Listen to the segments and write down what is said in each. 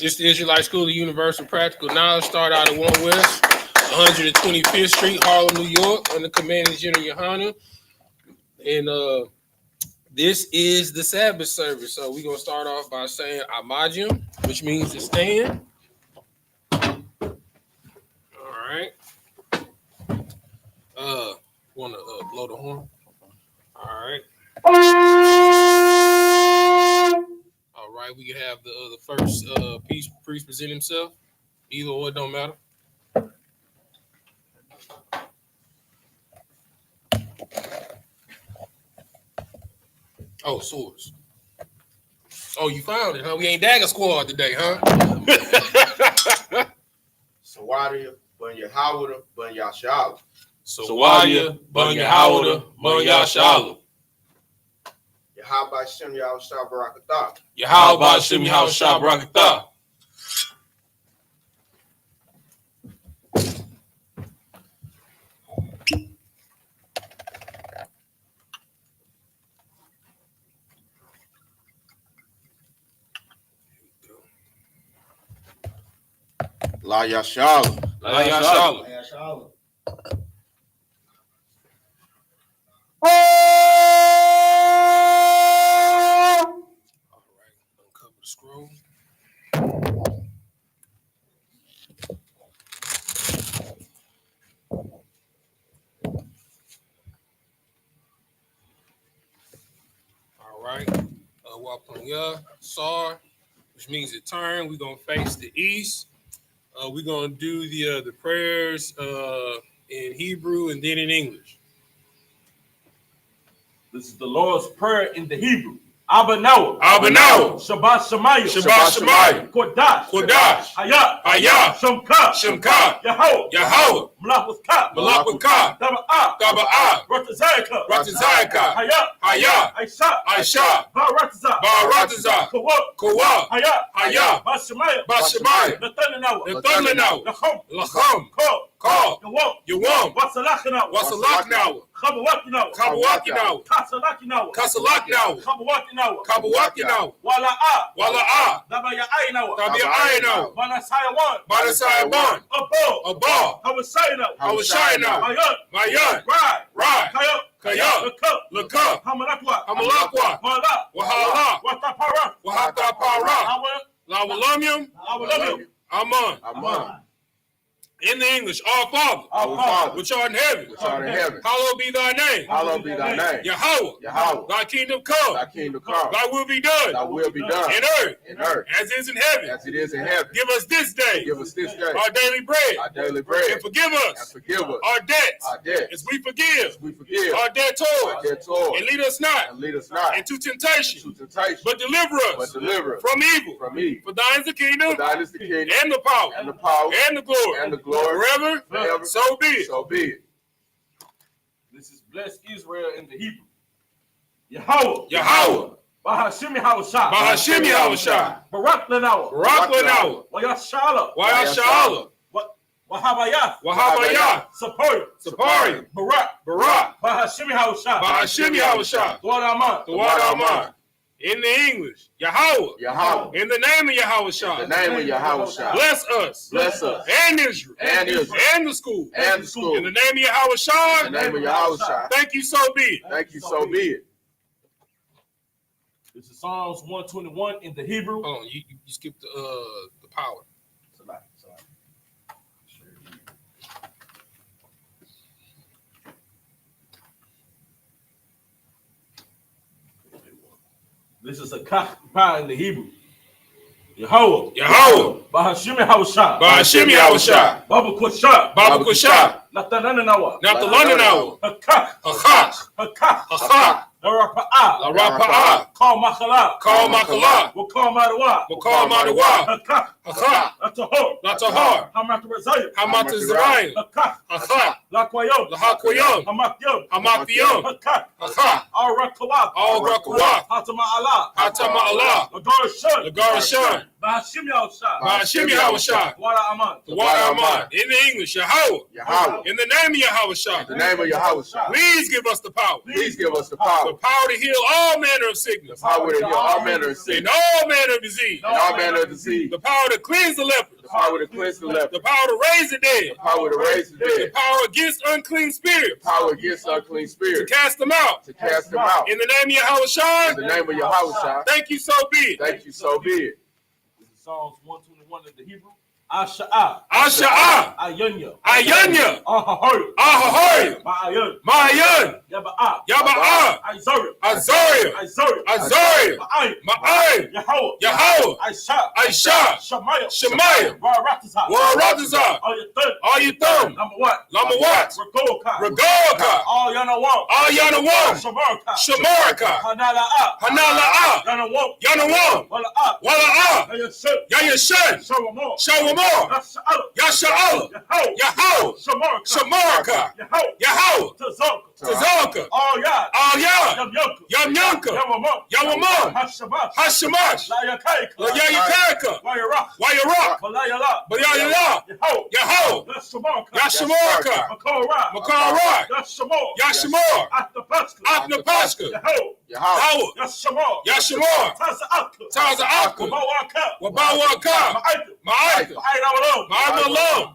It's the Israelite School of Universal Practical Knowledge. Start out at 1 West, 125th Street, Harlem, New York, under Commanding General YAHANNA. And this is the Sabbath service. So we're going to start off by saying Amajim, which means to stand. All right. Want to blow the horn? All right. All right, we can have the first priest present himself. Either or, it don't matter. Oh, swords. Oh, you found it, huh? We ain't Dagger Squad today, huh? Sawadia, Bun Yahawada, Bun Yashala. Sawadia, Bun Yahawada, Bun Yashala. Yahaba Shem Yahusha Barakatah. Yahaba Shem Yahusha Barakatah. La Yashala. La Yashala. Uncover the scroll. All right. Wapanya, Sar, which means to turn. We're gonna face the east. We're gonna do the prayers in Hebrew and then in English. This is the Lord's Prayer in the Hebrew. Abanawa. Abanawa. Shabbat Shemayim. Shabbat Shemayim. Kodash. Kodash. Hayat. Hayat. Shemka. Shemka. Yahweh. Yahweh. Malakwatch. Malakwatch. Taba'a. Taba'a. Ratazayaka. Ratazayaka. Hayat. Hayat. I.S.U.P.K. I.S.U.P.K. Baratazah. Baratazah. Kawab. Kawab. Hayat. Hayat. Bashemayim. Bashemayim. Nathanawa. Nathanawa. Lacham. Lacham. Call. Yawam. Yawam. Wasalachanawa. Wasalachnawa. Kabawakinawa. Kabawakinawa. Kasalakinawa. Kasalaknawa. Kabawakinawa. Kabawakinawa. Wala'a. Wala'a. Dabaya'inawa. Tabi'aynawa. Manasayawan. Manasayawan. Abba. Abba. Hawashaynawa. Hawashaynawa. Mayat. Mayat. Right. Right. Kayat. Kayat. Lakab. Lakab. Hamalakwa. Hamalakwa. Wala. Wahala. Watapara. Wahatapara. Lawalamium. Awalamium. Aman. Aman. In the English, our Father, Our Father, which art in heaven, hallowed be thy name. Hallowed be thy name. Yahweh, thy kingdom come. Thy kingdom come. Thy will be done. Thy will be done. In earth. As is in heaven. As it is in heaven. Give us this day. Give us this day. Our daily bread. Our daily bread. And forgive us. Our debts. Our debts. As we forgive. Our Our debtors. debtors. And lead us not. And lead us not into temptation. into temptation. But deliver us. From evil. From evil. For thine is the kingdom. For thine is the kingdom. And the power. And the power. And the glory. And the glory. Forever. Forever. So be it. So be it. This is bless Israel in the Hebrew. Yahweh. Yahweh. Bahashim Yahusha. Bahashim Yahusha. Barak Lanawa. Barak Lanawa. Wayashala. Wayashala. Wahabayah. Wahabayah. Sapori. Sapari. Barak. Barak. Bahashim Yahusha. Bahashim Yahusha. Dwad Aman. Dwad Aman. In the English, Yahweh. Yahweh. In the name of Yahweh. In the name of Yahweh. Bless us. Bless us. And Israel. And Israel. And the school. And the school. In the name of Yahweh. In the name of Yahweh. Thank you, so be it. Thank you, so be it. This is Psalms 121 in the Hebrew. Oh, you skipped the power. This is a kah in the Hebrew. Yahweh. Yahweh. Bahashim Yahusha. Bahashim Yahusha. Babakusha. Babakusha. Natananawa. Natananawa. Hakak. Hakak. Hakak. Hakak. Larapa'a. Larapa'a. Call Makala. Call Makala. Wakal Madawa. Wakal Madawa. Hakak. Hakak. Natahor. Natahar. Hamatazayim. Hamatazayim. Hakak. Hakak. Lakwayom. Lahakwayom. Hamakyom. Hamakyom. Hakak. Hakak. Al-Rakawak. Al-Rakawak. Hatama Allah. Hatama Allah. Lagarashan. Lagarashan. Bahashim Yahushua. Bahashim Yahushua. Wala Aman. The water Aman. In the English, Yahweh. Yahweh. In the name of Yahushua. In the name of Yahushua. Please give us the power. Please give us the The power. power to heal all manner of sickness. Power to heal all manner of And sickness. all manner of disease. And all manner of disease. The power to cleanse the lepers. The power to cleanse the leper. The power to raise the dead. The power to raise the The dead. power against unclean spirits. Power against unclean To spirits. cast them out. To cast them out. In the name of Yahushua. In the name of Yahushua. Thank you, so be it. Thank you, so be it. This is Psalms 121 in the Hebrew. I.S.U.P.K. I.S.U.P.K. I.Y.A.H.A.N.N.A. I.Y.A.H.A.N.N.A. I.H.A.H.A. I.H.A.H.A. Ma'ayan. Ma'ayan. Yaba'a. Yaba'a. I.Z.O.R.I. Azariah. I.Z.O.R.I. Azariah. Ma'ayin. Ma'ayin. Yahweh. Yahweh. I.S.H.A.P.K. I.S.H.A.P.K. Shemaiah. Shemaiah. Waratazah. Waratazah. All your third. All you thumb. Number what? Lamawat. Regoka. Regoka. All yana one. All yana one. Shamarka. Shamarka. Hanala'a. Hanala'a. Yana one. Yana one. Wala'a. Wala'a. Yayashun. Yayashun. Shawamor. Shawamor. Yasha'ala. Yasha'ala. Yahweh. Yahweh. Shamarka. Shamarka. Yahweh. Yahweh. Tazonka. Tazonka. All yad. Al Yad. Yamyunka. Yamyunka. Yawamon. Yawamon. Hashamash. Hashamash. Layakaika. Layayakaka. Wayarach. Wayarach. Balayala. Bayayala. Yahweh. Yahweh. Yashamarka. Yashamarka. Makorah. Makarah. Yashamor. Yashamor. Atapashka. Atnapashka. Yahweh. Yahweh. Yashamor. Yashamor. Taza'aka. Taza'aka. Wabawaka. Wabawaka. Ma'aika. Ma'aika. Ma'aika. Ma'aika.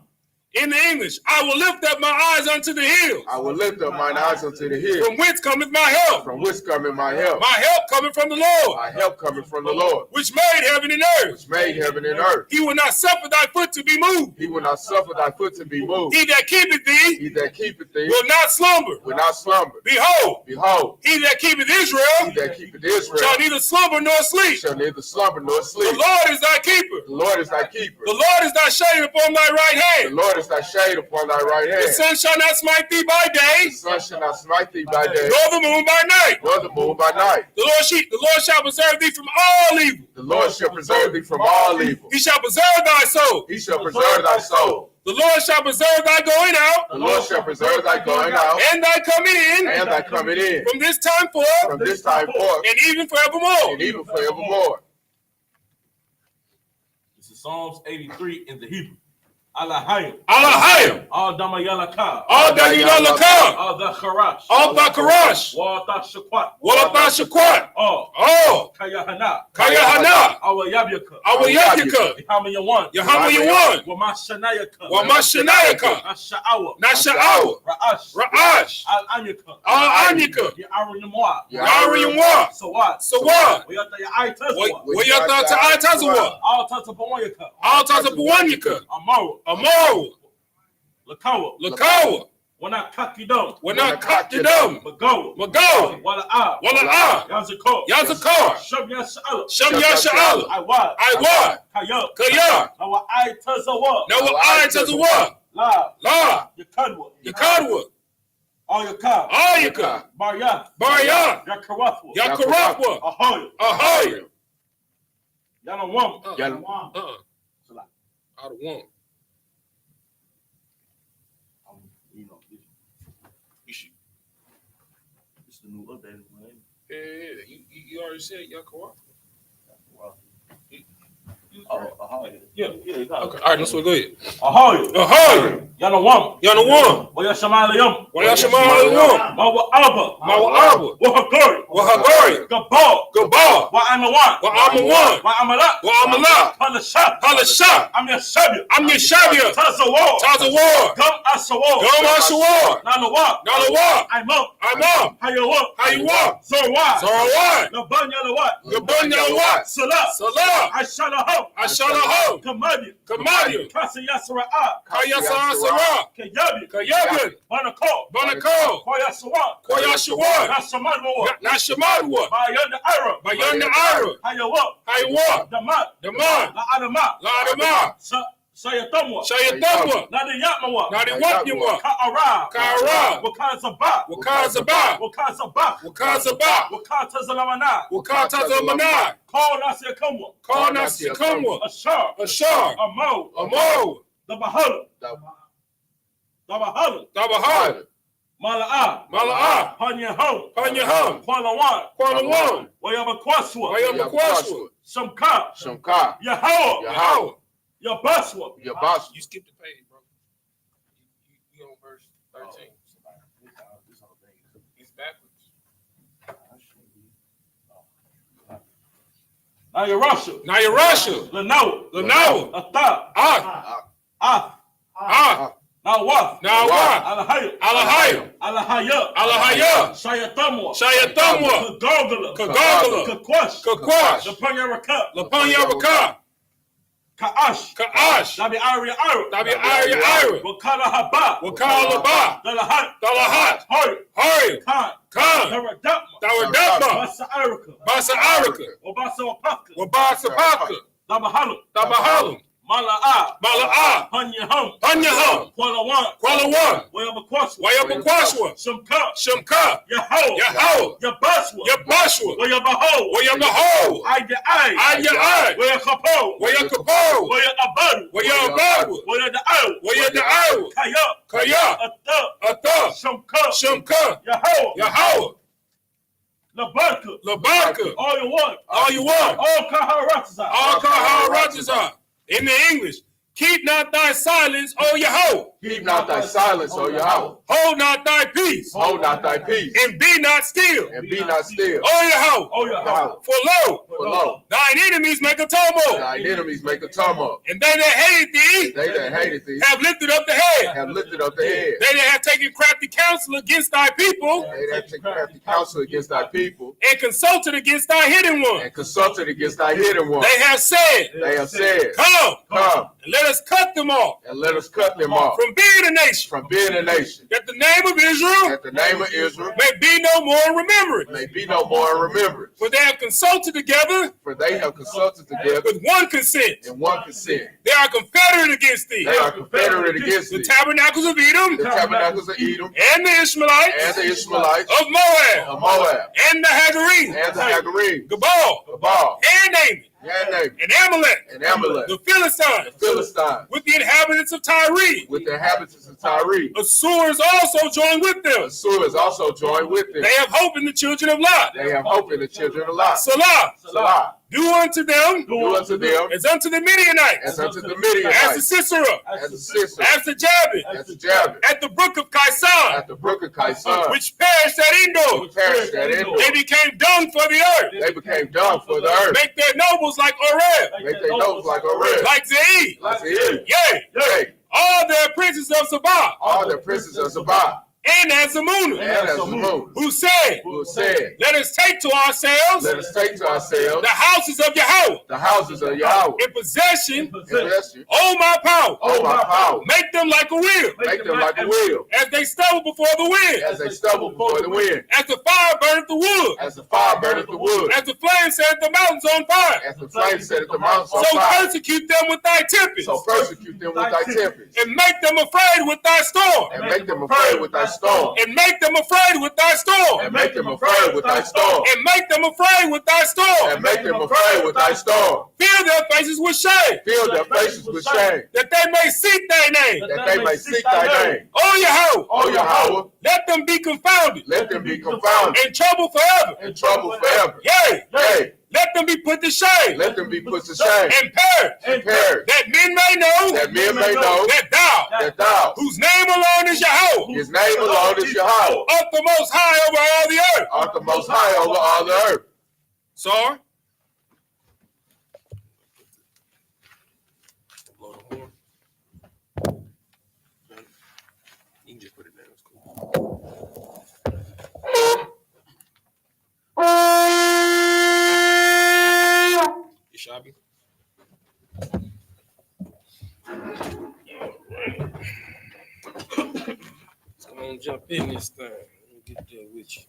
In the English, I will lift up my eyes unto the hills. I will lift up mine eyes unto the hills. From whence cometh my help? From which cometh my help? My help cometh from the Lord, My help cometh from the Lord, which made heaven and earth. which made heaven and earth. He will not suffer thy foot to be moved. He will not suffer thy foot to be moved. He that keepeth thee He that keepeth thee will not slumber. will not slumber. Behold, Behold, he that keepeth he Israel that keepeth Israel shall neither slumber nor sleep. shall neither slumber nor The sleep. Lord is thy keeper. The Lord is thy keeper. The Lord is thy shade upon thy right The hand. Lord is thy shade upon thy right The hand. sun shall not smite thee by day, The sun shall not smite thee by day, nor the moon by night. nor the moon by night. The Lord shall preserve thee from all evil. The Lord shall preserve thee from all evil. He shall preserve thy soul. He shall preserve thy soul. The Lord shall preserve thy going out The Lord shall preserve thy going out and thy coming in and thy coming in from this time forth from this time forth and even forevermore. and even forevermore. This is Psalms 83 in the Hebrew. Alahayim. Alahayim. Al Damayalaka. All Dayalaka. Al Dakharash. All Bakarash. Wata Shakwat. Walatha all Kayahana. Kayahana. Our Yabyaka. Our Yahyaka. Yahamayawan. Yahamayawan. Wamashanayaka. Wamashanayaka. Nasha'awa. Nasha'awa. Ra'ash. Ra'ash. Al Anyaka. Al Anyaka. Ya'arunimwa. Yariyamwa. Sawat. Sawat. Wayata Ya'aitazwa. Wayatha Ta'atazawa. Al Tatapawanyaka. All Tatapawanyaka. Amaru. Amaru. Lakawa. Lakawa. Wanakakidum. When I cut the dumb. Magawa. Magawa. Wala'a. Wala'a. Yazakor. Yazakar. Shabya Sha'ala. Shem Yasha'ala. Iwad. Iwad. Kaya. Kaya. Our eye tazawa. Now I to the what? La. La. Yakadwa. Yakadwa. All your car. Ayaka. Barya. Barya. Yakawathwa. Yakarapwa. Ahoy. Ahoy. Yanawam. Out of one. You know, it's the new update. Yeah. You already said Yakarapwa. Ahoy. Yeah. You got it. Okay. All right, let's go ahead. Ahoy. Ahoy. Yanawam. Yanawam. Wayashamaliyam. Wayashamaliyam. Mawa Alba. Mawa Alba. Wahagori. Wahagori. Gabal. Gabal. Wa'amawan. Wa'amawan. Wa'amala. Wa'amala. Palashah. Palashah. I'm your Shabia. I'm your Shabia. Tazawar. Tazawar. Gum Asawar. Gom Ashawar. Nalawa. Nalawa. I'm up. I'm up. Hayawa. How you walk? Zorwa. Zorwa. Nabanyalawat. Gabanyalawat. Salah. Salah. Ashalaham. Ashalaham. Kamadi. Kamadi. Kasiyasra'a. Kayasara Sarah. Kayabi. Kayabi. Banako. Banako. Koyasawan. Koyashawan. Nasamadwa. Nashamadwa. Bayanda Ira. Bayanda Ira. Hayawa. How you walk? Damat. Daman. La Adama. Ladama. Sayatamwa. Shayatamwa. Nadi Yatmawa. Nadi Wapniwa. Ka'ara. Ka'ara. Wakazaba. Wakazaba. Wakazaba. Wakazaba. Wakatazalamana. Wakatazamana. Call Nasiakamwa. Call Nasiakamwa. Ashar. Ashar. Amo. Amo. The Bahala. Tabahad. Mala'a. Mala'a. Panyaham. Panyaham. Kwalawan. Kwalawan. Wayabakwaswa. Wayabakwaswa. Shamka, Shamka, Yahweh, Yahweh, Yabaswa. Yabaswa. You skipped the page, bro. You on verse 13. It's backwards. Now you're Russia. Now you're Russia. Lenoa. Ata. Now what? Now what? Alahaya. Alahaya. Alahaya. Shayatamwa. Shayatamwa. Kagogala. Kagogala. Kakwash. Kakwash. Lapanyaraka. Lapanyaraka. Kaash. Dabi Ira. Ira. Wakala Haba. Wakala. Dalahat. Hurry. Khan. Taradapma. Basa Arika. Wabasa Paka. Dabahalam. Mala'a. Hanyaham. Kuala Wayabakwashwa. Shamka. Yahweh. Yabashwa. Wayabaho. Aya. Wayakapo. Wayababu. Wayada'aw. Kaya. Ata. Shamka. Yahweh. Labarka. All you want. All Kaharatazar. Kaharatazar. In the English, keep not thy silence, O Yahweh. Keep not thy silence, O Yahweh. Hold not thy peace. Hold not thy peace. And be not still. And be not still. O Yahweh. For lo, For lo, thine enemies make a tumult. thine enemies make a tumult. And they that hated thee They that hated thee have lifted up the head. have lifted up the head. They that have taken crafty counsel against thy people They that take crafty counsel against thy people and consulted against thy hidden one. and consulted against thy hidden one. They have said, They have said, come, come and let us cut them off and let us cut them off from being a nation, from being a nation, that the name of Israel that the name of Israel may be no more in remembrance. may be no more in remembrance. For they have consulted together For they have consulted together with one consent. in one consent. They are confederate against thee. They are confederate against The thee. tabernacles of Edom The tabernacles of Edom and the Ishmaelites and the Ishmaelites of Moab of Moab and the Hagarenes, and the Hagarenes, Gabal Gabal, and Ammon and Ammon, and Amalek, and Amalek, the Philistines, Philistine, with the inhabitants of Tyre. with the inhabitants of Tyre. Assyrians also joined with them. Assyrians also joined with them. They have hope in the children of Lot. They have hope in the children of Lot. Salah, Salah, do unto them do unto them as unto the Midianites, as unto the as the Midianites, Sisera, as the sister, as the Jabin, as the Jabin, at the brook of Kaisan, at the brook of Kaisan, which perished at Endor. which perished at Endor. They became dung for the earth. They became dung for the earth. Make their nobles like Oreb, Make their nose like a red. like Zeid. Like the Yea, Yea, all their princes of Sabbath, all the princes of Sabbath and Azamuna, and as the moon, who said, who said, let us take to ourselves let us take to ourselves the houses of Yahweh the houses of Yahweh, in possession. possession, Oh, my power. oh my power, Make them like a wheel, make them like a wheel, as they stumble before the wind, as they stumble before the wind, as the fire burneth the wood, as the fire burneth the wood, as the flame set the mountains on fire. as the flame setteth the mountains on So fire. persecute them with thy tempests, So persecute them with thy tempest, and make them afraid with thy storm, and make them afraid with thy storm, and make them afraid with thy storm, and make them afraid with thy storm, and make them afraid with thy storm. and make them afraid with thy storm. Fill their faces with shame, Fill their faces with shame, that they may seek thy name. that they may seek thy name. O Yahweh, O Yahweh, let them be confounded, let them be confounded, in trouble forever. in trouble forever. Yea, Yea, let them be put to shame, let them be put to shame, and perish, and perish, that men may know that men may know that thou, that thou, whose name alone is Yahweh, his name alone is Yahweh, art the most high over all the earth. art the most high over all the earth. Sorry. You can just put it down. It's cool. You shopping? Let's come on, jump in this thing. Let me get there with you.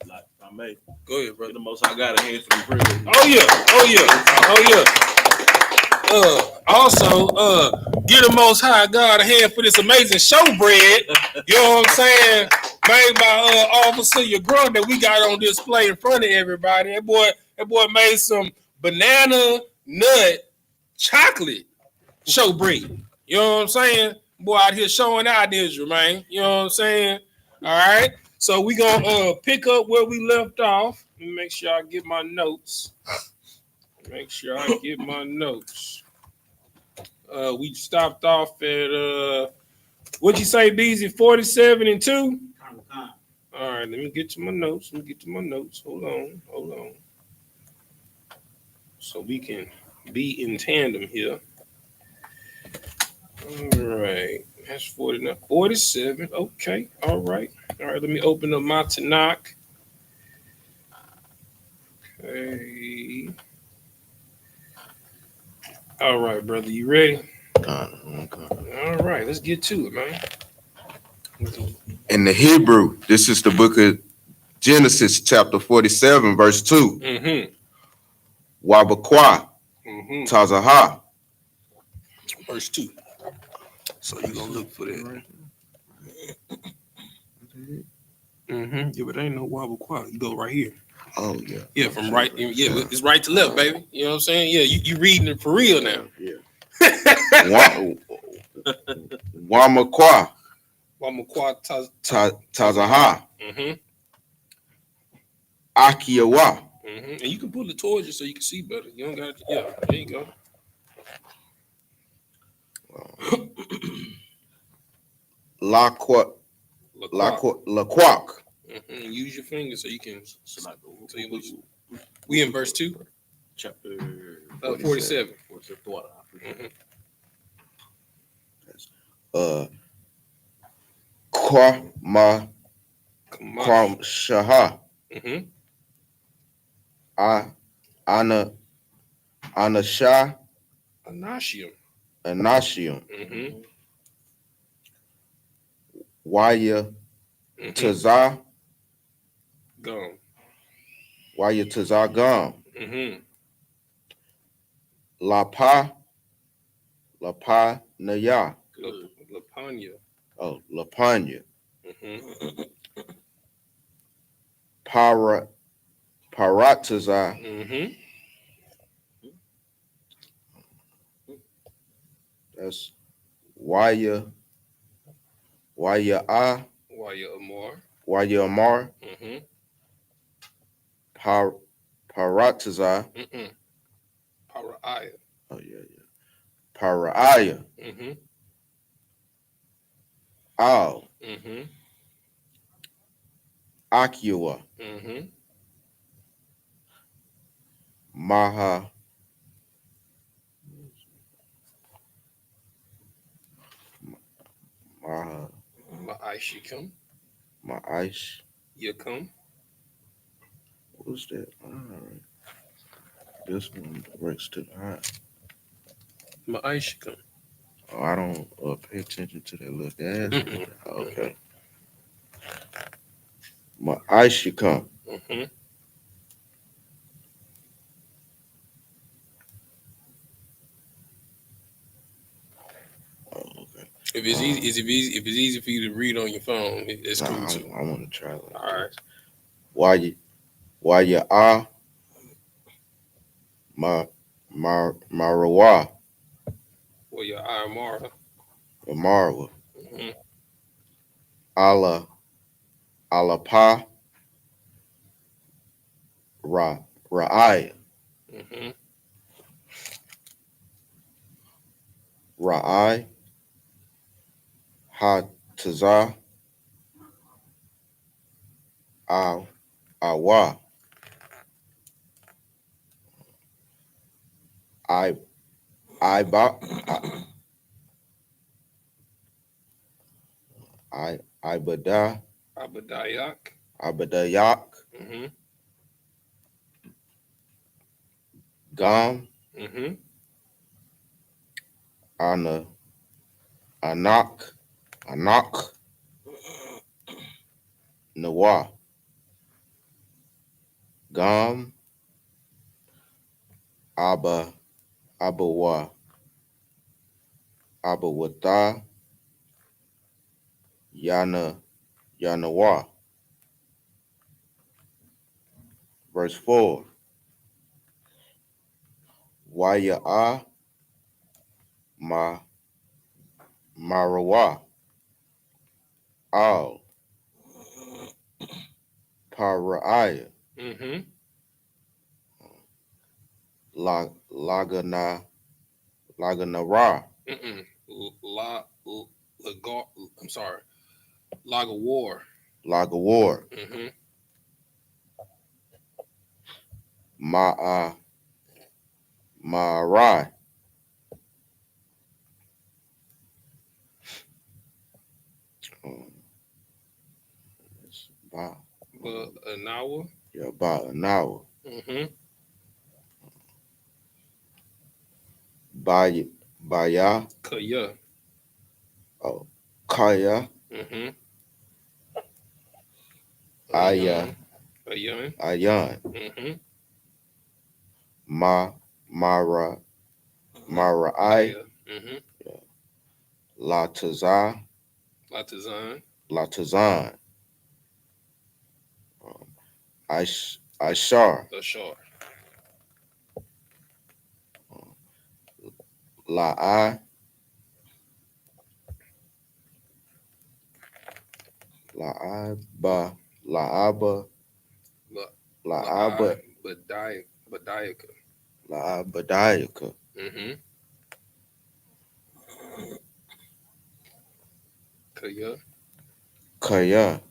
Like I may. Go ahead, brother. The most I got a hand for the prayer. Oh yeah. Also, get the Most High God a hand for this amazing showbread. You know what I'm saying? Made by Officer Yagron that we got on display in front of everybody. That boy made some banana nut chocolate showbread. You know what I'm saying? Boy out here showing out Israel, man. You know what I'm saying? All right. So we gonna pick up where we left off. Let me make sure I get my notes. Make sure I get my notes. We stopped off at what'd you say, Beezy? 47 and 2? All right, let me get to my notes. Hold on. So we can be in tandem here. All right. That's 49. 47. Okay. All right. Let me open up my Tanakh. Okay. All right, brother. You ready? All right. Let's get to it, man. In the Hebrew, this is the book of Genesis, chapter 47, verse 2. Mm-hmm. Wabakwa, Mm-hmm. Tazaha. Verse 2. So you're going to look for that. Mm-hmm. Yeah, but ain't no wobble quad. You go right here. Oh, yeah. Yeah, from right. Yeah, it's right to left, baby. You know what I'm saying? Yeah, you reading it for real now. Yeah. Wamakwa, Wobble quad. Tazaha. Mm-hmm. Akiyawa. Mm-hmm. And you can pull it towards you so you can see better. You don't got to. Yeah, there you go. Laquak. Mm-hmm. Use your fingers so you can. So you look. We in verse 2, Chapter 47. Mm-hmm. Kwam Shaha. Mm-hmm. Anasha. Anashium. Anashium. Mm-hmm. Waya Mm-hmm. Tazah. Gone. Waya Tazah Gam. Mm-hmm. Lapa Naya. Lapanya. Oh, Lapanya. Mm-hmm. Paratazah. Mm-hmm. That's Waya Waya Amar. Amar. Mm-hmm. Paratazah. Mm-mm. Paraiah. Oh, yeah. Paraiah. Mm-hmm. Al. Mm-hmm. Akiwa. Mm-hmm. Maha. Ma'aishikam. Ma'aish. Yakum. What's that? All right. This one works to the high. Ma'aishikam. Oh, I don't pay attention to that little gas. Okay. Ma'aishikam. Mm-hmm. Oh, okay. If it's easy for you to read on your phone, it's cool too. I want to try that. All right. Why you are Marawa. Well, your Amara. Marwa. Mm-hmm. Alapa Ra'ai. Mm-hmm. Ra'ai Hataza Awa. Abadayak. Abadayak. Mm-hmm. Gam. Mm-hmm. Anak Nawa. Gam Abawa. Abawata Yanawa. Verse 4. Waya Marawa. Al Paraiah. Mm-hmm. Laganara. I'm sorry. Log of War. Lagawar. Mm-hmm. Ma'arai. It's about An hour. yeah, about an hour. Mm-hmm. Baya. Kaya. Oh, Kaya. Mm-hmm. Aya. Ayan. Ayan. Mm-hmm. Mara. Mara'i. Mm-hmm. Latazai. Latazan. Latazan. Ishar. Ashar. La'i. La'aba. La'aba. La'aba. Badiaka. La'abadayaka. Mm-hmm. Kaya. Kaya.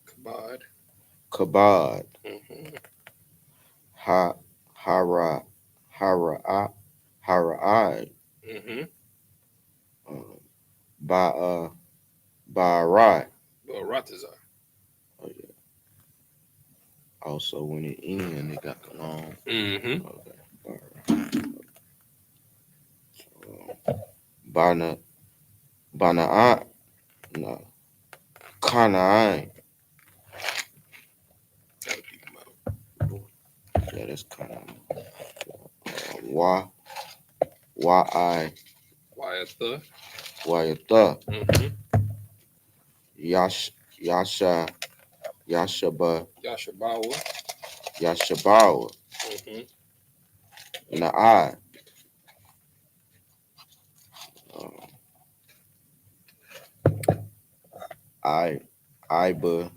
Kabad. Kabad. Mm-hmm. Hara. Hara'ai. Mm-hmm. Ba'arai. Ratazar. Oh, yeah. Also, when it ends, it got the long. Mm-hmm. Okay. Bana. Bana'ai. No. Kana'ai. Yeah, that's Kana'ai. Wa'ai. Wayatha. Wayatha. Mm-hmm. Yasha. Yashaba. Yashabawa. Yashabawa. Mm-hmm. Na'ai. Iba.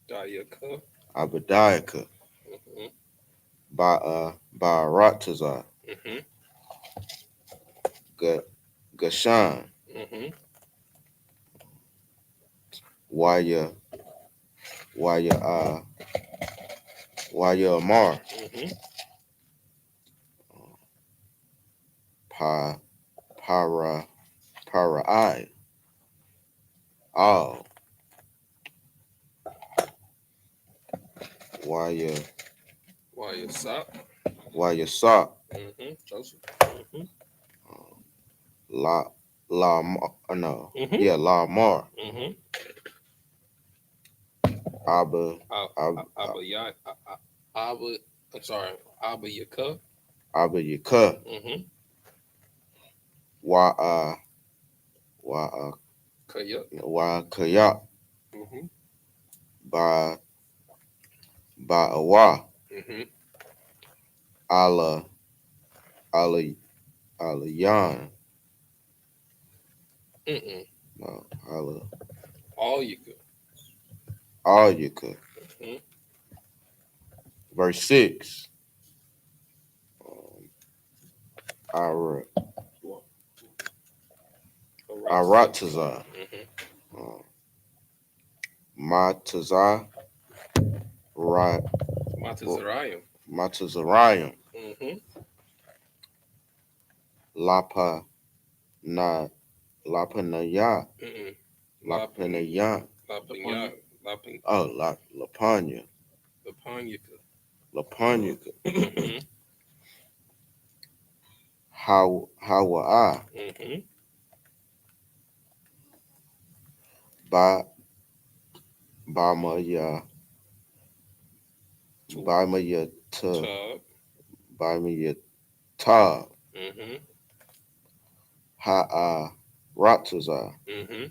Dayaka. Abadayaka. Mm-hmm. Ba'aratazar. Mm-hmm. Gashan. Mm-hmm. Waya Amar. Mm-hmm. Para'ai. All. Wayasap. Wayasap. Mm-hmm. Joseph. Mm-hmm. No. Mm-hmm. Yeah, Lamar. Mm-hmm. Abba. I'm sorry. Abba Yaka. Abba Yaka. Mm-hmm. Kaya. Kaya. Mm-hmm. Ba'awa. Mm-hmm. Ala Yan. Mm-mm. No, Ala All you could. Ayaka. Mm-hmm. Verse 6. Aratazar. Mm-hmm. Matazar. Matazariah. Matazariam. Mm-hmm. Lapa Lapanaya. Mm-mm. Lapanaya. Lapanya. Oh, Lapanya. Lapanyaka. Lapanyaka. Mm-hmm. Hawa'a. Mm-hmm. Bamaya. Bamaya Tub. Bamaya Ta. Mm-hmm. Ratazar. Mm-hmm.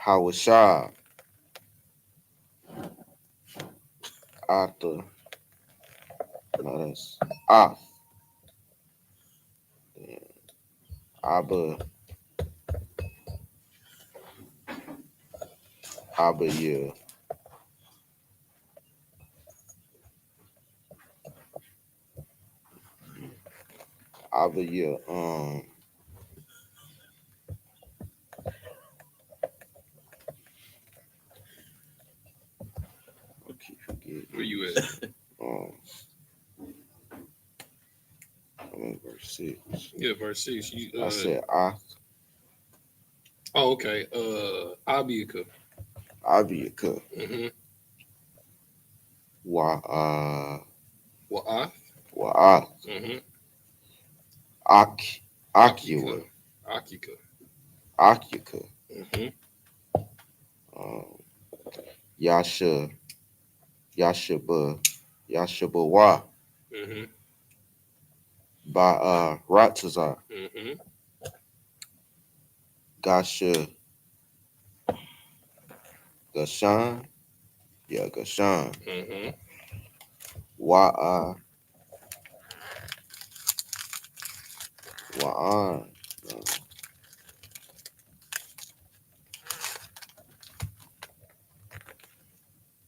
Hawashah. Ata. No, that's Af. Abba. Abaya. Abaya. I keep forgetting. Where you at? I'm in verse 6. Yeah, verse 6. I said I. Oh, okay. I.S.U.P.K. Abaya. Mm-hmm. Wa Well, I. wa Mm-hmm. Akiwa. Akika. Akika. Mm-hmm. Yasha. Yashabawa. Mm-hmm. By Ratazar. Mm-hmm. Gasha. Gashan. Yeah, Gashan. Mm-hmm. Wa'an. Wa'an.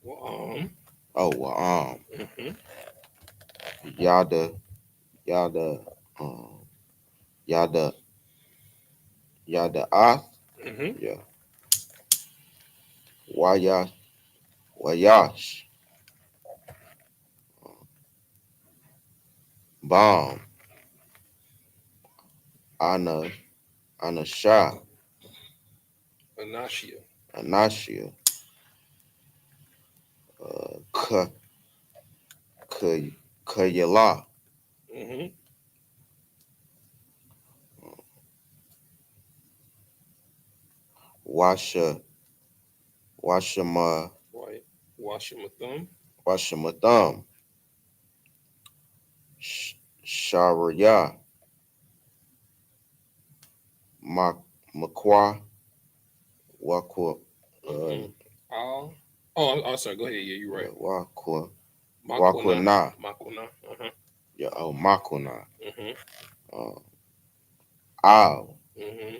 Well, Oh, Wa'an. mm-hmm. Yada. Yada. Yada Ath. Mm-hmm. Yeah. Wayash. Bomb. Anasha. Anashia. Anashia. Ka. Kayala. Mm-hmm. Washama. Right. Washing my thumb. Washamatham. Sharaya. Makwa. Wakwa. Mm-hmm. I'm sorry. Go ahead. Yeah, you're right. Wakwa. Makwana. Wakwana. Makwana. Uh-huh. Yeah, Makwana. Mm-hmm. Uh, Al. Mm-hmm.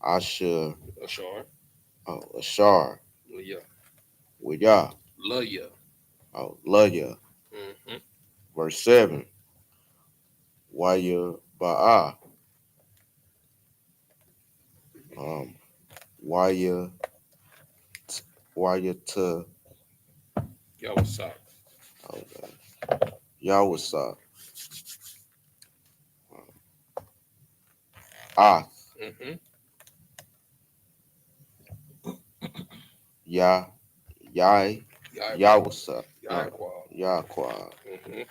Asha. Ashar. Ashar. Laya. Waya. Laya. Laya. Mm-hmm. Verse 7. Waya Ba'a. Waya to Yawasop. Yawasa. Ah. Mm-hmm. Ya. Yai. Yawasa. Yaqua. Yaqua. Mm-hmm.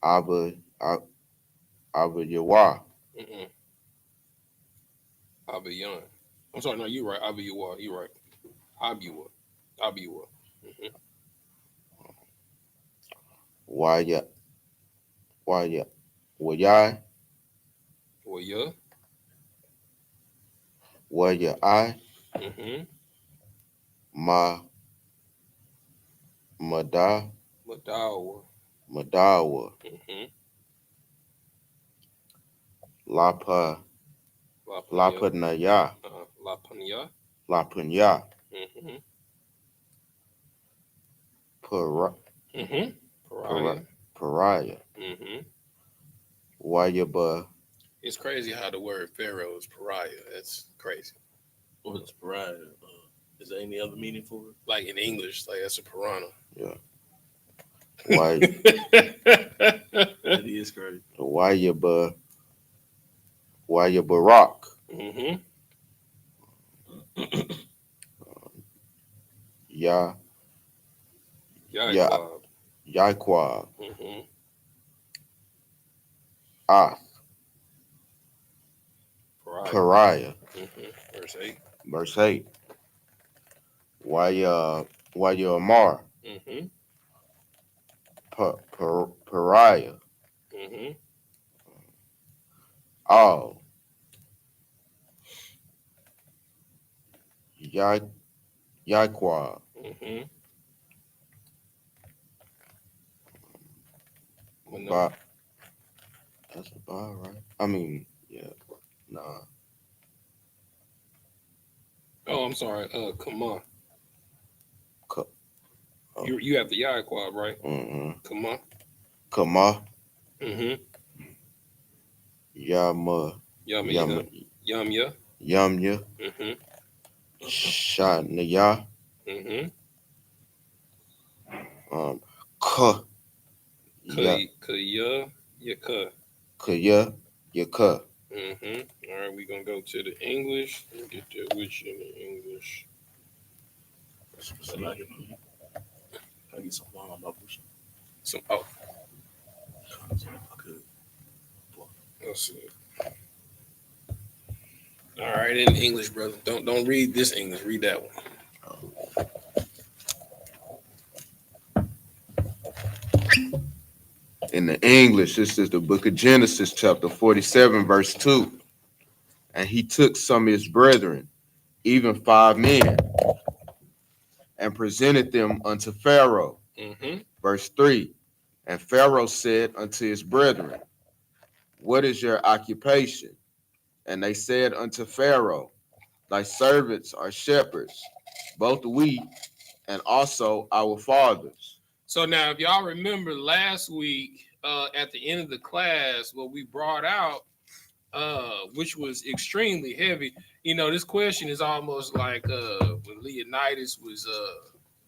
Abba Yawa. Mm-hmm. Abiyan. I'm sorry. No, you're right. Abiyua. You're right. Abiwa. Abiwa. Mm-hmm. Waya. Waya. Well, yeah. Waya I. Mm-hmm. Madawa. Madawa. Mm-hmm. Lapanya. Lapanaya. Lapanya. Lapanya. Mm-hmm. Pariah. Mm-hmm. Pariah. Pariah. Mm-hmm. Wayaba. It's crazy how the word Pharaoh is pariah. That's crazy. What's pariah? Is there any other meaning for it? Like in English, like that's a piranha. Yeah. Why? That is crazy. Wayaba Rock. Mm-hmm. Ya. Yaqua. Yaqua. Mm-hmm. Ah. Pariah. Pariah. Mm-hmm. Verse 8. Verse 8. Amar. Mm-hmm. Pariah. Mm-hmm. All. Yaqua. Mm-hmm. Well, no. Ba. That's a bar, right? I mean, yeah. Nah. Oh, I'm sorry. Come on. Ka- oh. You have the Yah quad, right? Mm-hmm. Come on. Kama. Mm-hmm. Yama. Yum. Yamya. Mm-hmm. Shanaya. Mm-hmm. Ka. Ya. Kaya. Kaya. Yaka. Mm-hmm. All right, we're gonna go to the English. Let me get that with you in the English. I get some wine on my bush. Let's see. All right, in English, brother. Don't read this English. Read that one. In the English, this is the book of Genesis, chapter 47, verse 2. And he took some of his brethren, even 5 men, and presented them unto Pharaoh. Mm-hmm. Verse 3. And Pharaoh said unto his brethren, what is your occupation? And they said unto Pharaoh, thy servants are shepherds, both we and also our fathers. So now, if y'all remember last week, at the end of the class, what we brought out, which was extremely heavy. You know, this question is almost like when Leonidas was,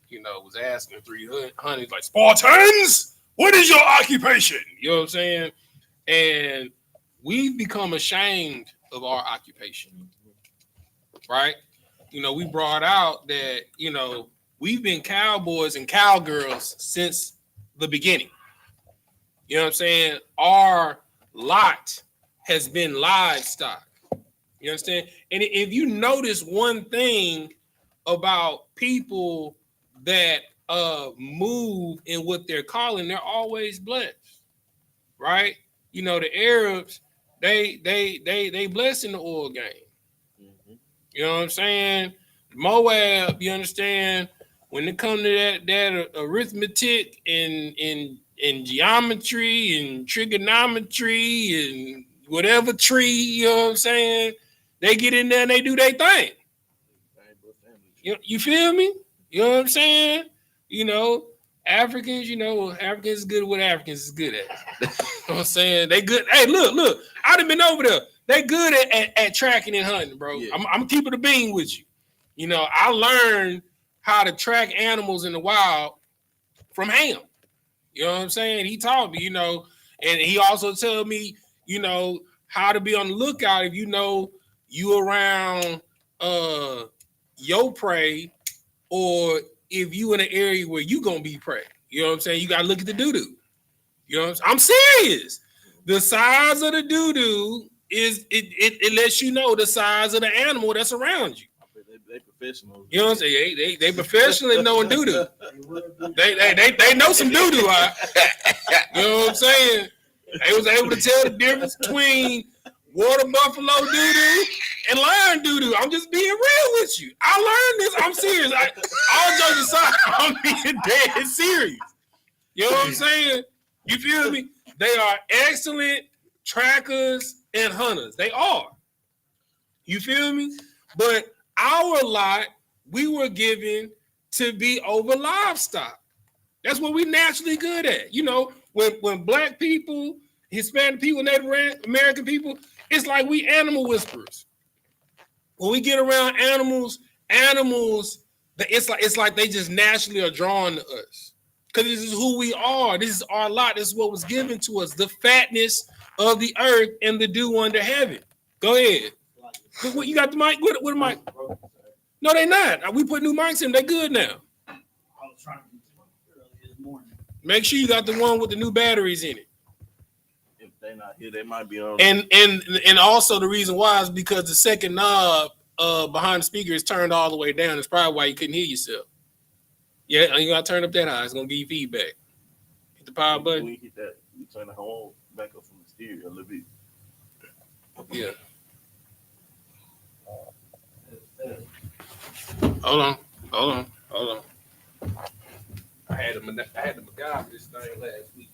was asking 300, like, Spartans, what is your occupation? You know what I'm saying? And we've become ashamed of our occupation, right? You know, we brought out that, we've been cowboys and cowgirls since the beginning. You know what I'm saying? Our lot has been livestock. You understand? And if you notice one thing about people that move in what they're calling, they're always blessed, right? You know, the Arabs, they blessed in the oil game. Mm-hmm. You know what I'm saying? Moab, you understand? When it comes to that arithmetic and geometry and trigonometry and whatever tree, you know what I'm saying? They get in there and they do their thing. You feel me? You know what I'm saying? You know, Africans is good at what Africans is good at. You know what I'm saying? They good. Hey, look, I done been over there. They good at tracking and hunting, bro. Yeah. I'm keeping the bean with you. You know, I learned how to track animals in the wild from Ham. You know what I'm saying? He taught me, and he also told me, how to be on the lookout if you around your prey, or if you in an area where you gonna be prey. You know what I'm saying? You gotta look at the doo-doo. You know what I'm serious. The size of the doo-doo is it lets you know the size of the animal that's around you. They professionals. You know what I'm saying? They professionally knowing doo-doo. They know some doo-doo. You know what I'm saying? They was able to tell the difference between water buffalo doo-doo and lion doo-doo. I'm just being real with you. I learned this. I'm serious. All jokes aside, I'm being dead serious. You know what I'm saying? You feel me? They are excellent trackers and hunters. They are. You feel me? But our lot, we were given to be over livestock. That's what we naturally good at. You know, when black people, Hispanic people, Native American people, it's like we animal whisperers. When we get around animals, it's like they just naturally are drawn to us. Because this is who we are. This is our lot. This is what was given to us. The fatness of the earth and the dew under heaven. Go ahead. What, you got the mic? What the mic? No, they not. We put new mics in. They good now. I was trying to do early this morning. Make sure you got the one with the new batteries in it. If they not here, they might be on. And also the reason why is because the second knob behind the speaker is turned all the way down. That's probably why you couldn't hear yourself. Yeah, you gotta turn up that high. It's gonna give you feedback. Hit the power button. When you hit that, you turn the whole back up from the stereo a little bit. Yeah. Hold on. I had to MacGyver this thing last week.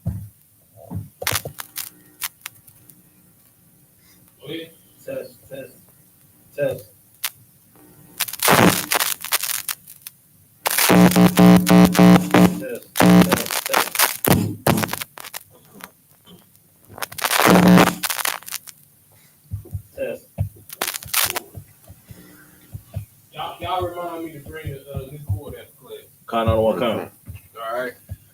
Test. remind me to bring a new cord after class. Count on one count. All right.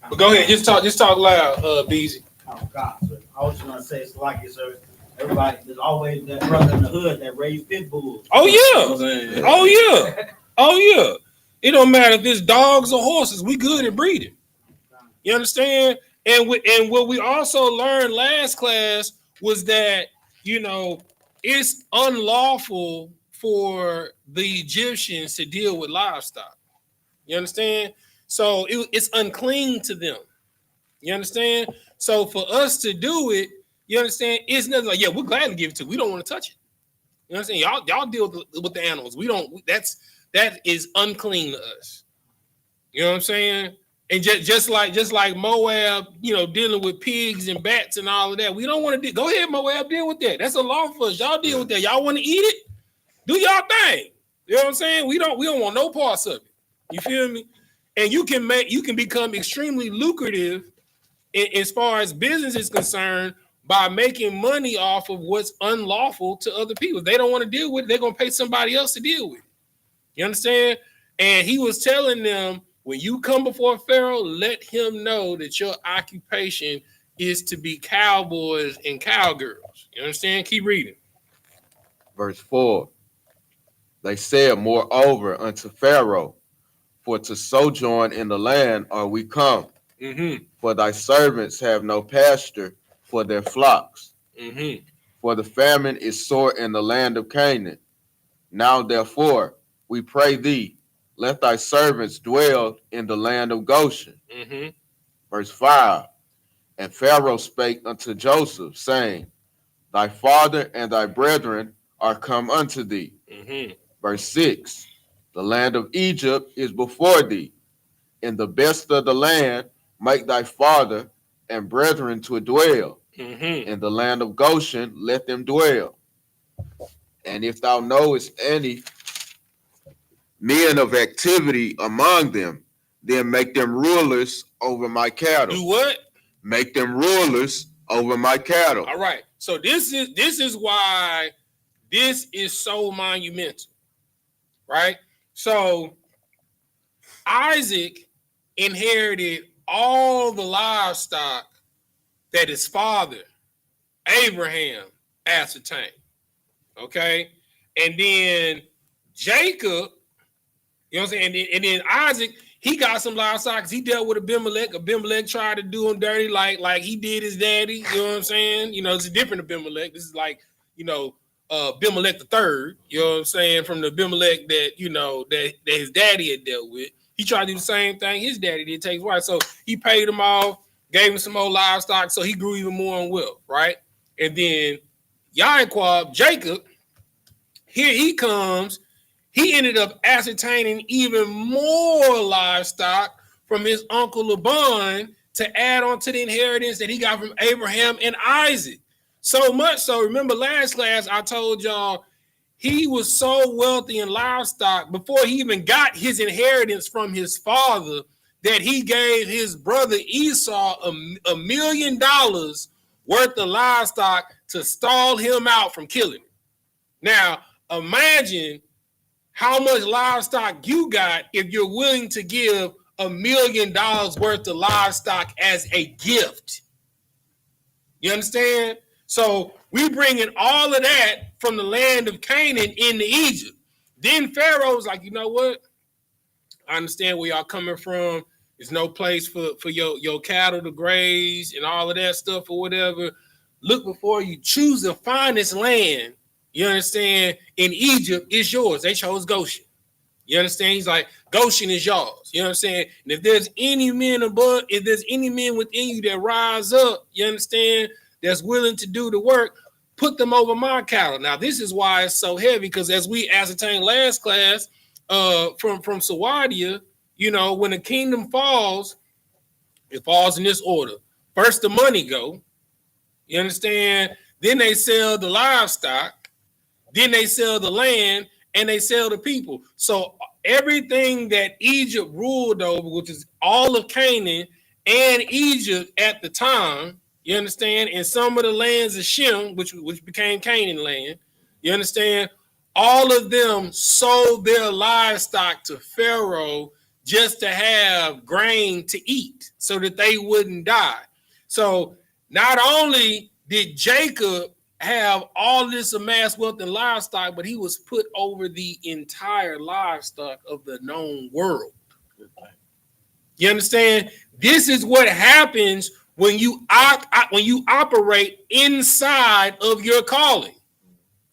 But go ahead, just talk loud, Beezy. Oh God, sir. I was gonna say it's like it, sir. Everybody, there's always that brother in the hood that raised pit bulls. Oh yeah. Yeah. Oh yeah. Oh yeah. It don't matter if it's dogs or horses. We good at breeding. You understand? And what we also learned last class was that, you know, it's unlawful for the Egyptians to deal with livestock. You understand? So it's unclean to them. You understand? So for us to do it, you understand? It's nothing like, yeah, we're glad to give it to. We don't want to touch it. You understand? Y'all deal with the animals. We don't. That is unclean to us. You know what I'm saying? And just like Moab, you know, dealing with pigs and bats and all of that. We don't want to go ahead, Moab, deal with that. That's a law for us. Y'all deal with that. Y'all want to eat it? Do y'all thing. You know what I'm saying? We don't want no parts of it. You feel me? And you can become extremely lucrative as far as business is concerned by making money off of what's unlawful to other people. If they don't want to deal with it, they're gonna pay somebody else to deal with it. You understand? And he was telling them, when you come before Pharaoh, let him know that your occupation is to be cowboys and cowgirls. You understand? Keep reading. Verse 4. They said, moreover, unto Pharaoh, for to sojourn in the land are we come. Mm-hmm. For thy servants have no pasture for their flocks. Mm-hmm. For the famine is sore in the land of Canaan. Now therefore, we pray thee, let thy servants dwell in the land of Goshen. Mm-hmm. Verse 5. And Pharaoh spake unto Joseph, saying, thy father and thy brethren are come unto thee. Mm-hmm. Verse 6. The land of Egypt is before thee. In the best of the land make thy father and brethren to dwell. Mm-hmm. In the land of Goshen let them dwell. And if thou knowest any men of activity among them, then make them rulers over my cattle. Do what? Make them rulers over my cattle. All right. So this is why this is so monumental, right? So Isaac inherited all the livestock that his father, Abraham, ascertained. Okay. And then Jacob, you know what I'm saying? And then Isaac, he got some livestock because he dealt with Abimelech. Abimelech tried to do him dirty like he did his daddy. You know what I'm saying? You know, it's a different Abimelech. This is like, you know, Abimelech the third, you know what I'm saying, from the Abimelech that, you know, that his daddy had dealt with. He tried to do the same thing his daddy did, take his wife. So he paid him off, gave him some more livestock, so he grew even more in wealth, right? And then YAHANNA, Jacob, here he comes. He ended up ascertaining even more livestock from his uncle Laban to add on to the inheritance that he got from Abraham and Isaac. So much so, remember last class, I told y'all he was so wealthy in livestock before he even got his inheritance from his father that he gave his brother Esau $1 million worth of livestock to stall him out from killing him. Now, imagine how much livestock you got if you're willing to give $1 million worth of livestock as a gift. You understand? So we bringing all of that from the land of Canaan into Egypt. Then Pharaoh was like, you know what? I understand where y'all coming from. There's no place for your cattle to graze and all of that stuff or whatever. Look before you. Choose the finest land. You understand? In Egypt, it's yours. They chose Goshen. You understand? He's like, Goshen is yours. You know what I'm saying? And if there's any men above, if there's any men within you that rise up, you understand, that's willing to do the work, put them over my cattle. Now, this is why it's so heavy, because as we ascertained last class, from Sawadia, you know, when a kingdom falls, it falls in this order. First, the money go. You understand? Then they sell the livestock. Then they sell the land, and they sell the people. So everything that Egypt ruled over, which is all of Canaan and Egypt at the time, you understand, and some of the lands of Shem, which became Canaan land, you understand, all of them sold their livestock to Pharaoh just to have grain to eat so that they wouldn't die. So not only did Jacob have all this amassed wealth and livestock, but he was put over the entire livestock of the known world. You understand? This is what happens when you operate inside of your calling.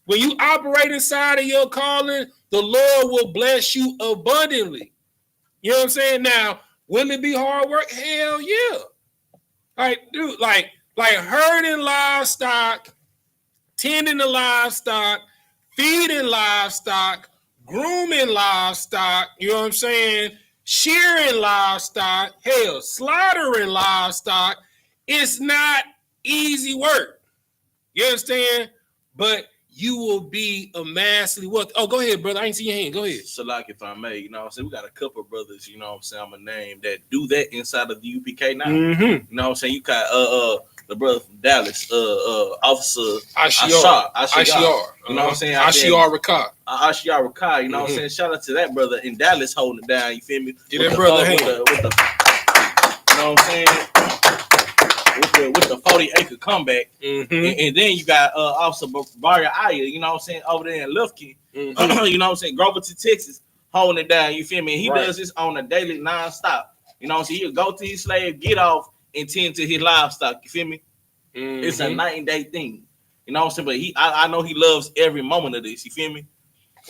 When you operate inside of your calling, the Lord will bless you abundantly. You know what I'm saying? Now, will it be hard work? Hell yeah. Like, dude, like herding livestock, tending the livestock, feeding livestock, grooming livestock, you know what I'm saying? Shearing livestock, hell, slaughtering livestock. It's not easy work. You understand? But you will be amassingly wealthy. Oh, go ahead, brother. I ain't see your hand. Go ahead. So, like, if I may, you know what I'm saying? We got a couple of brothers, you know what I'm saying, I'm going to name that do that inside of the UPK now. Mm-hmm. You know what I'm saying? You got the brother from Dallas, Officer I.S.U.P.K. You know what I'm saying? I.S.U.P.K. You know what I'm saying? Shout out to that brother in Dallas holding it down. You feel me? Get that brother hand. You know what I'm saying? With the 40-acre comeback. Mm-hmm. And then you got Officer Aya, you know what I'm saying, over there in Lufkin. Mm-hmm. You know what I'm saying? Groverton, Texas, holding it down. You feel me? He Right. does this on a daily non-stop. You know what I'm saying? He'll go to his slave, get off, and tend to his livestock. You feel me? Mm-hmm. It's a night and day thing. You know what I'm saying? But I know he loves every moment of this. You feel me?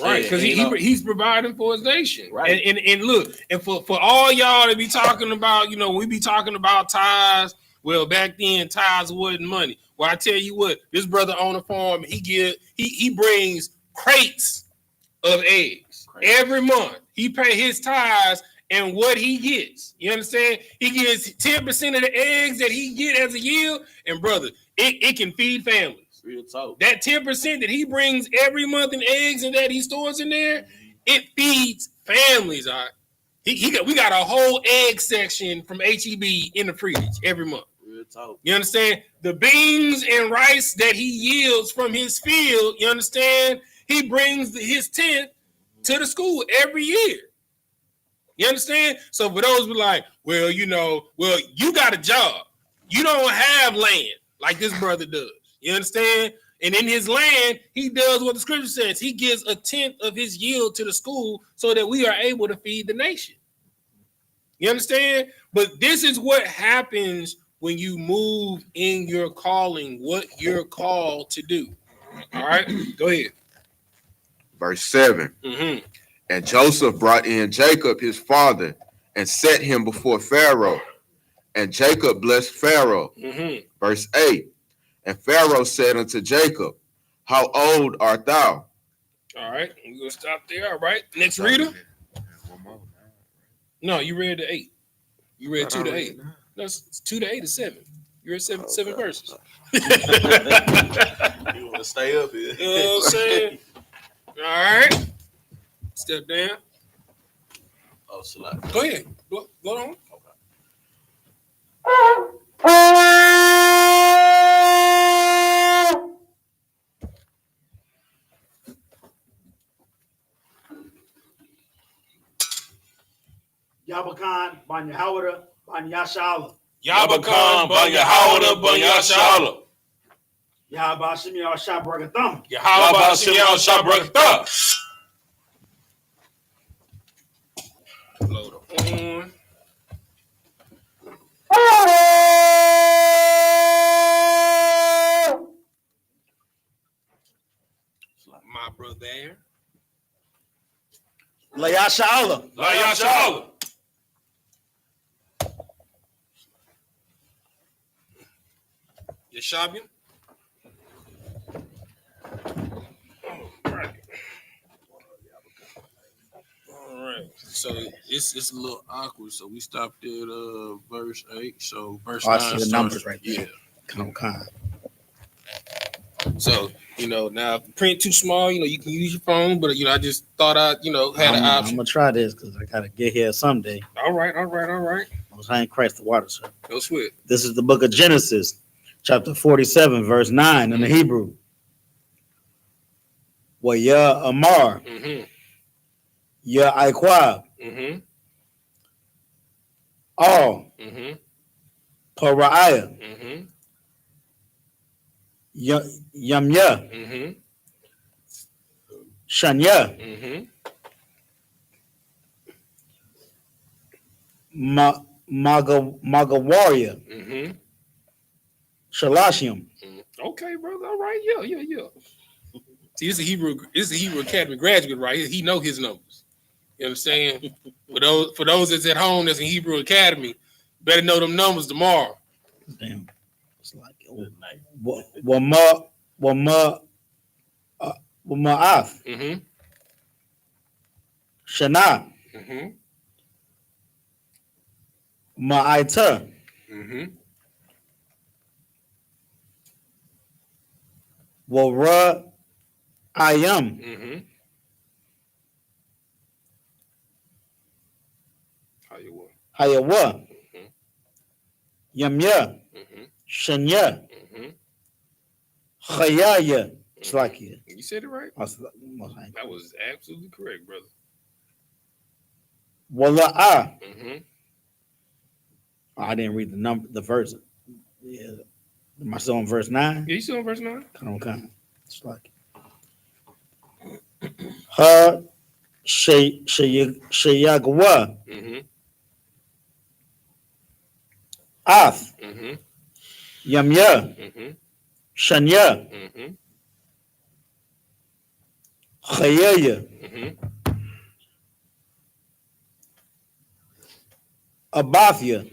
Right, because he's providing for his nation. Right. And look, and for all y'all to be talking about, you know, we be talking about tithes. Well, back then tithes wasn't money. Well, I tell you what, this brother on the farm, he brings crates of eggs every month. He pay his tithes and what he gets. You understand? He gets 10% of the eggs that he get as a yield, and brother, it can feed families. Real talk. That 10% that he brings every month in eggs and that he stores in there, it feeds families. All right? We got a whole egg section from H-E-B in the fridge every month. Real talk. You understand? The beans and rice that he yields from his field, you understand? He brings his tent to the school every year. You understand? So for those who are like, well, you got a job. You don't have land like this brother does. You understand? And in his land, he does what the scripture says. He gives a tenth of his yield to the school so that we are able to feed the nation. You understand? But this is what happens when you move in your calling, what you're called to do. All right? Go ahead. Verse 7. Mm-hmm. And Joseph brought in Jacob, his father, and set him before Pharaoh. And Jacob blessed Pharaoh. Mm-hmm. Verse 8. And Pharaoh said unto Jacob, how old art thou? All right, we're going to stop there. All right, next reader. No, you read the 8. You read 2 to 8. No, it's 2 to 8 is 7. You read seven verses. You want to stay up here? You know what I'm saying? All right. Step down. Oh, Salah. Go ahead. Go on. Yabakan, Banyahawada, Banyashala. Yabakan, Banyahawada, Banyashala. Yahabashim Yahshabragatham. Yahabashim Yahshabragatham. Load on. My brother. Layashala. Layashala. Yashabian. All right. So it's a little awkward. So we stopped at verse 8. So verse 9 the numbers right there. Yeah. Come. So, now if the print too small, you can use your phone, but I just thought I, had an option. I'm gonna try this because I gotta get here someday. All right. Most High in Christ the water, sir. No sweat. This is the book of Genesis, chapter 47, verse 9 in the Hebrew. Wa ya Amar. Ya Iqua. All. Pariah. Yamya. Shanya. Magawaria. Shalashim. Okay, brother. All right. Yeah. See, this is a Hebrew Academy graduate, right? He know his numbers. You understand? For those that's at home that's in Hebrew Academy, better know them numbers tomorrow. Damn. It's like Wama Af. Shana. Ma'aita. Wara Ayam. Hayawa. Yamya. Shanya. Chayaya. It's like it. You said it right. That was absolutely correct, brother. Wala'a. I didn't read the verse. Yeah. Am I still on verse 9? Yeah, you still on verse 9? Come. It's like Ha Shayagwa. Af. Yamya. Shanya. Chayaya. Abathia.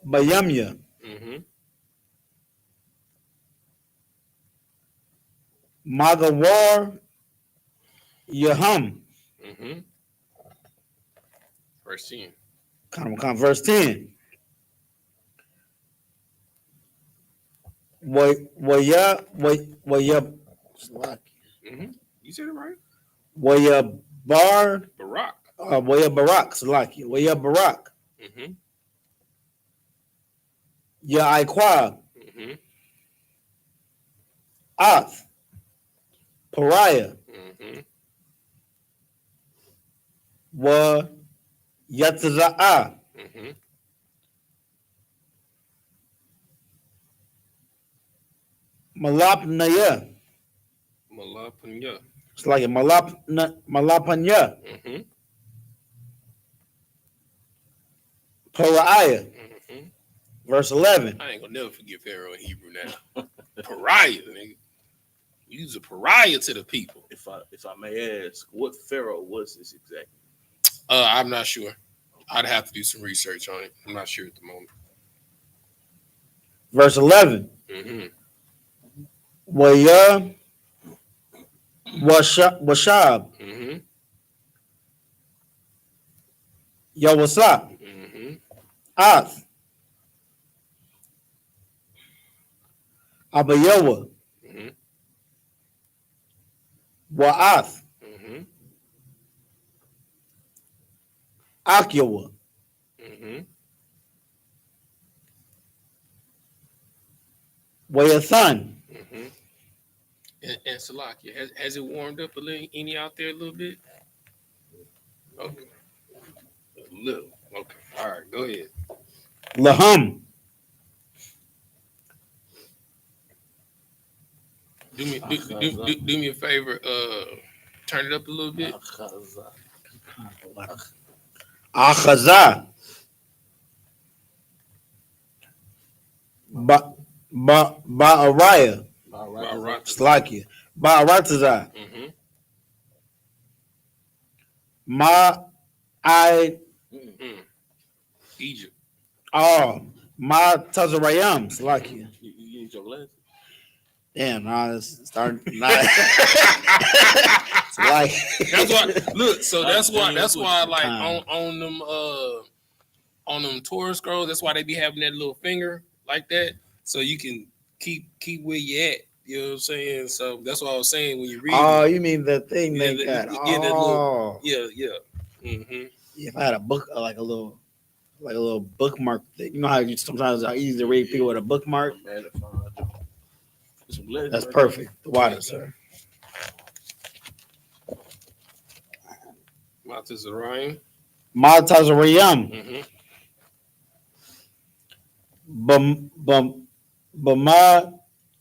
Bayamya. Magawar Yaham. Verse 10. Come, verse 10. Waya. You said it right. Waya Bar. Barak. Waya Barak. Salaki. Waya Barak. Ya Iqua. Ath. Pariah. Wa Yatza'a. Malapnaya. It's like a Malapanya. Pariah. Verse 11. I ain't gonna never forget Pharaoh in Hebrew now. Pariah, nigga. You's a pariah to the people. If I may ask, what Pharaoh was this exactly? I'm not sure. I'd have to do some research on it. I'm not sure at the moment. Verse 11. Waya Washab. Yawasap. Ath. Abayawa. Wa'ath. Akyawa. Wayathan. And Salakia, has it warmed up any out there a little bit? Okay. A little. Okay. All right, go ahead. Laham. Do me a favor. Turn it up a little bit. Achaza. Ba'araya. Slakia. Ba'arataza. Egypt. Oh, Ma Tazarayam. Slakia. You need your glasses? Damn, it's starting. It's like that's why. Look, so that's why, like on them Torah scrolls, that's why they be having that little finger like that, so you can keep where you at. You know what I'm saying? So that's what I was saying when you read. Oh, you mean the thing they got? Yeah. If I had a book, like a little bookmark thing. You know how you sometimes it's easy to read people with a bookmark. That's perfect. The water, sir. Matazarian. Matazariyam. Mm-hmm. Bama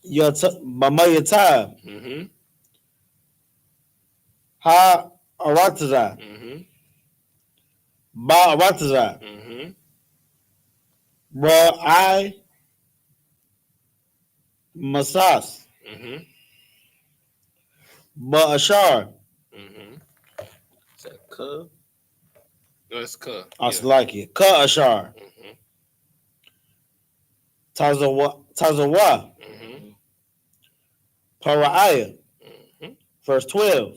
Yata. Mm-hmm. Ha Arataza. Mm-hmm. Ba Arataza. Mm-hmm. Ra I Masas. Mm-hmm. Ba Ashar. Mm-hmm. Is that Cub? No, it's Ka. I like it. Ka Ashar. Mm-hmm. Tazawa. Mm-hmm. Para'aya. Mm-hmm. Verse 12.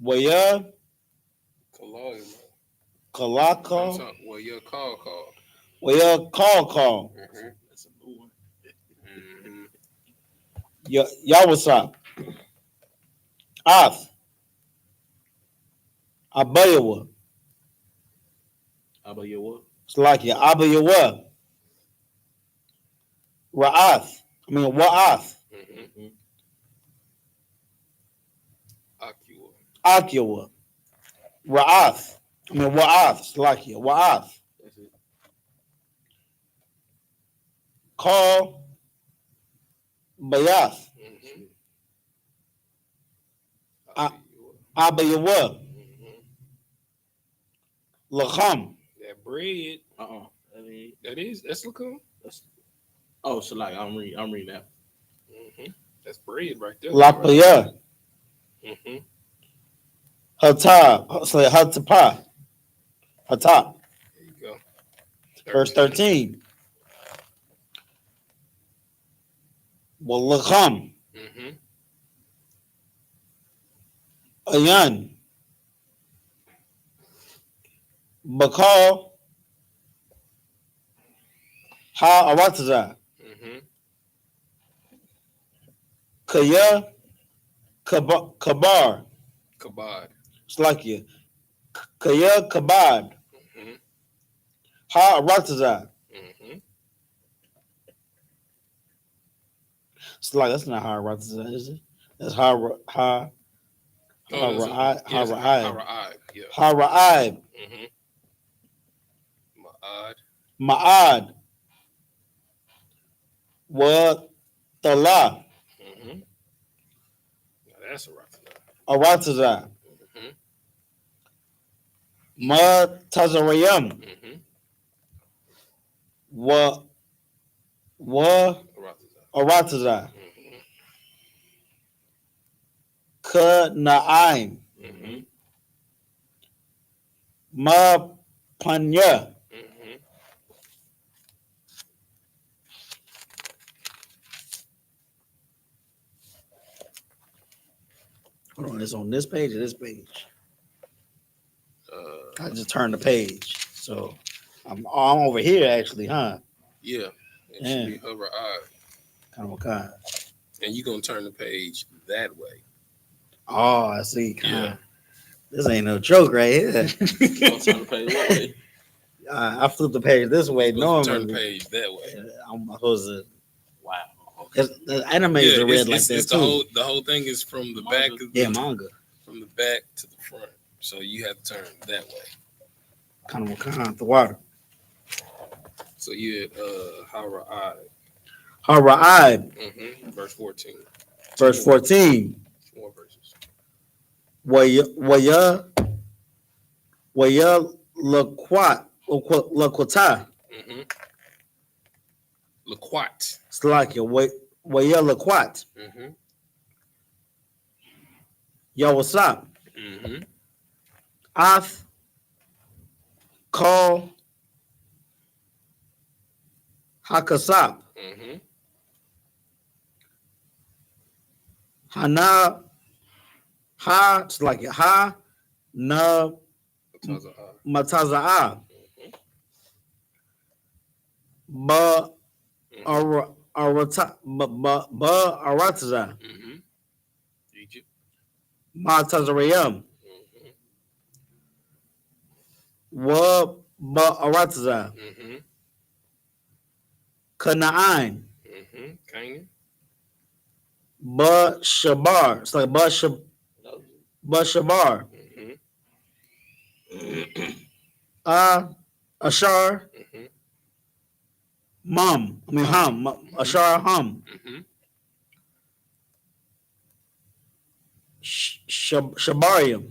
Waya Kalaka. Well, your call. Waya Call. Mm-hmm. That's a new one. Mm-hmm. Yawasa. Ath. Abayawa. How about your what? It's like it. Abayawa. Ra'ath. Wa'ath. Mm-hmm. Akiwa. Ra'ath. Wa'ath. It's like it. Wa'ath. That's it. Call. Bayath. Mm-hmm. Abayawa. Mm-hmm. Lacham. That bread. That's lacum. So like I'm reading that. Mm-hmm. That's bread right there. Lapaya. Mm-hmm. Hatah. It's like Hatapa. Hatah. There you go. Verse 13. Walacham. Mm-hmm. Ayan. Bakal. Ha Arataza. Mm-hmm. Kaya. Kabar. Kabad. It's like you. Kaya Kabad. Mm-hmm. Ha Arataza. Mm-hmm. It's like that's not Ha Arataza, is it? That's Ha Ra'ib. Yeah. Ha Ra'ib. Mm-hmm. Ma'ad. Ma'ad. Wa Tala. Mm-hmm. That's a rough. Arataza. Mm-hmm. Ma Tazarayam. Mm-hmm. Wa Arataza. Mm-hmm. Ka Na'im. Mm-hmm. Ma Panya. Mm-hmm. Hold on, it's on this page or this page? I just turned the page. So I'm over here actually, huh? Yeah. It should be hover eye. Kind of kind. And you're gonna turn the page that way. Oh, I see. Yeah. This ain't no joke right here. Turn the page that way. I flipped the page this way. Normally, turn the page that way. I'm supposed to. Wow. The animes are red like that too. The whole thing is from the back of the manga. From the back to the front. So you have to turn that way. Kind of the water. So you had Hara'ai. Hara'ai. Mm-hmm. Verse 14. Verse 14. 4 verses. Waya laquata. Mm-hmm. Laquat. It's like it. Waya laquat. Mm-hmm. Yo, what's up? Mm-hmm. Ath. Call. Hakasap. Mm-hmm. Hana. Ha. It's like it. Ha. Na. Mataza'a. Ba. Arataza. Mm-hmm. Egypt. Matazarayam. Mm-hmm. Wa ba arataza. Mm-hmm. Kana'ain. Mm-hmm. Canaan. Shabar. It's like Shabar. Ashar. Ham. Ashar Ham. Shabarium.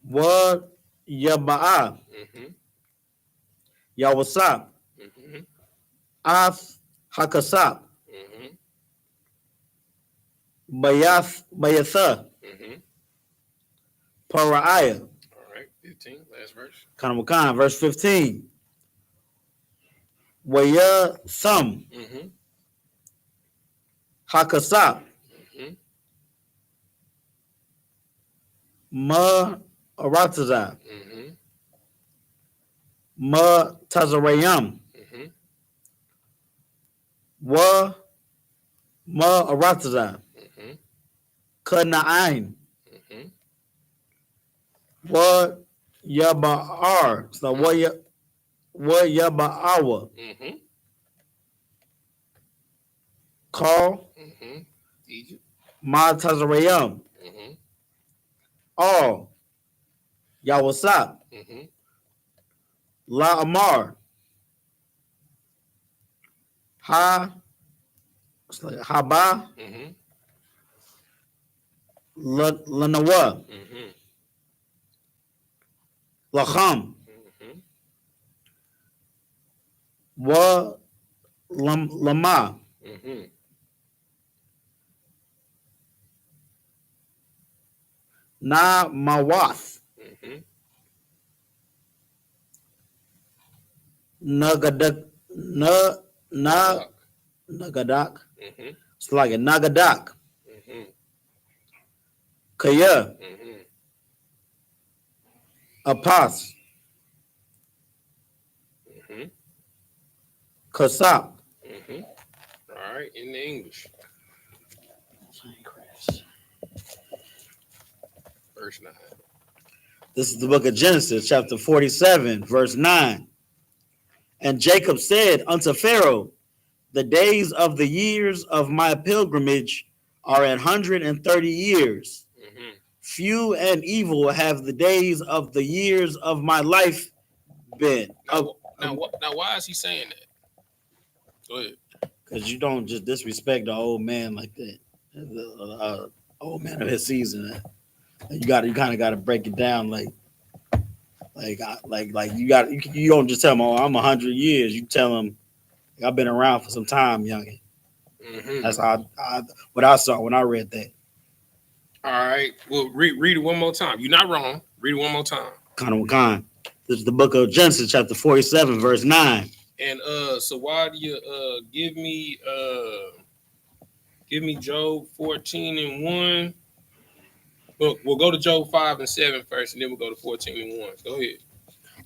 Wa Yaba'a. Yawasap. Af Hakasap. Bayatha. Paraiah. All right, 15, last verse. Kanawakan, verse 15. Waya Thumb. Hakasap. Ma Arataza. Ma Tazarayam. Wa Ma Arataza. Kana'ain. Wa Yaba'ar. So wa Yaba'awa. Call. Egypt. Ma Tazarayam. All. Yawasap. La Amar. It's like Haba. Lanawa. Lacham. Wa Lama. Na Mawath. Nagadak. Nagadak. It's like a Nagadak. Kaya. Apas. Kasap. All right, in the English. Verse 9. This is the book of Genesis, chapter 47, verse 9. And Jacob said unto Pharaoh, the days of the years of my pilgrimage are 130 years. Few and evil have the days of the years of my life been. Now, why is he saying that? Go ahead. Because you don't just disrespect the old man like that. The old man of his season. You kind of got to break it down like you don't just tell him, oh, I'm 100 years. You tell him, I've been around for some time, youngin. That's what I saw when I read that. All right. Well, read it one more time. You're not wrong. Read it one more time. Khan. This is the book of Genesis, chapter 47, verse 9. And so why do you give me Job 14 and 1? We'll go to Job 5 and 7 first, and then we'll go to 14 and 1. Go ahead.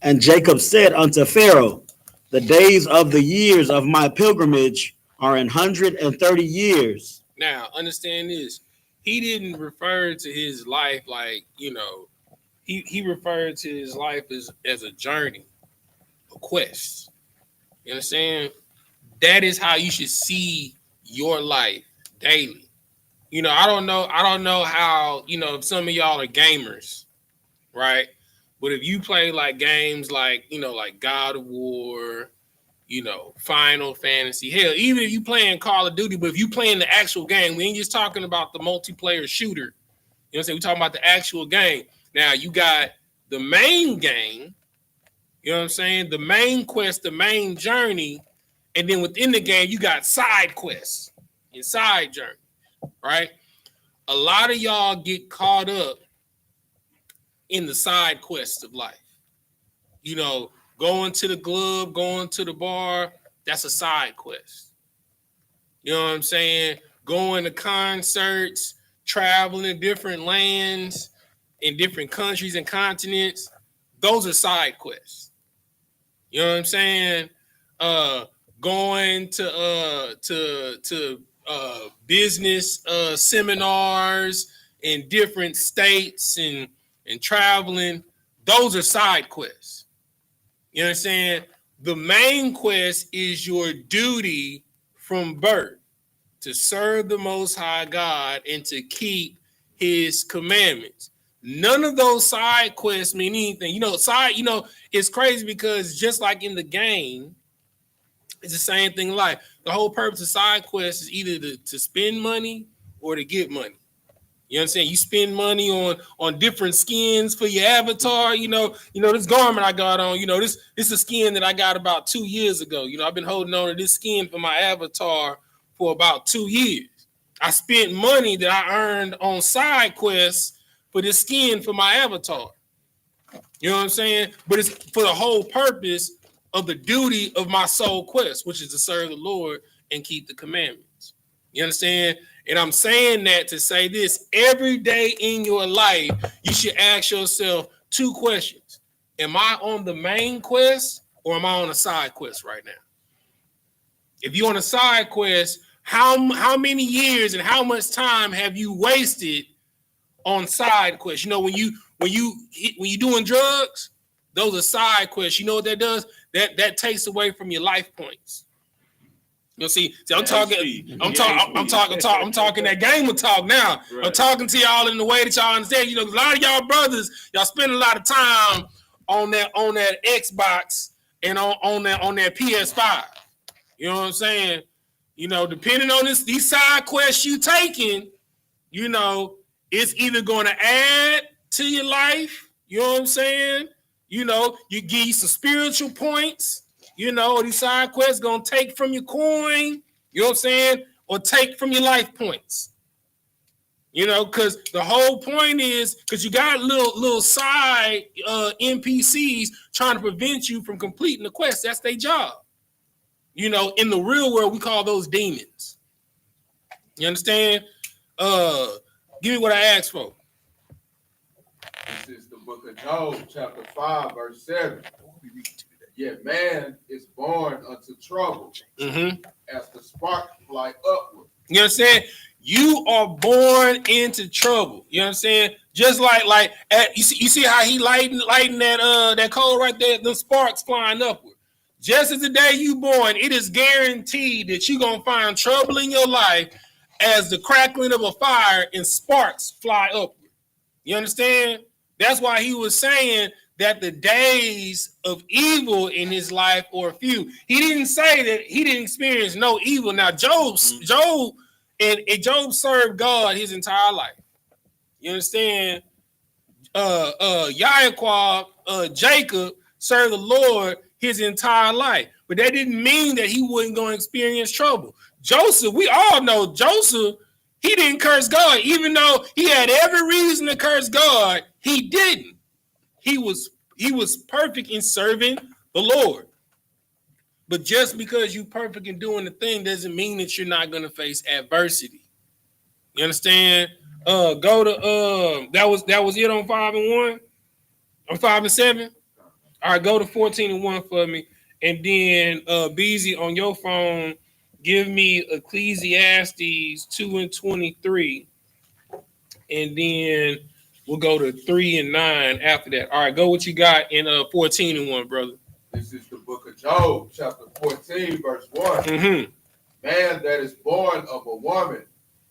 And Jacob said unto Pharaoh, the days of the years of my pilgrimage are 130 years. Now, understand this. He didn't refer to his life like, he referred to his life as a journey, a quest. You understand? That is how you should see your life daily. I don't know how, if some of y'all are gamers, right? But if you play like games like God of War, Final Fantasy, hell, even if you playing Call of Duty, but if you playing the actual game, we ain't just talking about the multiplayer shooter. You know what I'm saying? We talking about the actual game. Now you got the main game, you know what I'm saying? The main quest, the main journey, and then within the game, you got side quests and side journey, right? A lot of y'all get caught up in the side quests of life. Going to the club, going to the bar, that's a side quest. You know what I'm saying? Going to concerts, traveling in different lands, in different countries and continents, those are side quests. You know what I'm saying? Going to business seminars in different states and traveling, those are side quests. You know what I'm saying? The main quest is your duty from birth to serve the Most High God and to keep his commandments. None of those side quests mean anything. It's crazy because just like in the game, it's the same thing in life. The whole purpose of side quests is either to spend money or to get money. You know what I'm saying? You spend money on different skins for your avatar. This garment I got on, this is a skin that I got about 2 years ago. I've been holding on to this skin for my avatar for about 2 years. I spent money that I earned on side quests for this skin for my avatar. You know what I'm saying? But it's for the whole purpose of the duty of my soul quest, which is to serve the Lord and keep the commandments. You understand? And I'm saying that to say this: every day in your life, you should ask yourself 2 questions. Am I on the main quest or am I on a side quest right now? If you're on a side quest, how many years and how much time have you wasted on side quests? When you doing drugs, those are side quests. You know what that does? That takes away from your life points. See, I'm talking that gamer talk now. Right. I'm talking to y'all in the way that y'all understand. A lot of y'all brothers, y'all spend a lot of time on that Xbox and on that PS5. You know what I'm saying? Depending on these side quests you taking, it's either going to add to your life. You know what I'm saying? You give you some spiritual points. These side quests gonna take from your coin, you know what I'm saying, or take from your life points. Because the whole point is, because you got little side NPCs trying to prevent you from completing the quest. That's their job. In the real world, we call those demons. You understand? Give me what I asked for. This is the book of Job, chapter 5, verse 7. Yet man is born unto trouble, as the spark fly upward. You know what I'm saying? You are born into trouble. You know what I'm saying? Just like you see how he lighting that coal right there, the sparks flying upward. Just as the day you born, it is guaranteed that you're gonna find trouble in your life as the crackling of a fire and sparks fly upward. You understand? That's why he was saying that the days of evil in his life are few. He didn't say that he didn't experience no evil. Now, Job served God his entire life. You understand? YAHANNA, Jacob served the Lord his entire life. But that didn't mean that he wasn't going to experience trouble. Joseph, we all know Joseph, he didn't curse God. Even though he had every reason to curse God, he didn't. He was perfect in serving the Lord. But just because you're perfect in doing the thing doesn't mean that you're not going to face adversity. You understand? Go to that was it on 5 and 1? On 5 and 7? All right, go to 14 and 1 for me. And then BZ on your phone, give me Ecclesiastes 2 and 23. And then we'll go to 3 and 9 after that. All right, go what you got in 14 and 1, brother. This is the book of Job, chapter 14, verse 1. Man that is born of a woman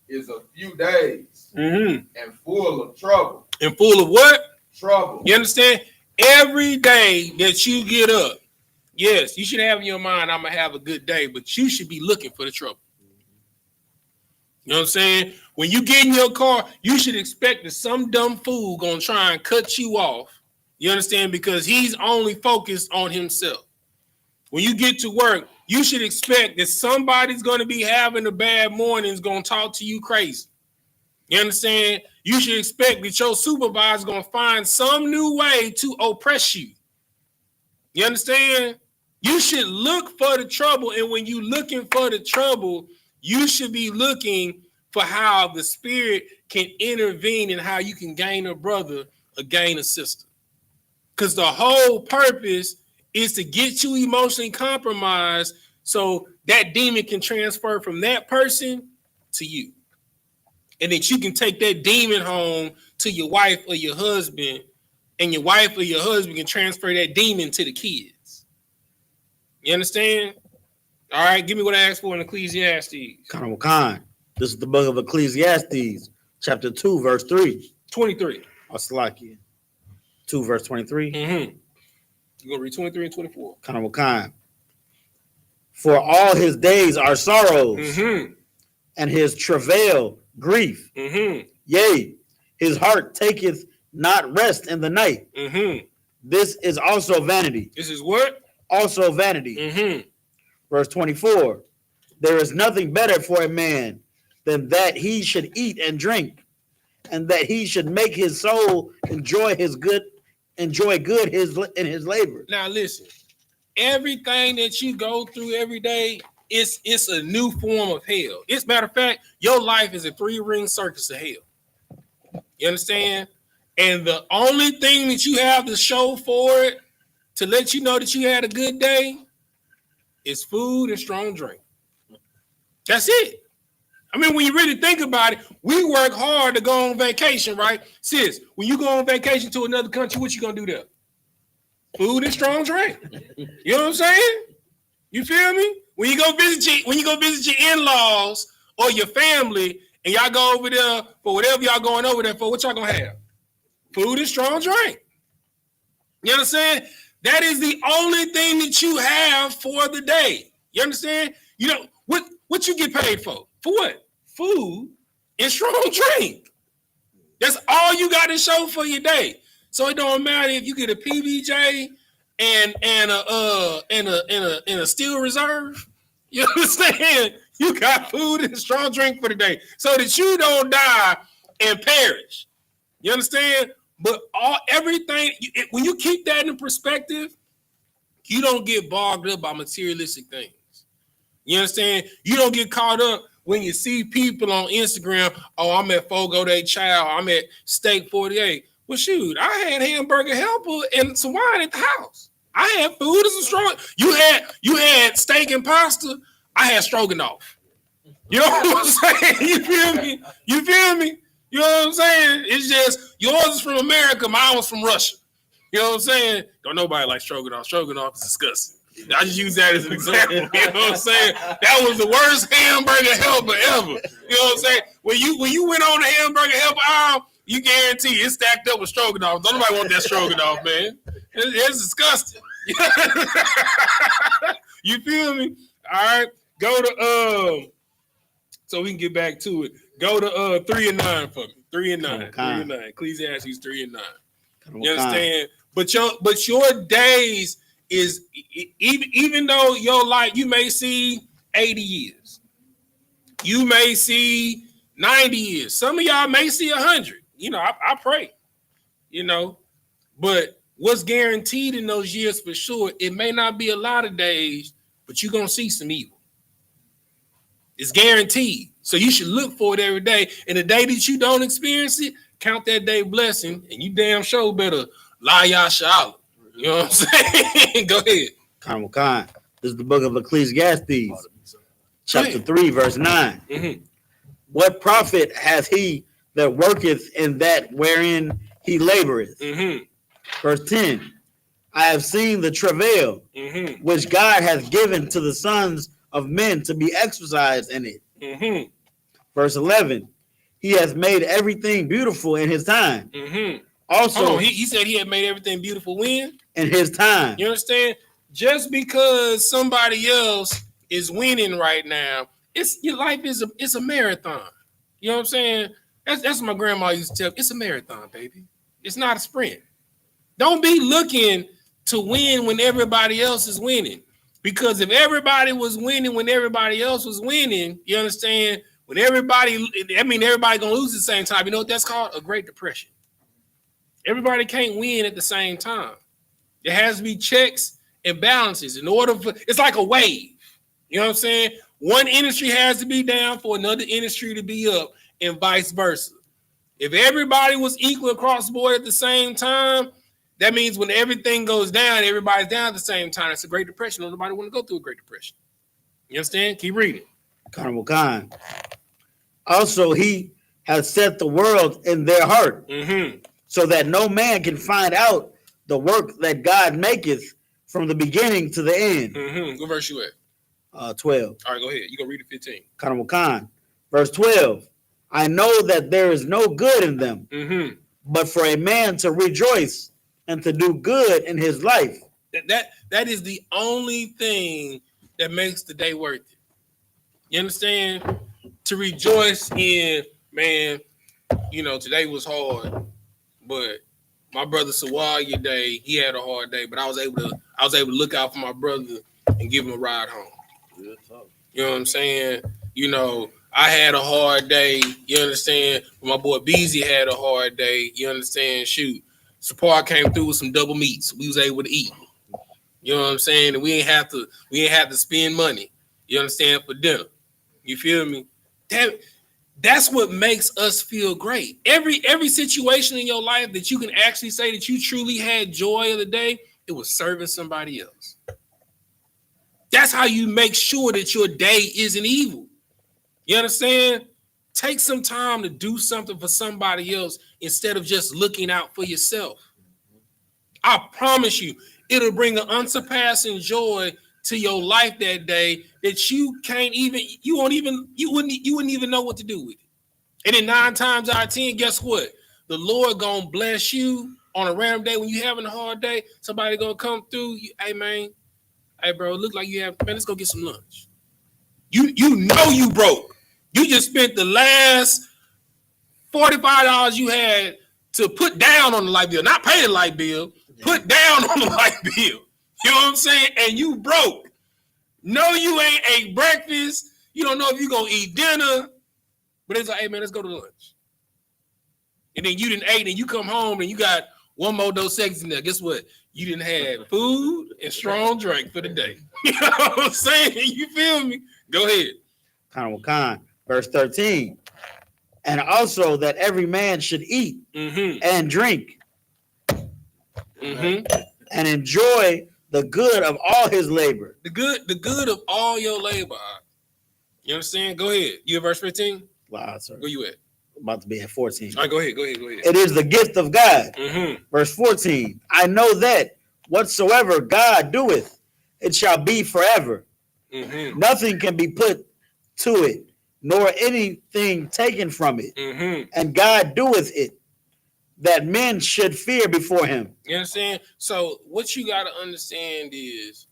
is a few days and full of trouble. And full of what? Trouble. You understand? Every day that you get up, yes, you should have in your mind, I'm going to have a good day, but you should be looking for the trouble. You know what I'm saying? When you get in your car, you should expect that some dumb fool gonna try and cut you off. You understand? Because he's only focused on himself. When you get to work, you should expect that somebody's gonna be having a bad morning, is gonna talk to you crazy. You understand? You should expect that your supervisor's gonna find some new way to oppress you. You understand? You should look for the trouble, and when you're looking for the trouble, you should be looking for how the spirit can intervene and how you can gain a brother or gain a sister. Because the whole purpose is to get you emotionally compromised so that demon can transfer from that person to you. And that you can take that demon home to your wife or your husband, and your wife or your husband can transfer that demon to the kids. You understand? All right, give me what I asked for in Ecclesiastes. Khan. This is the book of Ecclesiastes, chapter 2, verse 3. 23. Aslakia. 2, verse 23. Mm-hmm. You're going to read 23 and 24. Khan. For all his days are sorrows, and his travail grief. Yea, his heart taketh not rest in the night. This is also vanity. This is what? Also vanity. Verse 24. There is nothing better for a man than that he should eat and drink, and that he should make his soul enjoy good in his labor. Now listen, everything that you go through every day, it's a new form of hell. It's matter of fact, your life is a 3-ring circus of hell. You understand? And the only thing that you have to show for it to let you know that you had a good day is food and strong drink. That's it. I mean, when you really think about it, we work hard to go on vacation, right? Sis, when you go on vacation to another country, what you gonna do there? Food and strong drink. You know what I'm saying? You feel me? When you go visit your in-laws or your family, and y'all go over there for whatever y'all going over there for, what y'all gonna have? Food and strong drink. You understand? That is the only thing that you have for the day. You understand? You know what you get paid for? For what? Food and strong drink. That's all you got to show for your day. So it don't matter if you get a PBJ and a steel reserve. You understand? You got food and strong drink for the day, so that you don't die and perish. You understand? But everything, when you keep that in perspective, you don't get bogged up by materialistic things. You understand? You don't get caught up when you see people on Instagram. Oh, I'm at Fogo de Chao. I'm at Steak 48. Well, shoot, I had hamburger helper and some wine at the house. I had food and some strong. You had steak and pasta. I had stroganoff. You know what I'm saying? You feel me? You feel me? You know what I'm saying? It's just yours is from America, mine was from Russia. You know what I'm saying? Don't nobody like stroganoff. Stroganoff is disgusting. I just use that as an example. You know what I'm saying? That was the worst hamburger helper ever. You know what I'm saying? When you went on the hamburger helper aisle, you guarantee it's stacked up with stroganoff. Don't nobody want that stroganoff, man. It's disgusting. You feel me? All right. Go to so we can get back to it. Go to 3 and 9 for me. 3 and 9. 3 and 9. Ecclesiastes 3 and 9. You understand? But your days is even though your life, you may see 80 years, you may see 90 years. Some of y'all may see 100. You know, I pray. You know, but what's guaranteed in those years for sure? It may not be a lot of days, but you're gonna see some evil. It's guaranteed. So you should look for it every day. And the day that you don't experience it, count that day blessing, and you damn sure better YAHANNA. You know what I'm saying? Go ahead. Khan. This is the book of Ecclesiastes, chapter 3, verse 9. What profit hath he that worketh in that wherein he laboreth? Verse 10. I have seen the travail which God hath given to the sons of men to be exercised in it. Verse 11. He has made everything beautiful in his time. Also, he said he had made everything beautiful when? In his time. You understand? Just because somebody else is winning right now, your life is a marathon. You know what I'm saying? That's what my grandma used to tell me. It's a marathon, baby. It's not a sprint. Don't be looking to win when everybody else is winning. Because if everybody was winning when everybody else was winning, you understand? When everybody gonna lose at the same time. You know what that's called? A Great Depression. Everybody can't win at the same time. There has to be checks and balances in order for, it's like a wave. You know what I'm saying? One industry has to be down for another industry to be up, and vice versa. If everybody was equal across the board at the same time, that means when everything goes down, everybody's down at the same time. It's a Great Depression. Nobody want to go through a Great Depression. You understand? Keep reading. Khan. Also, he has set the world in their heart, so that no man can find out the work that God maketh from the beginning to the end. What verse you at? 12. All right, go ahead. You gonna read it 15. Kanawakan. Verse 12. I know that there is no good in them, but for a man to rejoice and to do good in his life. That is the only thing that makes the day worth it. You understand? To rejoice in, man, you know, today was hard, but my brother Sawaya day, he had a hard day, but I was able to look out for my brother and give him a ride home. You know what I'm saying? You know, I had a hard day, you understand? My boy Beezy had a hard day, you understand? Shoot, Support came through with some double meats. We was able to eat. You know what I'm saying? And we ain't have to spend money. You understand? For dinner. You feel me? That's what makes us feel great. Every situation in your life that you can actually say that you truly had joy of the day, it was serving somebody else. That's how you make sure that your day isn't evil. You understand? Take some time to do something for somebody else instead of just looking out for yourself. I promise you, it'll bring an unsurpassing joy to your life that day that you wouldn't even know what to do with it. And then 9 times out of 10, guess what? The Lord gonna bless you on a random day when you having a hard day. Somebody gonna come through. Hey man, hey bro, look like you have. Man, let's go get some lunch. You know you broke. You just spent the last $45 you had to put down on the light bill, not pay the light bill. Put down on the light bill. You know what I'm saying? And you broke. No, you ain't ate breakfast. You don't know if you're going to eat dinner. But it's like, hey, man, let's go to lunch. And then you didn't eat and you come home and you got one more Dos Equis in there. Guess what? You didn't have food and strong drink for the day. You know what I'm saying? You feel me? Go ahead. Kanawakan. Verse 13. And also that every man should eat and drink. And enjoy the good of all his labor. The good of all your labor. You understand? Go ahead. You at verse 15? Wow, sir. Where you at? About to be at 14. All right, go ahead. It is the gift of God. Verse 14. I know that whatsoever God doeth, it shall be forever. Nothing can be put to it, nor anything taken from it. And God doeth it, that men should fear before him. You understand? So what you got to understand is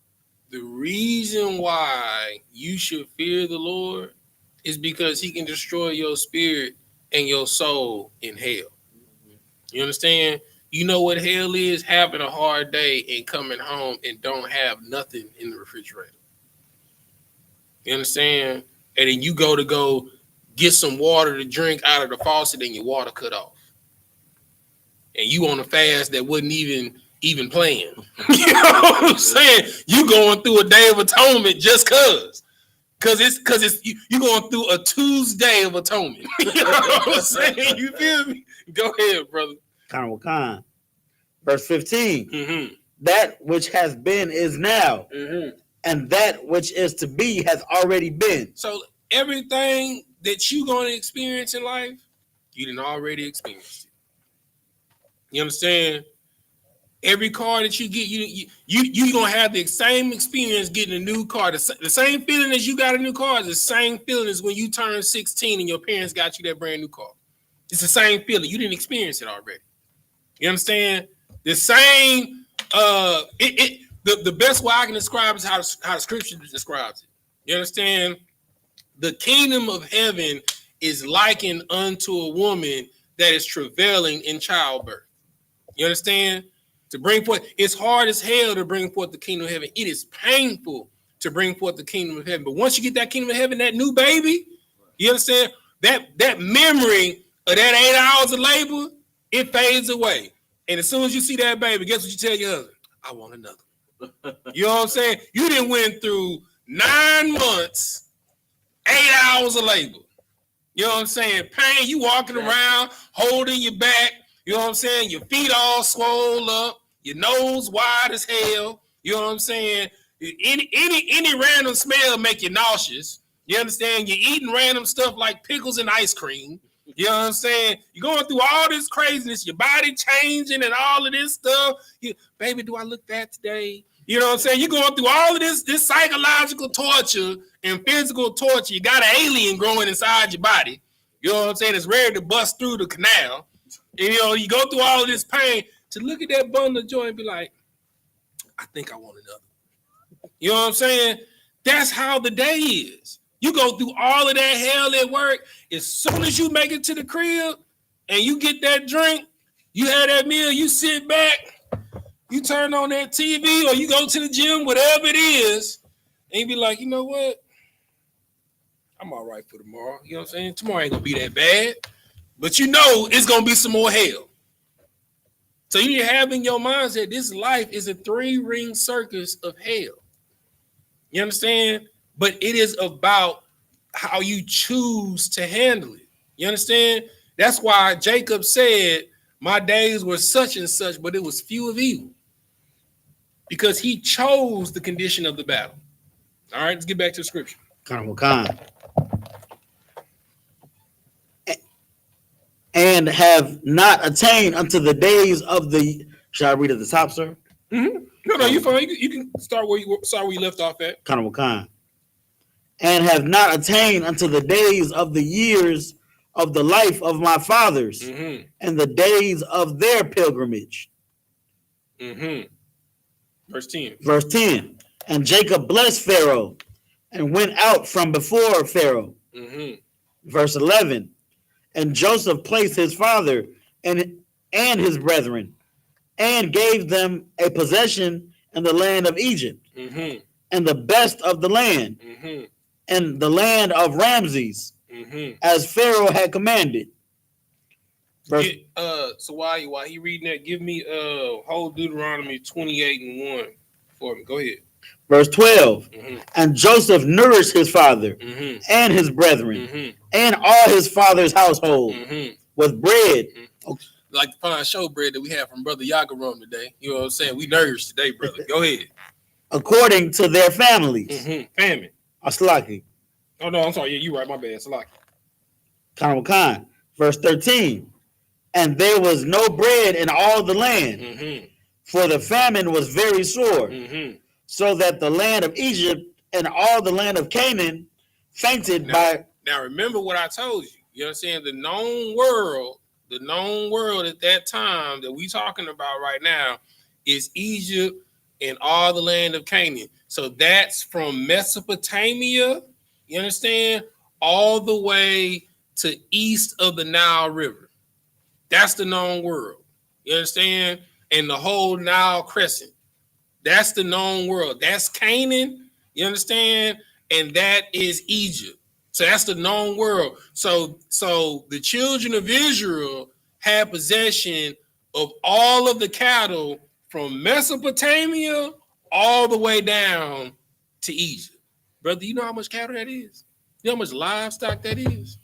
the reason why you should fear the Lord is because he can destroy your spirit and your soul in hell. You understand? You know what hell is? Having a hard day and coming home and don't have nothing in the refrigerator. You understand? And then you go get some water to drink out of the faucet and your water cut off. And you on a fast that wasn't even playing. You know what I'm saying? You going through a day of atonement just cause it's you going through a Tuesday of atonement. You know what I'm saying? You feel me? Go ahead, brother. Khan. Verse 15. That which has been is now, and that which is to be has already been. So everything that you going to experience in life, you done already experienced it. You understand? Every car that you get, you gonna have the same experience getting a new car. The same feeling as you got a new car is the same feeling as when you turn 16 and your parents got you that brand new car. It's the same feeling. You didn't experience it already. You understand? The same. The best way I can describe is how the scripture describes it. You understand? The kingdom of heaven is likened unto a woman that is travailing in childbirth. You understand? To bring forth, it's hard as hell to bring forth the kingdom of heaven. It is painful to bring forth the kingdom of heaven. But once you get that kingdom of heaven, that new baby, you understand? That memory of that 8 hours of labor, it fades away. And as soon as you see that baby, guess what you tell your husband? I want another. You know what I'm saying? You done went through 9 months, 8 hours of labor. You know what I'm saying? Pain, you walking around, holding your back. You know what I'm saying? Your feet all swole up, your nose wide as hell. You know what I'm saying? Any random smell make you nauseous. You understand? You're eating random stuff like pickles and ice cream. You know what I'm saying? You're going through all this craziness, your body changing and all of this stuff. Baby, do I look fat today? You know what I'm saying? You're going through all of this psychological torture and physical torture. You got an alien growing inside your body. You know what I'm saying? It's ready to bust through the canal. And, you know, you go through all of this pain to look at that bundle of joy and be like, I think I want another. You know what I'm saying? That's how the day is. You go through all of that hell at work. As soon as you make it to the crib and you get that drink, you have that meal, you sit back, you turn on that TV or you go to the gym, whatever it is, and you be like, you know what? I'm all right for tomorrow. You know what I'm saying? Tomorrow ain't going to be that bad. But you know it's going to be some more hell. So you have in your mindset, this life is a 3-ring circus of hell. You understand? But it is about how you choose to handle it. You understand? That's why Jacob said, my days were such and such, but it was few of evil. Because he chose the condition of the battle. All right, let's get back to the scripture. And have not attained unto the days of the. Shall I read at the top, sir? Mm-hmm. No, you're fine. You can start where you left off at. And have not attained unto the days of the years of the life of my fathers, and the days of their pilgrimage. Verse 10. Verse 10. And Jacob blessed Pharaoh and went out from before Pharaoh. Verse 11. And Joseph placed his father and his brethren and gave them a possession in the land of Egypt, and the best of the land, and the land of Ramses, as Pharaoh had commanded. So while he reading that, give me whole Deuteronomy 28:1 for me. Go ahead. Verse 12. And Joseph nourished his father and his brethren and all his father's household with bread. Like the fine show bread that we have from Brother Yagarum today. You know what I'm saying? We nourished today, brother. Go ahead. According to their families. Famine. Aslaki. Oh, no, I'm sorry. Yeah, you're right. My bad. Aslaki. Verse 13. And there was no bread in all the land, for the famine was very sore, so that the land of Egypt and all the land of Canaan fainted by. Now, remember what I told you. You know what I'm saying? The known world at that time that we talking about right now is Egypt and all the land of Canaan. So that's from Mesopotamia, you understand, all the way to east of the Nile River. That's the known world. You understand? And the whole Nile Crescent. That's the known world. That's Canaan. You understand? And that is Egypt. So that's the known world. So the children of Israel had possession of all of the cattle from Mesopotamia all the way down to Egypt. Brother, you know how much cattle that is? You know how much livestock that is?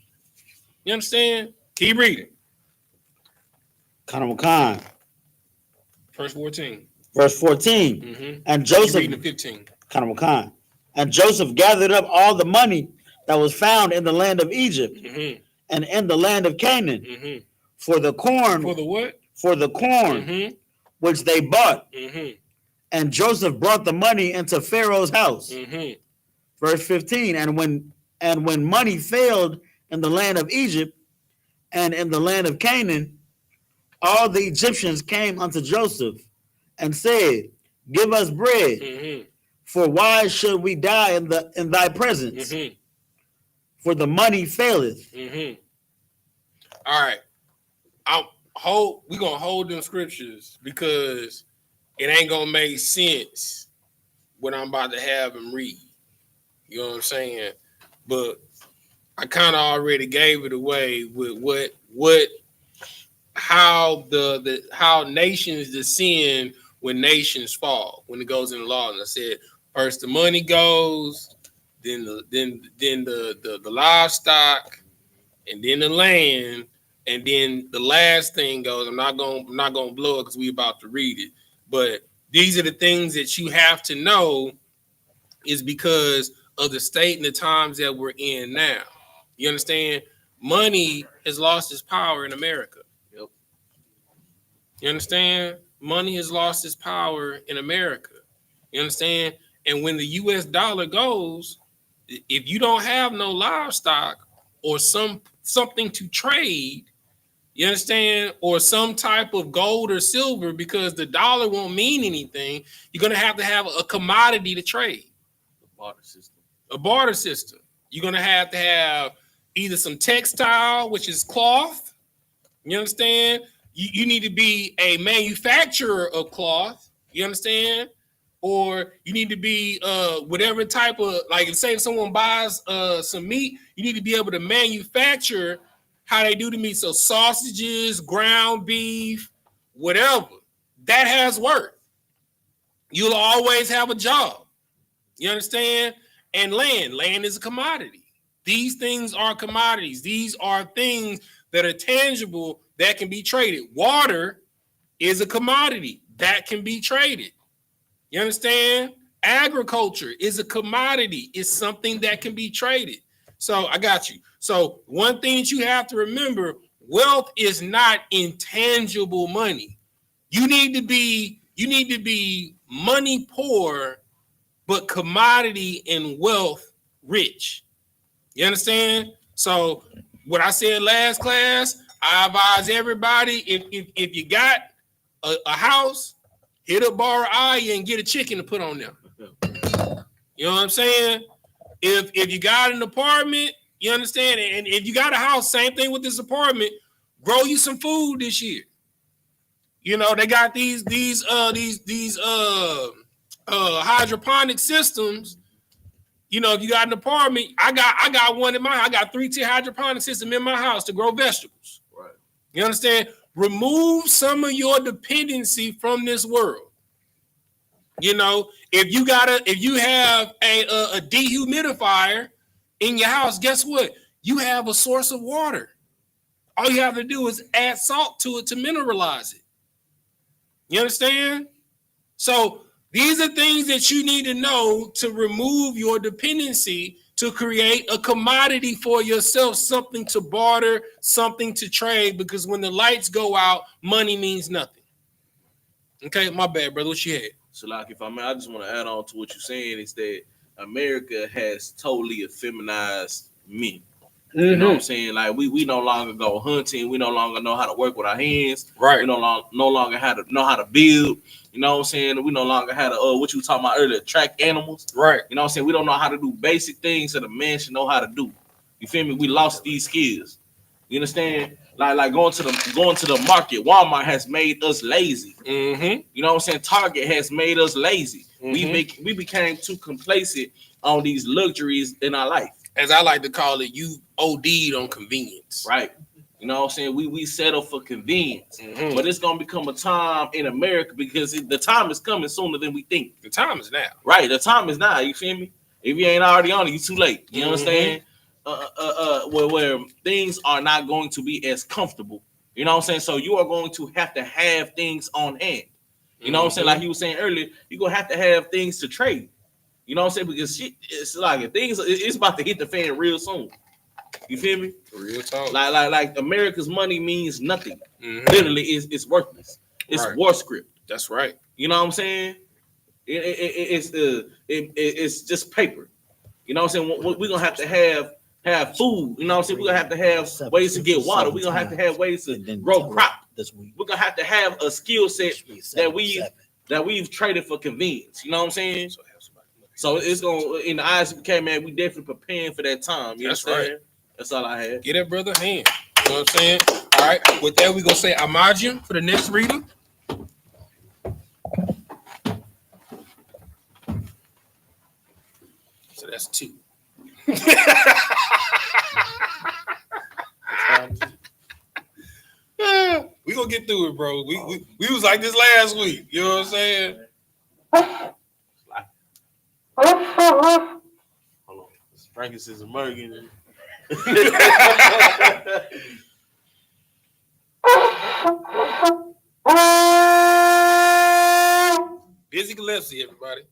You understand? Keep reading. Verse 14. Verse 14. And Joseph. Reading 15. And Joseph gathered up all the money that was found in the land of Egypt and in the land of Canaan for the corn. For the what? For the corn which they bought. And Joseph brought the money into Pharaoh's house. Verse 15. And when money failed in the land of Egypt and in the land of Canaan, all the Egyptians came unto Joseph and said, give us bread, for why should we die in thy presence? For the money faileth. All right. We're going to hold them scriptures because it ain't going to make sense what I'm about to have them read. You know what I'm saying? But I kind of already gave it away with how how nations descend when nations fall, when it goes in the law. And I said, first the money goes, then the livestock, and then the land, and then the last thing goes. I'm not gonna blow it because we about to read it. But these are the things that you have to know, is because of the state and the times that we're in now. You understand? Money has lost its power in America. Yep. You understand? Money has lost its power in America. You understand? And when the US dollar goes, if you don't have no livestock or something to trade, you understand, or some type of gold or silver, because the dollar won't mean anything, you're going to have a commodity to trade. A barter system. You're going to have either some textile, which is cloth. You understand? You need to be a manufacturer of cloth. You understand? Or you need to be whatever type of, like, say if someone buys some meat, you need to be able to manufacture how they do the meat. So sausages, ground beef, whatever. That has worth. You'll always have a job. You understand? And land is a commodity. These things are commodities. These are things that are tangible that can be traded. Water is a commodity that can be traded. You understand? Agriculture is a commodity. It's something that can be traded. So I got you. So one thing that you have to remember, wealth is not intangible money. You need to be money poor, but commodity and wealth rich. You understand? So what I said last class, I advise everybody, if you got a house, hit up Borrow Aya and get a chicken to put on there. You know what I'm saying? If you got an apartment, you understand, and if you got a house, same thing with this apartment, grow you some food this year. You know, they got these hydroponic systems. You know, if you got an apartment, I got one in my house. I got 3-tier hydroponic system in my house to grow vegetables. Right. You understand? Remove some of your dependency from this world. You know, if you have a dehumidifier in your house, guess what? You have a source of water. All you have to do is add salt to it to mineralize it. You understand? So these are things that you need to know to remove your dependency, to create a commodity for yourself, something to barter, something to trade, because when the lights go out, money means nothing. Okay, my bad, brother. What you had? So, like, if I just want to add on to what you're saying, is that America has totally effeminized men. Mm-hmm. You know what I'm saying? Like, we no longer go hunting. We no longer know how to work with our hands. Right. We no longer know how to build. You know what I'm saying? We no longer had what you were talking about earlier, track animals. Right. You know what I'm saying? We don't know how to do basic things that a man should know how to do. You feel me? We lost these skills. You understand? Like going to the market. Walmart has made us lazy. Mm-hmm. You know what I'm saying? Target has made us lazy. Mm-hmm. We became too complacent on these luxuries in our life. As I like to call it, you OD'd on convenience. Right. You know what I'm saying? We settle for convenience. Mm-hmm. But it's going to become a time in America, because the time is coming sooner than we think. The time is now. Right. The time is now. You feel me? If you ain't already on it, you too late. You understand? Where things are not going to be as comfortable. You know what I'm saying? So you are going to have things on hand. You know what I'm saying? Like he was saying earlier, you're going to have things to trade. You know what I'm saying? Because it's like it's about to hit the fan real soon. You feel me? Real talk. Like America's money means nothing. Mm-hmm. Literally, it's worthless. It's right. War script. That's right. You know what I'm saying? It's just paper. You know what I'm saying? We're gonna have to have food. You know what I'm saying? We're gonna have ways to get water. We're gonna have ways to grow crop. We're gonna have a skill set that we've traded for convenience. You know what I'm saying? So it's gonna, in the I.S.U.P.K, man, we definitely preparing for that time. You That's understand? Right. That's all I had. Get that brother a hand. You know what I'm saying? All right. With that, we're gonna say Imagine for the next reader. So that's 2. We gonna get through it, bro. We was like this last week. You know what I'm saying? Hold on. Frankincense and Mergen. Busy Gillespie, everybody.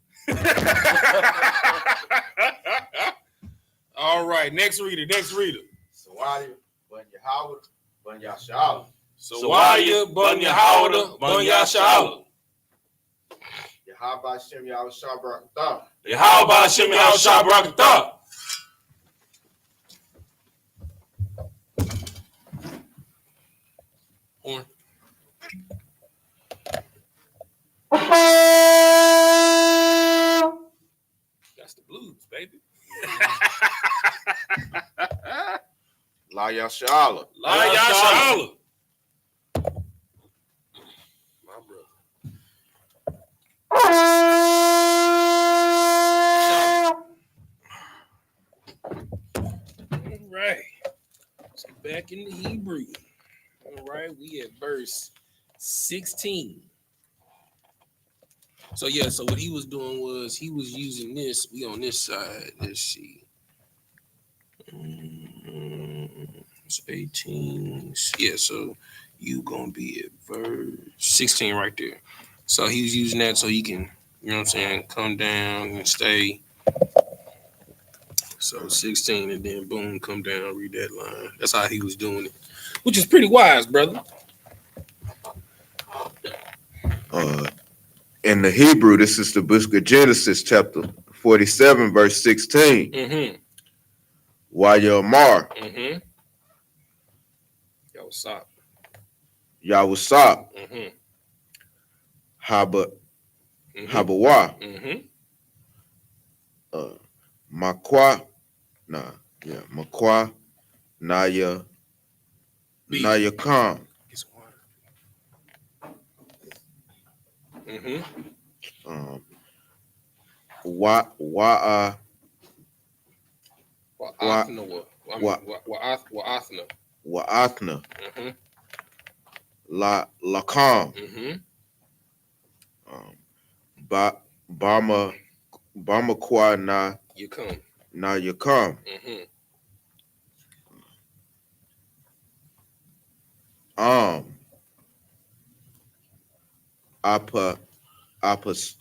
All right, next reader. Sawaya, Bun Yahweh, Bun Yahshalam. Sawaya, Bun Yahweh, Bun Yahshalam. How about Shem Yahushua Barakatah? How about Shem Yahushua Barakatah? Horn. That's the blues, baby. La Yashala. La Yashala. My brother. All right. So back in the Hebrew. All right, we at verse 16. So yeah, so what he was doing was he was using this. We on this side. Let's see. It's 18. Yeah, so you gonna be at verse 16 right there. So he was using that so he can, you know what I'm saying, come down and stay. So 16 and then boom, come down, read that line. That's how he was doing it, which is pretty wise, brother. In the Hebrew, this is the book of Genesis, chapter 47, verse 16. Mm-hmm. Wayamar, Mm-hmm. Yo, what's up? Yahusap, Mm-hmm. Haba, Mm-hmm. Habawa, Mm-hmm. Makwa, Makwa, Naya, Beef. Naya Khan, Get some water. Mm-hmm. Wa'athna, Wa'athna. Mm-hmm. Lakam, Mm-hmm. Bamakwa You come. na Yakam, Mm-hmm. Apas,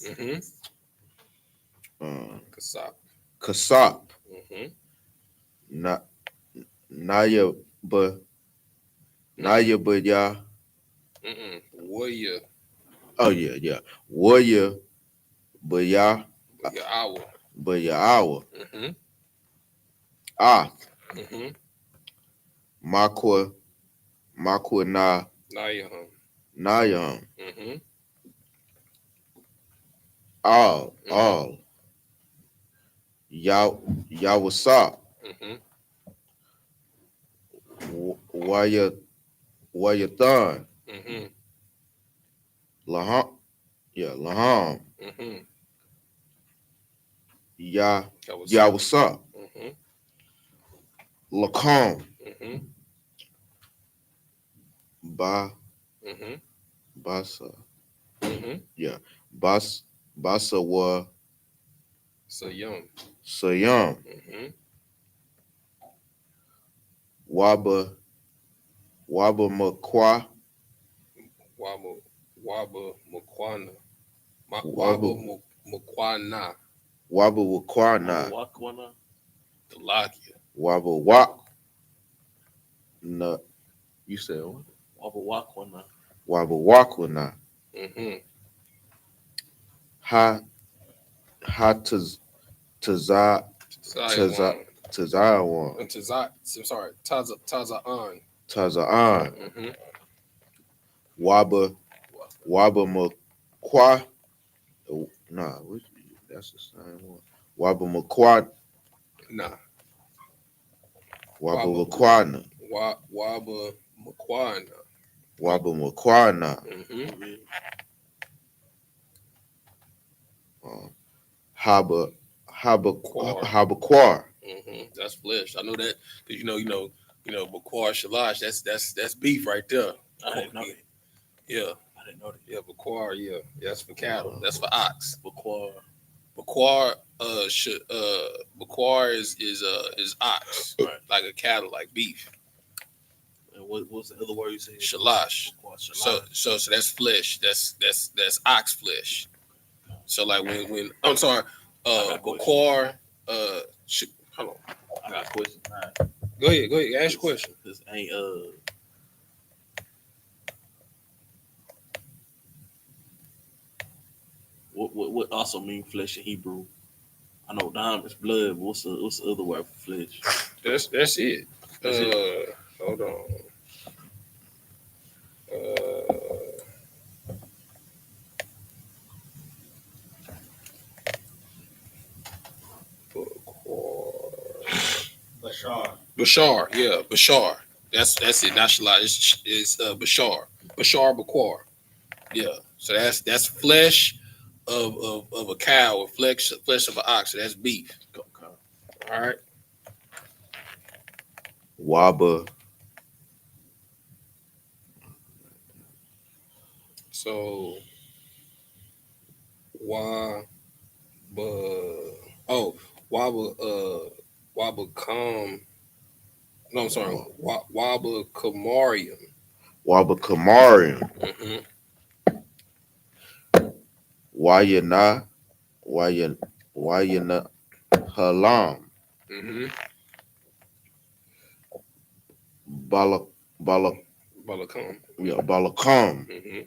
Mm-hmm. Kasap. Kasap, Mm-hmm. Naya ya. Mm-mm. Warrior. Oh yeah. Warrior Baya Your hour. Bayawa. Mm-hmm. Mm-hmm. Makwa Nayahum. Nayam. Mm-hmm. All. Yawasap. Mm-hmm. Wayathan. Mm-hmm. Laham. Mm-hmm. Yawasap. Mm-hmm. Lakam. Mm-hmm. Mm-hmm. Basa. Mm-hmm. Yeah. Basa wa Sayum. Mm-hmm. Waba Makwa. Waba Mukwana. Mukwana. Waba Wakwana. Wakwana. Delakia. Waba Wak. No, you said what? Wakwana. Waba Wakwana. Mm-hmm. Ha Tazawan. Tazaan. Tazaan. Mm-hmm. Waba Makwa. Nah, that's the same one. Waba Makwa. Nah. Waba Makwana. Waba Mukwana. Waba Makwana. Mm-hmm. Habaquar. Mm-hmm. That's flesh. I know that because you know, Bakwar Shalash. That's beef right there. I didn't know that. Yeah. I didn't know that. Yeah, Bakwar. Yeah, that's for cattle. That's for ox. Bakwar. Bakwar. Bakwar is ox, right? Like a cattle, like beef. And what's the other word you said? Shalash. Shalash. So that's flesh. That's ox flesh. So like when I'm sorry, Bakwar. Hold on. I got a question. Right. Go ahead. Ask your question. This ain't What also mean flesh in Hebrew? I know dime is blood, but what's the other word for flesh? That's it. That's it. Hold on. Bashar, yeah, Bashar. That's it. Not Shalai. It's Bashar. Bashar Bakwar. Yeah. So that's flesh of a cow or flesh of an ox. So that's beef. Okay. All right. Waba. So Waba. Oh, Waba Kam. No, I'm sorry. Waba Kamarium. Waba Kamarium. Mm-hmm. Wayana. Wayana Halam. Mm-hmm. Balak. Balakam. Yeah, Balakam. Mm-hmm.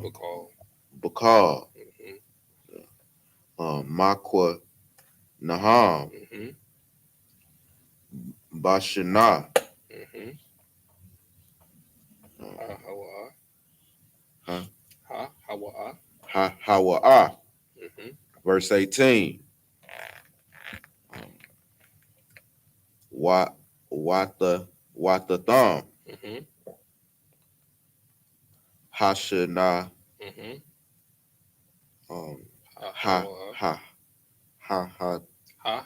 Bakal. Bakal. Mm-hmm. Makwa Naham. Mm-hmm. Bashana. Mm-hmm. Huh? Hawa. Hawa'a. Mm-hmm. Verse 18. Wata thumb. Mm-hmm. Hashana. Mm-hmm. Ha ha ha ha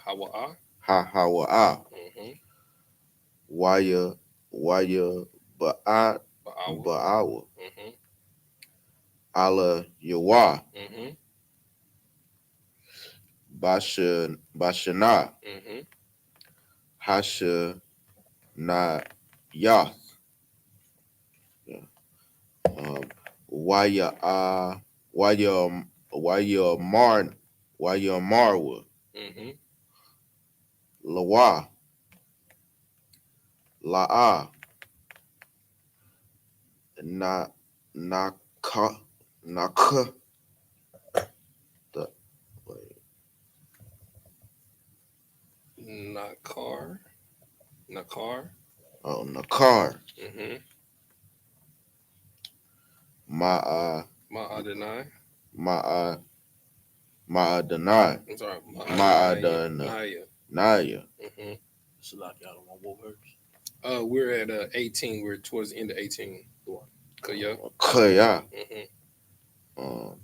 Hawa. hawa'a. Mm-hmm. Waya ba'at Ba'awa. ba'awa. Mm-hmm. Ala yawa. Mm-hmm. Bashana. Mm-hmm. Hasha na yath. Waya marwa. Mm-hmm. Lawa. La'a. Na ka the wait. Nakar. Oh, Nakar. Mm-hmm. Ma'a Ma'adanai. Ma'adanai. I'm sorry. Ma'adanaya. Naya. Mm-hmm. It's like y'all don't want what verse? We're at 18. We're towards the end of 18. Kaya. Kaya. Mm-hmm.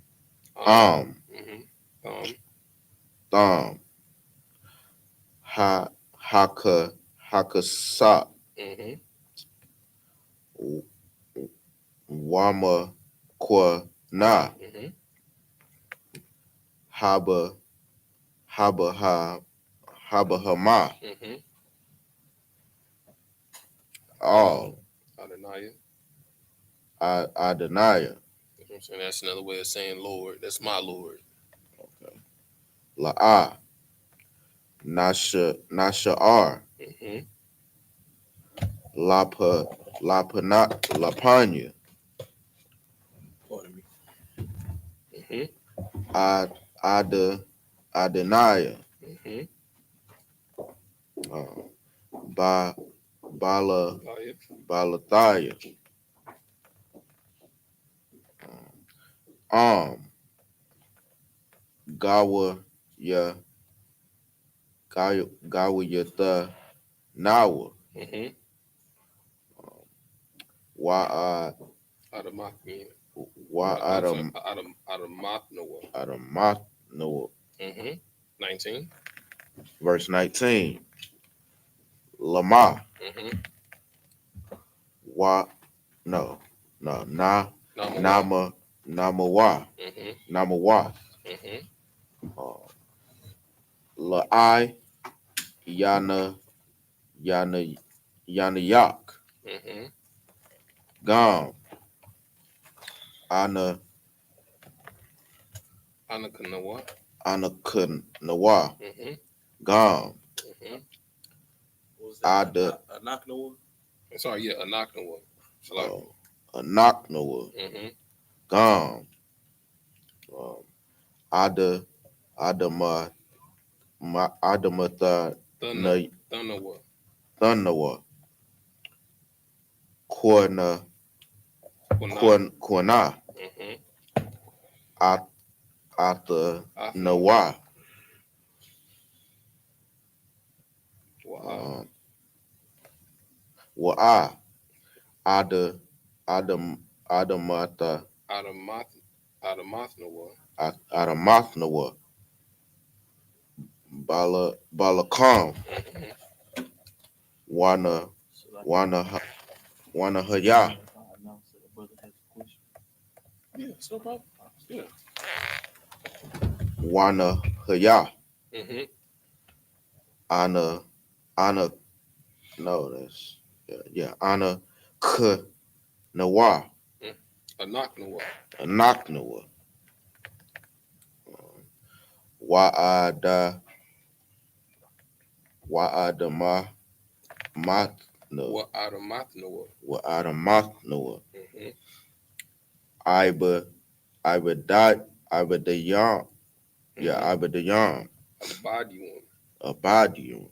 Mm-hmm. Thumb. Hakasa. Mm-hmm. Wama kwa na. Mm-hmm. Haba hama. Mm-hmm. All. Adonai. Adonaya. You know what I'm saying? That's another way of saying Lord. That's my Lord. Okay. La'a. Nasha'ar. Mm-hmm. Lapanya. Pardon me. Mm-hmm. Adonaya. Mm-hmm. Balathaya. Gawa Yatha Nawa. Mm-hmm. Wa Adamathnia. Adam Adamathnoah. Noah. Mm-hmm. 19. Verse 19. Lama. Mm-hmm. Wa no na Namawa. Namawa. Mm-hmm. Namawa. Mm-hmm. La'ai Yana Yak. Mm-hmm. Gam. Ana Anakanawa. Anakanawa. Mm-hmm. Gam. Mm-hmm. What was that? Ada. A knock no one? Sorry, yeah, Anaknawa. Anaknawa. Mm-hmm. Gam. Ada Adama Adamatha Thunderwa. Thanawa Korna Korna Atha Nawa Wa'a Adamata Adamathnawa Balakam Wana Haya Yeah, it's no problem. Yeah. Wana Haya Mm-hmm. Ana no that's Ana K Nawa Anaknawa. Anaknawa Wa'adama Matna Wa'adamathnawa. Wa'adamathnawa Mm-hmm. Ibadayam Ibadayam Abadium. Abadium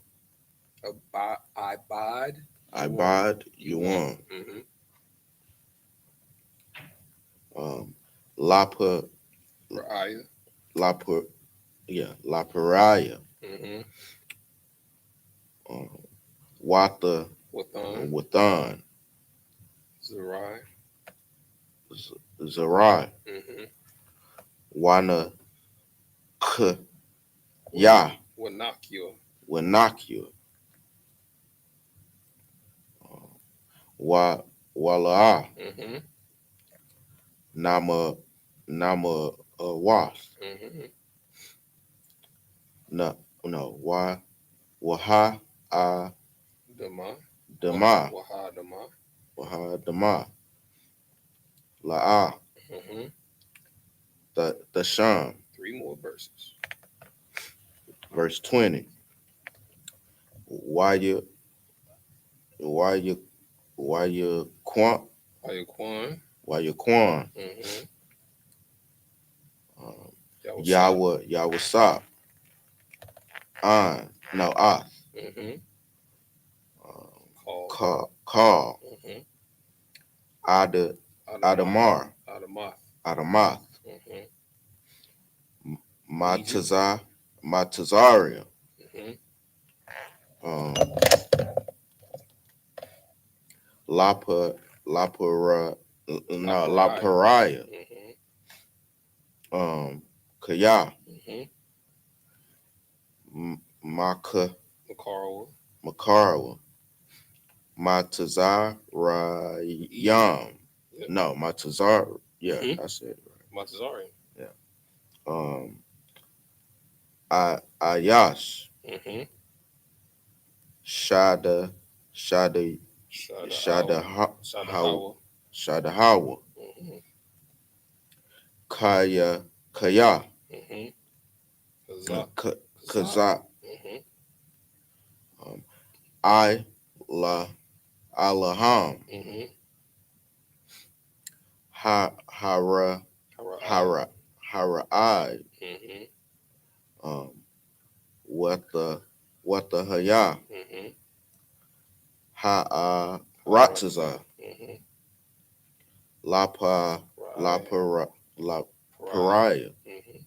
Ibad. Ibad Yuam Mm-hmm. Lapa Ra'aya. Laparaya Mm-hmm. Watha Wathan. Wathan Zerai. Zerai Mm-hmm. Wana K Ya Wanakya. Wanakia Wala Mm-hmm. Nama Was Mm-hmm. Waha Dama. Dama Wahadama. Waha Dama La'a Mm-hmm. the Sham 3 more verses. verse 20 Why you Quan Ayaquan. Mm-hmm. Yahusap. Yahweh Sop Ath Mm-hmm. Call Mm-hmm. Adamar Adamath. Adamath Mm-hmm. Matazaria Mm-hmm. Lapara Laparaya. Laparaya Mm-hmm. Kaya Mm-hmm. Makarawa Makarawa. Matazarayam Yep. no Matazar I said it right. Matazari. Ayash Mm-hmm. Shada Shadahawa. Shadahawa Mm-hmm. Kaya Mm-hmm. Kazak Mm-hmm. Alaham Mm-hmm. Hara Mm-hmm. what the Haya Mm-hmm. Ratzaza Mm-hmm. Lapa Pariah. Pariah Mm-hmm.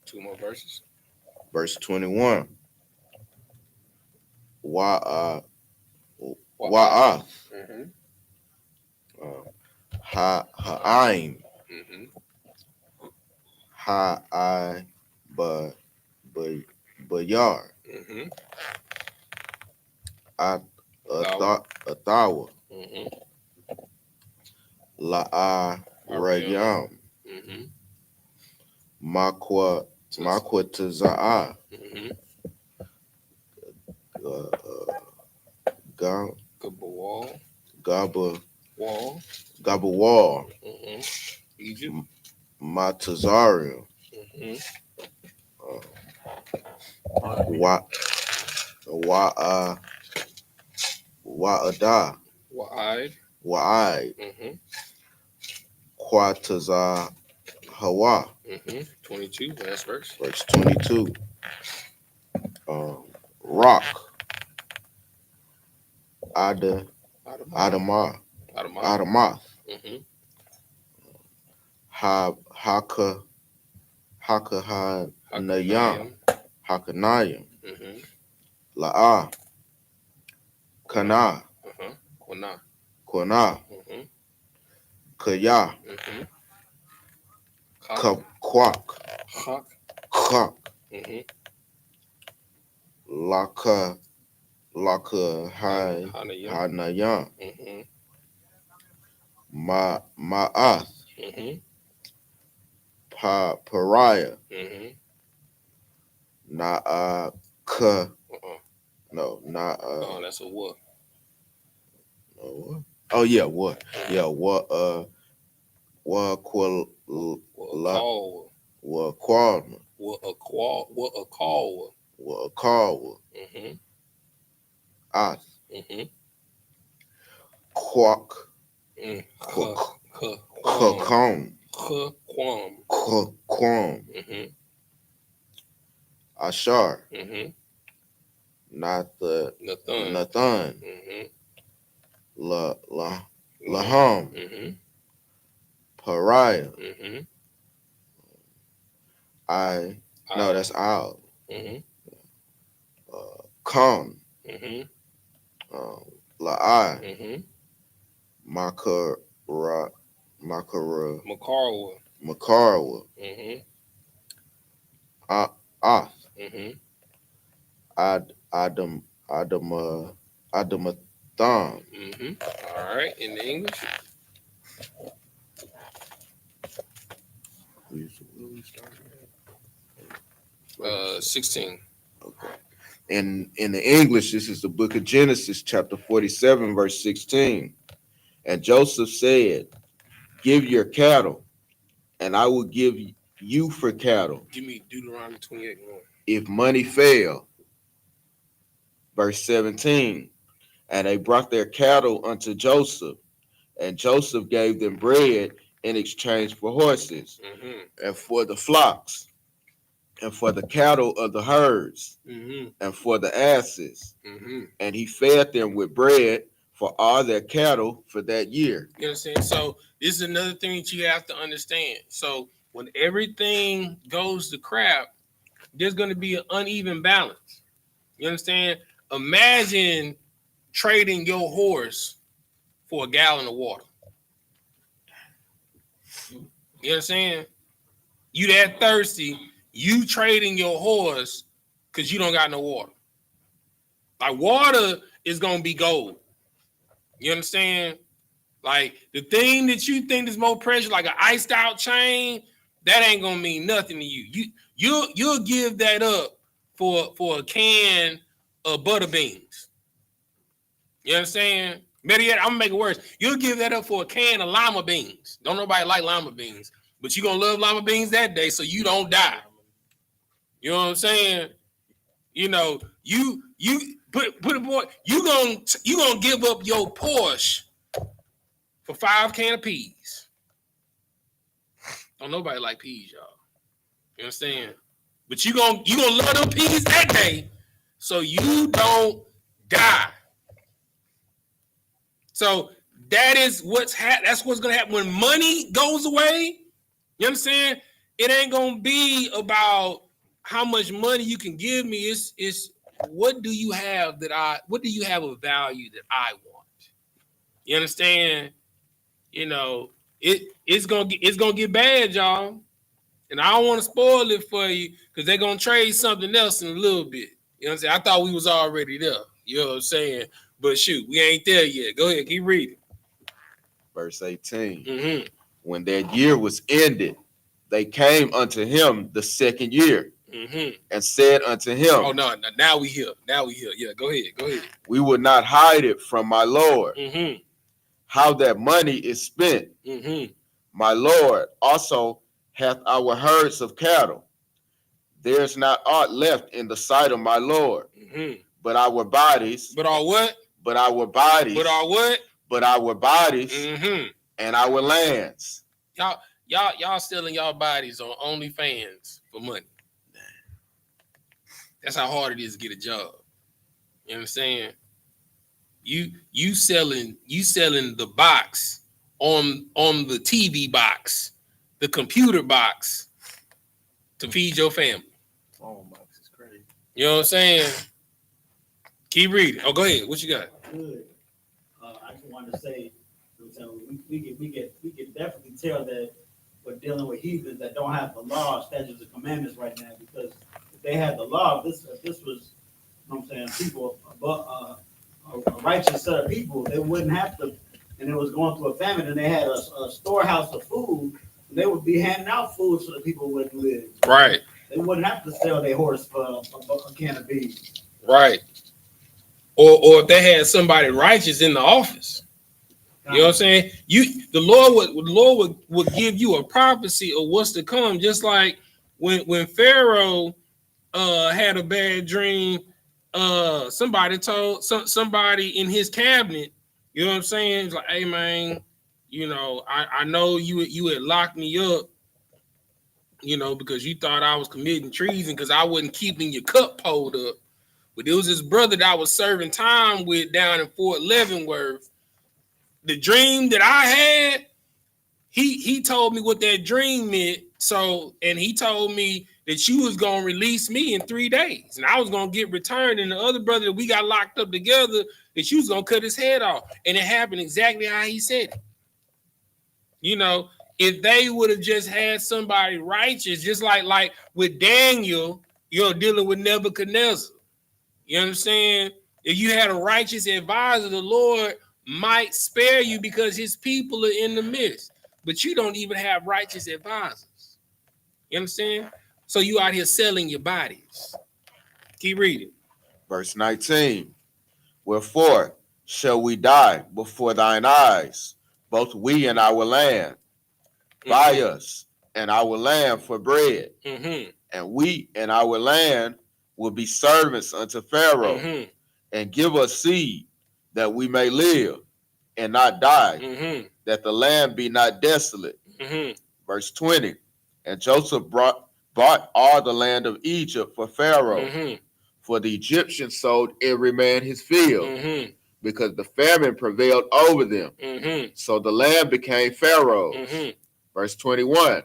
2 more verses. verse 21 Wa'ath Mm-hmm. Ha'aim Mm-hmm. Ha'ai Bayar Mm-hmm. Athawa Mm-hmm. La'a Rayam Mm-hmm. Makwa Taza'a Mm-hmm. Gabawal. Wall. Gabawal Mm-hmm. Egypt. Matazarium Mm-hmm. Wa'ada Wa'id. Wa'ai Mm-hmm. Quataza Hawa, 22, last verse. verse 22. Rock, Adamath, Adamath. Haka Nayam, Hakanayam, La'a, Kana, Kona, Kaya, Kwak, Kak, Laka, Hanayam, Ma'ath, Pariah, Na'aka, no, that's a what? Oh yeah, what? Yeah, what? What? Ath, Kwak, Kwam, Ashar, Nathan, Laham, Pariah, that's Al, Khan, La'ai, Makara, Makarwa, Ath, Adamatham. All right, in the English. 16. Okay. In the English, this is the book of Genesis, chapter 47, verse 16. And Joseph said, give your cattle, and I will give you for cattle. Give me Deuteronomy 28. If money fail. Verse 17. And they brought their cattle unto Joseph, and Joseph gave them bread in exchange for horses, and for the flocks, and for the cattle of the herds, and for the asses. And he fed them with bread for all their cattle for that year. You understand? So this is another thing that you have to understand. So when everything goes to crap, there's going to be an uneven balance. You understand? Imagine trading your horse for a gallon of water. You understand? You that thirsty, you trading your horse because you don't got no water. Like water is going to be gold. You understand? Like the thing that you think is more precious, like an iced out chain, that ain't gonna mean nothing to you. You'll give that up for a can of butter beans. You understand? Better yet, I'm gonna make it worse. You'll give that up for a can of lima beans. Don't nobody like lima beans, but you gonna love lima beans that day so you don't die. You know what I'm saying? You know, you put a boy, you gonna give up your Porsche for 5 cans of peas. Don't nobody like peas, y'all. You understand? But you gonna love them peas that day so you don't die. So that's what's gonna happen when money goes away. You understand? It ain't gonna be about how much money you can give me. It's what do you have of value that I want? You understand? You know, it's gonna get bad, y'all. And I don't want to spoil it for you because they're gonna trade something else in a little bit. You know what I'm saying? I thought we was already there. You know what I'm saying? But shoot, we ain't there yet. Go ahead, keep reading. Verse 18. When that year was ended, they came unto him the second year and said unto him, oh no, now we here. Yeah, go ahead. We will not hide it from my Lord. How that money is spent. My Lord also hath our herds of cattle. There's not aught left in the sight of my Lord, but our bodies. But our what? But our bodies. But our what? But our bodies and our lands. Y'all selling y'all bodies on OnlyFans for money. That's how hard it is to get a job. You know what I'm saying? You selling the box on the TV box, the computer box to feed your family. Phone box is crazy. You know what I'm saying? Keep reading. Oh, go ahead. What you got? Good. I just wanted to say, we can definitely tell that we're dealing with heathens that don't have the law, statutes, and commandments right now. Because if they had the law, if this was, you know what I'm saying, people, a righteous set of people, they wouldn't have to. And it was going through a famine, and they had a storehouse of food. And they would be handing out food so that people wouldn't live. Right. They wouldn't have to sell their horse for a can of beans. Right. Or if they had somebody righteous in the office. You know what I'm saying? The Lord would give you a prophecy of what's to come, just like when Pharaoh had a bad dream, somebody told somebody in his cabinet, you know what I'm saying? It's like, hey man, you know, I know you had locked me up, you know, because you thought I was committing treason because I wasn't keeping your cup pulled up. But it was his brother that I was serving time with down in Fort Leavenworth. The dream that I had, he told me what that dream meant. So, and he told me that you was gonna release me in 3 days, and I was gonna get returned. And the other brother that we got locked up together, that you was gonna cut his head off, and it happened exactly how he said it. You know, if they would have just had somebody righteous, just like with Daniel, you're dealing with Nebuchadnezzar. You understand? If you had a righteous advisor, the Lord might spare you because his people are in the midst. But you don't even have righteous advisors. You understand? So you out here selling your bodies. Keep reading. Verse 19. Wherefore shall we die before thine eyes, both we and our land? Buy us and our land for bread, and we and our land will be servants unto Pharaoh, and give us seed that we may live and not die, that the land be not desolate. Verse 20. And Joseph bought all the land of Egypt for Pharaoh, for the Egyptians sold every man his field, because the famine prevailed over them. So the land became Pharaoh's. Verse 21.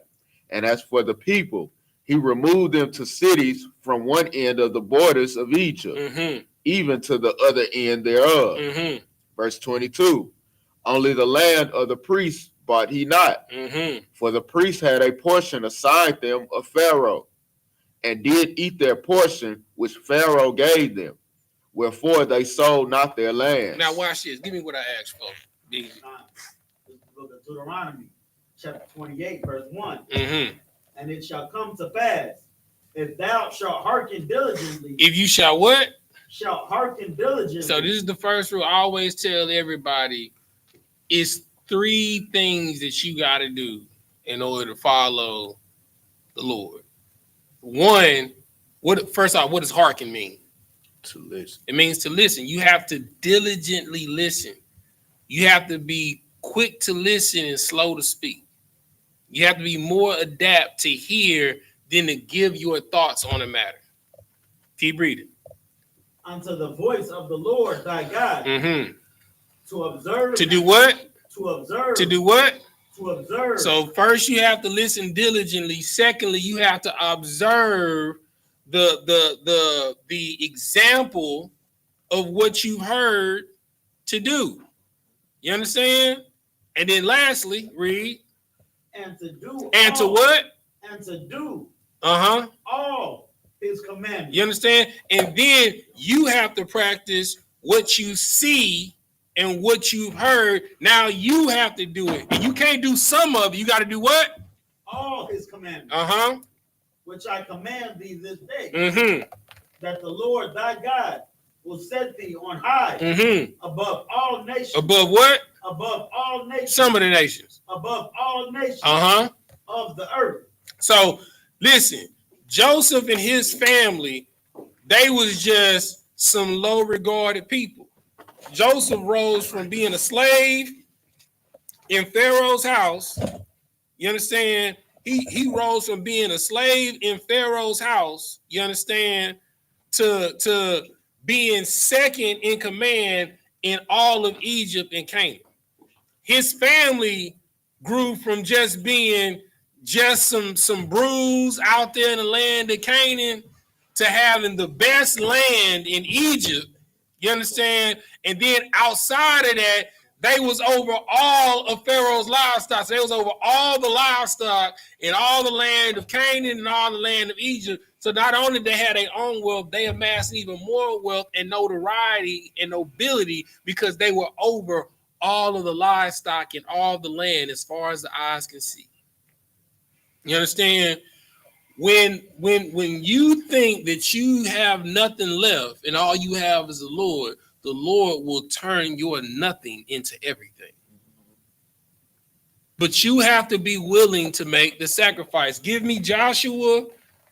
And as for the people, he removed them to cities from one end of the borders of Egypt, even to the other end thereof. Verse 22. Only the land of the priests bought he not, for the priests had a portion assigned them of Pharaoh, and did eat their portion which Pharaoh gave them. Wherefore they sold not their land. Now watch this. Give me what I asked for. This is the book of Deuteronomy, chapter 28, verse 1. And it shall come to pass, if thou shalt hearken diligently. If you shall what? Shall hearken diligently. So this is the first rule. I always tell everybody, it's 3 things that you got to do in order to follow the Lord. One, first off, what does hearken mean? To listen. It means to listen. You have to diligently listen. You have to be quick to listen and slow to speak. You have to be more adept to hear than to give your thoughts on a matter. Keep reading. Unto the voice of the Lord thy God. To observe. To do what? To observe. To do what? To observe. So first you have to listen diligently. Secondly, you have to observe the example of what you heard to do. You understand? And then lastly, read. And to do. And to what? And to do. All his commandments. You understand? And then you have to practice what you see and what you've heard. Now you have to do it. And you can't do some of it. You got to do what? All his commandments. Which I command thee this day. That the Lord thy God will set thee on high above all nations. Above what? Above all nations. Some of the nations. Above all nations of the earth. So listen, Joseph and his family, they was just some low regarded people. Joseph rose from being a slave in Pharaoh's house, you You understand? He rose from being a slave in Pharaoh's house, you understand, to being second in command in all of Egypt and Canaan. His family grew from just being just some brews out there in the land of Canaan to having the best land in Egypt. You understand? And then outside of that, they was over all of Pharaoh's livestock. So they was over all the livestock in all the land of Canaan and all the land of Egypt. So not only they had their own wealth, they amassed even more wealth and notoriety and nobility because they were over all of the livestock and all the land as far as the eyes can see. You understand? When you think that you have nothing left and all you have is the Lord will turn your nothing into everything. But you have to be willing to make the sacrifice. Give me Joshua.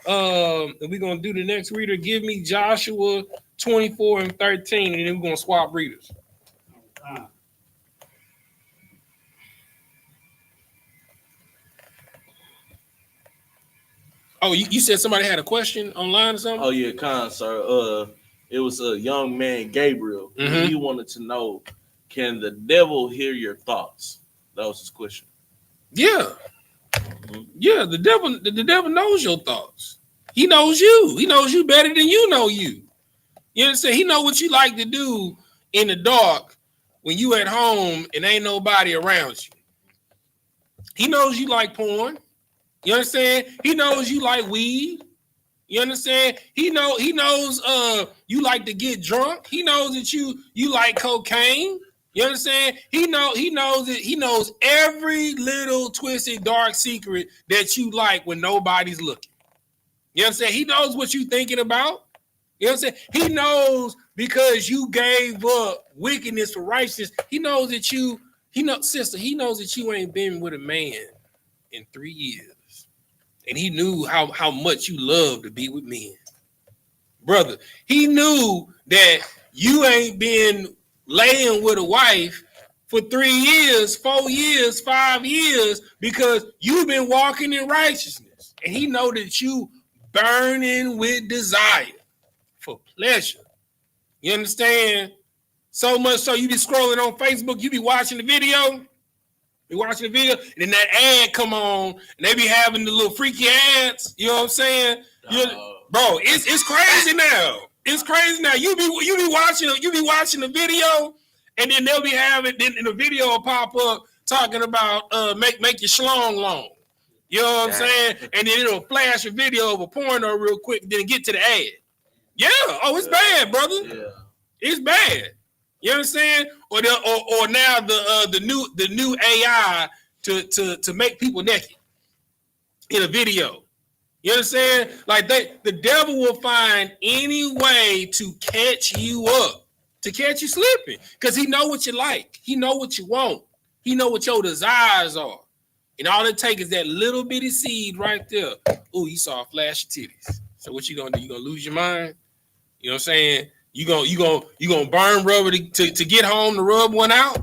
And we're going to do the next reader. Give me Joshua 24 and 13, and then we're going to swap readers. Oh, you said somebody had a question online or something? Oh yeah, sir. It was a young man, Gabriel. Mm-hmm. He wanted to know, can the devil hear your thoughts? That was his question. Yeah. Mm-hmm. Yeah, the devil knows your thoughts. He knows you. He knows you better than you know you. You understand? He know what you like to do in the dark when you at home and ain't nobody around you. He knows you like porn. You understand? He knows you like weed. You understand? He knows you like to get drunk. He knows that you like cocaine. You understand? He knows every little twisted dark secret that you like when nobody's looking. You understand? He knows what you're thinking about. You understand? He knows because you gave up wickedness for righteousness. He knows that sister, he knows that you ain't been with a man in 3 years. And he knew how much you love to be with men. Brother, he knew that you ain't been laying with a wife for 3 years, 4 years, 5 years, because you've been walking in righteousness. And he know that you burning with desire for pleasure. You understand? So much so you be scrolling on Facebook, you be watching the video. Be watching the video, and then that ad come on, and they be having the little freaky ads. You know what I'm saying? Bro, it's crazy now. It's crazy now. You be watching the video, and then they'll be having then the video will pop up talking about make your schlong long. You know what I'm saying? And then it'll flash a video of a porno real quick, then get to the ad. Yeah. Oh, it's bad, brother. Yeah. It's bad. You understand? Or now the new AI to make people naked in a video. You understand? Like the devil will find any way to catch you up, to catch you slipping, because he know what you like, he know what you want, he know what your desires are, and all it takes is that little bitty seed right there. Ooh, you saw a flash of titties. So what you gonna do? You gonna lose your mind? You know what I'm saying? You gonna burn rubber to get home to rub one out?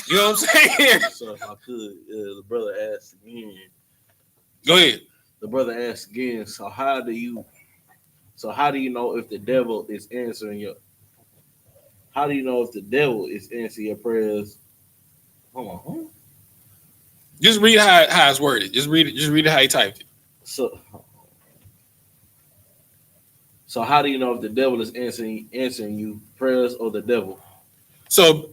You know what I'm saying? So if I could, the brother asked again. Go ahead. The brother asked again. So how do you know if the devil is answering your? How do you know if the devil is answering your prayers? Hold on. Huh? Just read how it's worded. Just read it how he typed it. So how do you know if the devil is answering you prayers or the devil? So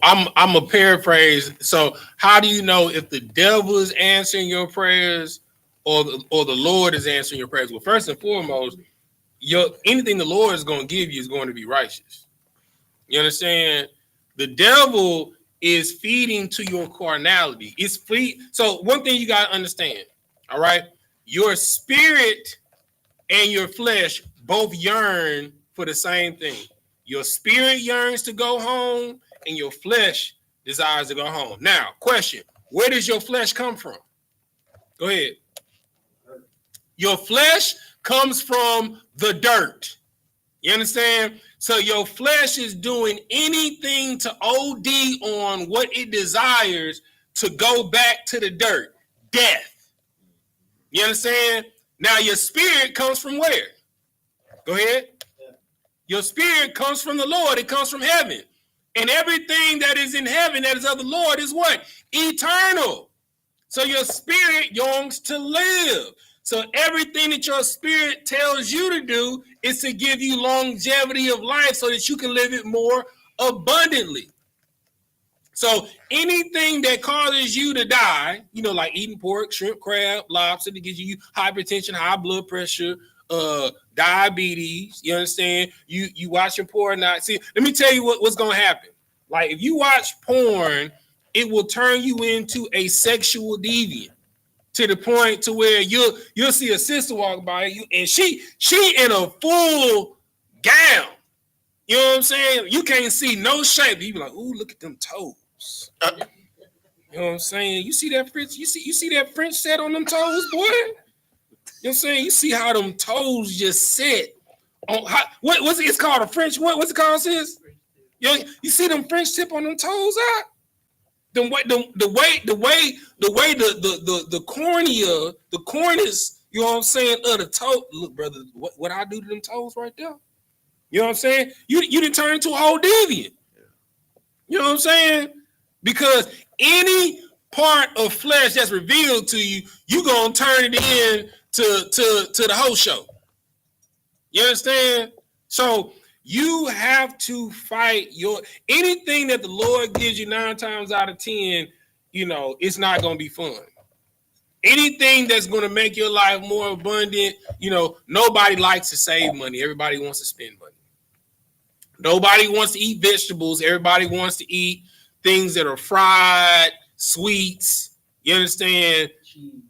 I'm a paraphrase. So how do you know if the devil is answering your prayers or the Lord is answering your prayers? Well, first and foremost, anything the Lord is going to give you is going to be righteous. You understand? The devil is feeding to your carnality. So one thing you got to understand, all right? Your spirit and your flesh both yearn for the same thing. Your spirit yearns to go home and your flesh desires to go home. Now, question, where does your flesh come from? Go ahead. Your flesh comes from the dirt. You understand? So your flesh is doing anything to OD on what it desires to go back to the dirt. death. You understand? Now your spirit comes from where? Go ahead. Your spirit comes from the Lord. It comes from heaven. And everything that is in heaven that is of the Lord is what? Eternal. So your spirit yearns to live. So everything that your spirit tells you to do is to give you longevity of life so that you can live it more abundantly. So anything that causes you to die, you know, like eating pork, shrimp, crab, lobster, that gives you hypertension, high blood pressure, diabetes, you understand? You watching porn now. See, let me tell you what's gonna happen. Like if you watch porn, it will turn you into a sexual deviant to the point to where you'll see a sister walk by you and she in a full gown. You know what I'm saying? You can't see no shape. You be like, ooh, look at them toes. You know what I'm saying? You see that French? You see that French set on them toes, boy? You know what I'm saying? You see how them toes just sit on what's it? It's called a French. What's it called, sis? You see them French tip on them toes out? The cornea, the cornice, you know what I'm saying, of the toe. Look, brother, what I do to them toes right there? You know what I'm saying? You didn't turn into a whole deviant. You know what I'm saying? Because any part of flesh that's revealed to you, you gonna turn it in to the whole show. You understand? So you have to fight anything that the Lord gives you 9 times out of 10, you know, it's not gonna be fun. Anything that's gonna make your life more abundant, you know, nobody likes to save money. Everybody wants to spend money. Nobody wants to eat vegetables. Everybody wants to eat things that are fried, sweets. You understand?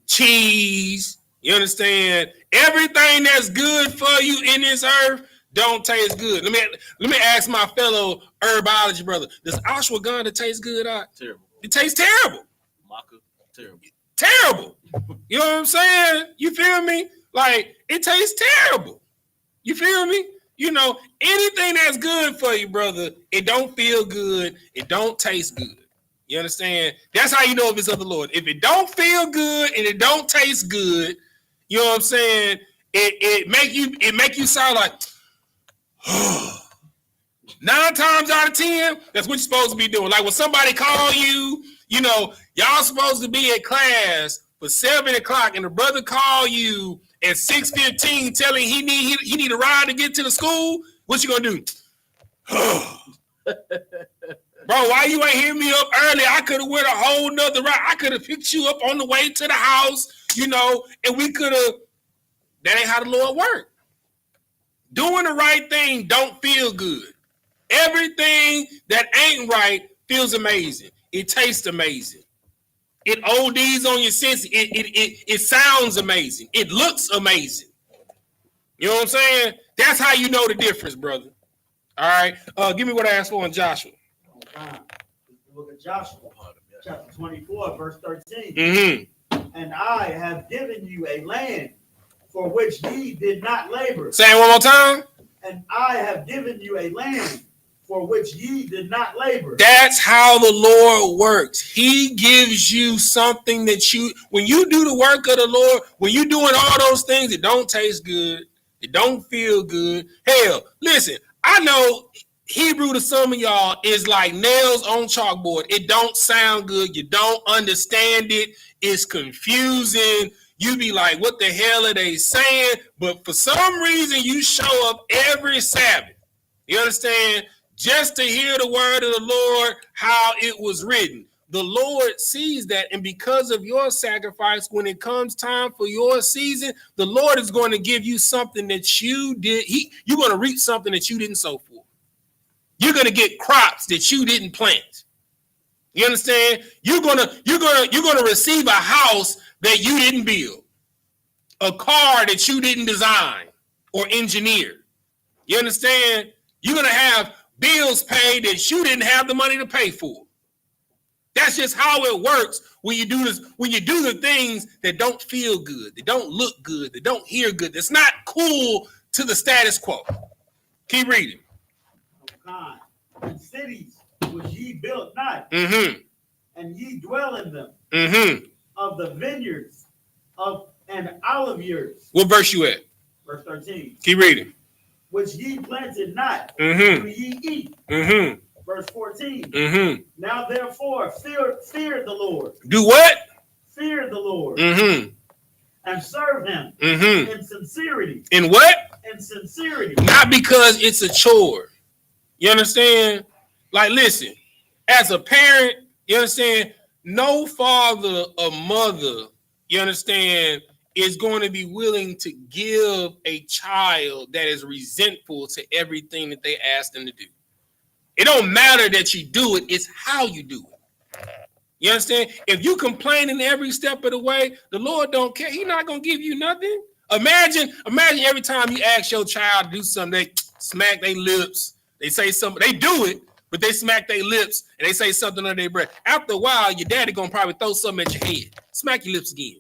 Cheese. You understand? Everything that's good for you in this earth don't taste good. Let me ask my fellow herbology brother. Does ashwagandha taste good? Terrible. It tastes terrible. Maca, terrible. Terrible. You know what I'm saying? You feel me? Like, it tastes terrible. You feel me? You know, anything that's good for you, brother, it don't feel good. It don't taste good. You understand? That's how you know if it's of the Lord. If it don't feel good and it don't taste good, you know what I'm saying? It make you sound like 9 times out of 10, that's what you're supposed to be doing. Like when somebody call you, you know, y'all supposed to be at class for 7 o'clock, and the brother call you at 6:15, telling he need a ride to get to the school. What you gonna do? Bro, why you ain't hit me up early? I could have went a whole nother route. I could have picked you up on the way to the house, you know, and we could have. That ain't how the Lord works. Doing the right thing don't feel good. Everything that ain't right feels amazing. It tastes amazing. It ODs on your senses. It sounds amazing. It looks amazing. You know what I'm saying? That's how you know the difference, brother. All right. Give me what I asked for in Joshua. The book of Joshua, chapter 24, verse 13. Mm-hmm. And I have given you a land for which ye did not labor. Say it one more time. And I have given you a land for which ye did not labor. That's how the Lord works. He gives you something that when you do the work of the Lord, when you're doing all those things, it don't taste good. It don't feel good. Hell, listen, I know Hebrew to some of y'all is like nails on chalkboard. It don't sound good. You don't understand it. It's confusing. You be like, what the hell are they saying? But for some reason, you show up every Sabbath. You understand? Just to hear the word of the Lord, how it was written. The Lord sees that, and because of your sacrifice, when it comes time for your season, the Lord is going to give you something that you did. You're going to reap something that you didn't sow for. You're going to get crops that you didn't plant. You understand? You're gonna receive a house that you didn't build, a car that you didn't design or engineer. You understand? You're gonna have bills paid that you didn't have the money to pay for. That's just how it works when you do this, when you do the things that don't feel good, that don't look good, that don't hear good, that's not cool to the status quo. Keep reading. And cities which ye built not, Mm-hmm. and ye dwell in them. Mm-hmm. of the vineyards of and oliveyards. What verse you at? Verse 13. Keep reading. Which ye planted not, Mm-hmm. do ye eat. Mm-hmm. Verse 14. Mm-hmm. Now therefore fear the Lord. Do what? Fear the Lord. Mm-hmm. And serve him Mm-hmm. in sincerity. In what? In sincerity. Not because it's a chore. You understand? Like, listen, as a parent, you understand, no father or mother, you understand, is going to be willing to give a child that is resentful to everything that they ask them to do. It don't matter that you do it, it's how you do it. You understand? If you complaining every step of the way, the Lord don't care. He's not going to give you nothing. Imagine every time you ask your child to do something, they smack their lips. They say something. They do it, but they smack their lips and they say something under their breath. After a while, your daddy going to probably throw something at your head. Smack your lips again.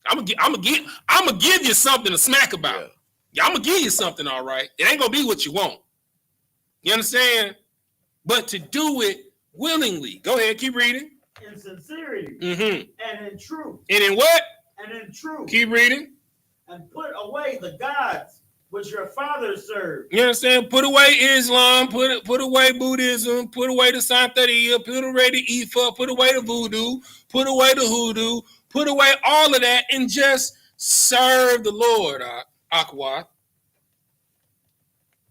I'm gonna give you something to smack about. Yeah, I'm gonna give you something, all right. It ain't gonna be what you want. You understand? But to do it willingly. Go ahead, keep reading. In sincerity. Mm-hmm. And in truth. And in what? And in truth. Keep reading. And put away the gods which your fathers served. You understand? Put away Islam, put away Buddhism, put away the Santeria, put away the I.S.U.P.K, put away the voodoo, put away the hoodoo, put away all of that and just serve the Lord, Aqua.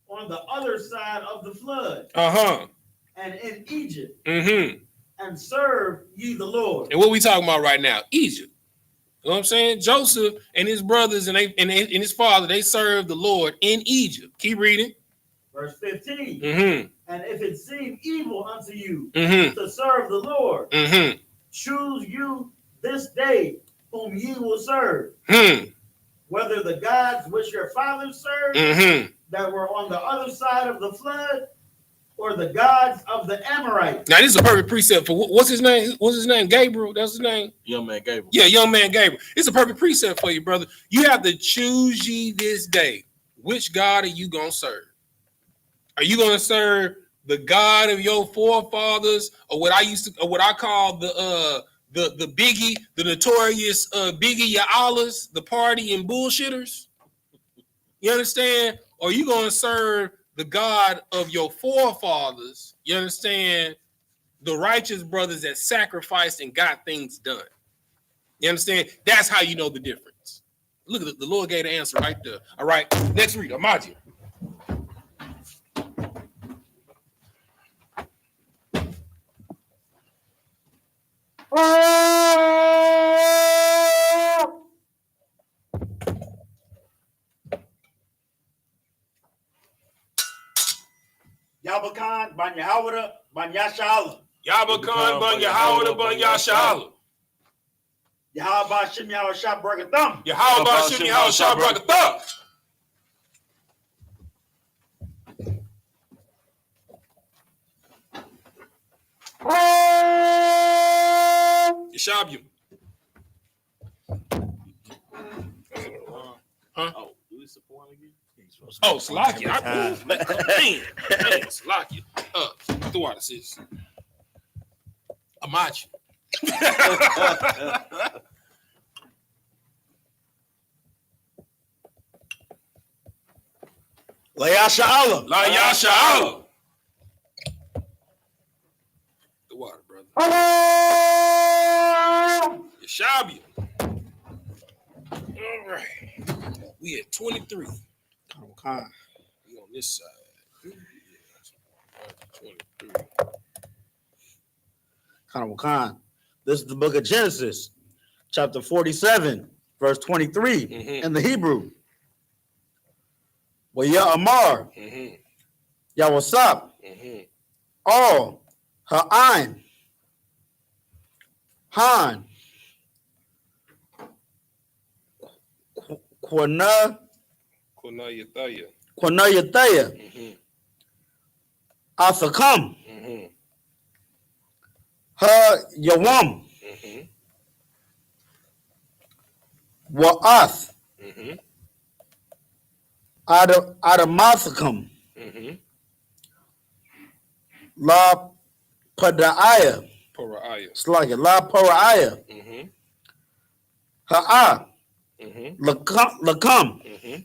On the other side of the flood. Uh-huh. And in Egypt. Mm-hmm. And serve ye the Lord. And what we talking about right now? Egypt. You know what I'm saying? Joseph and his brothers and his father, they served the Lord in Egypt. Keep reading. Verse 15. Mm-hmm. And if it seem evil unto you Mm-hmm. to serve the Lord, Mm-hmm. choose you this day whom ye will serve. Mm-hmm. Whether the gods which your fathers served Mm-hmm. that were on the other side of the flood, or the gods of the Amorites. Now, this is a perfect precept for what's his name? What's his name? Gabriel. That's his name. Young man Gabriel. Yeah, young man Gabriel. It's a perfect precept for you, brother. You have to choose ye this day. Which God are you gonna serve? Are you gonna serve the God of your forefathers, or what I call the biggie, the notorious biggie Ya'alas, the party and bullshitters? You understand? Or are you gonna serve the God of your forefathers? You understand? The righteous brothers that sacrificed and got things done. You understand? That's how you know the difference. Look at the Lord gave the answer right there. All right, next read, Amaji. Yabakan, Ban Yahawada, Ban Yashala. Yabakan, Ban Yahawada, Ban Yashala. Yahaba Shim Yahashab Bragatham. Yahawah Shim Yahashab Bragatham. Yashabu. Huh? Oh, do we support again? Oh, Salakia. Man, Salakia. The water, sis. Amachi. La Yashala. La Yashala. The water, brother. Yashabu. All right. We at 23. We on this side. 23. Khan. This is the book of Genesis, chapter 47, verse 23 in the Hebrew. Well, Amar, Y.A.H.W.P.K, all, Ha'ain, Han, Quanayathaya, Asakam, Ha-Yawam, Wa'ath, Adamasakam, La Padaiah, Paraiah. It's like it. La Paraiah. Mm-hmm. Ha'a. Mm-hmm. Lakam. Mm-hmm.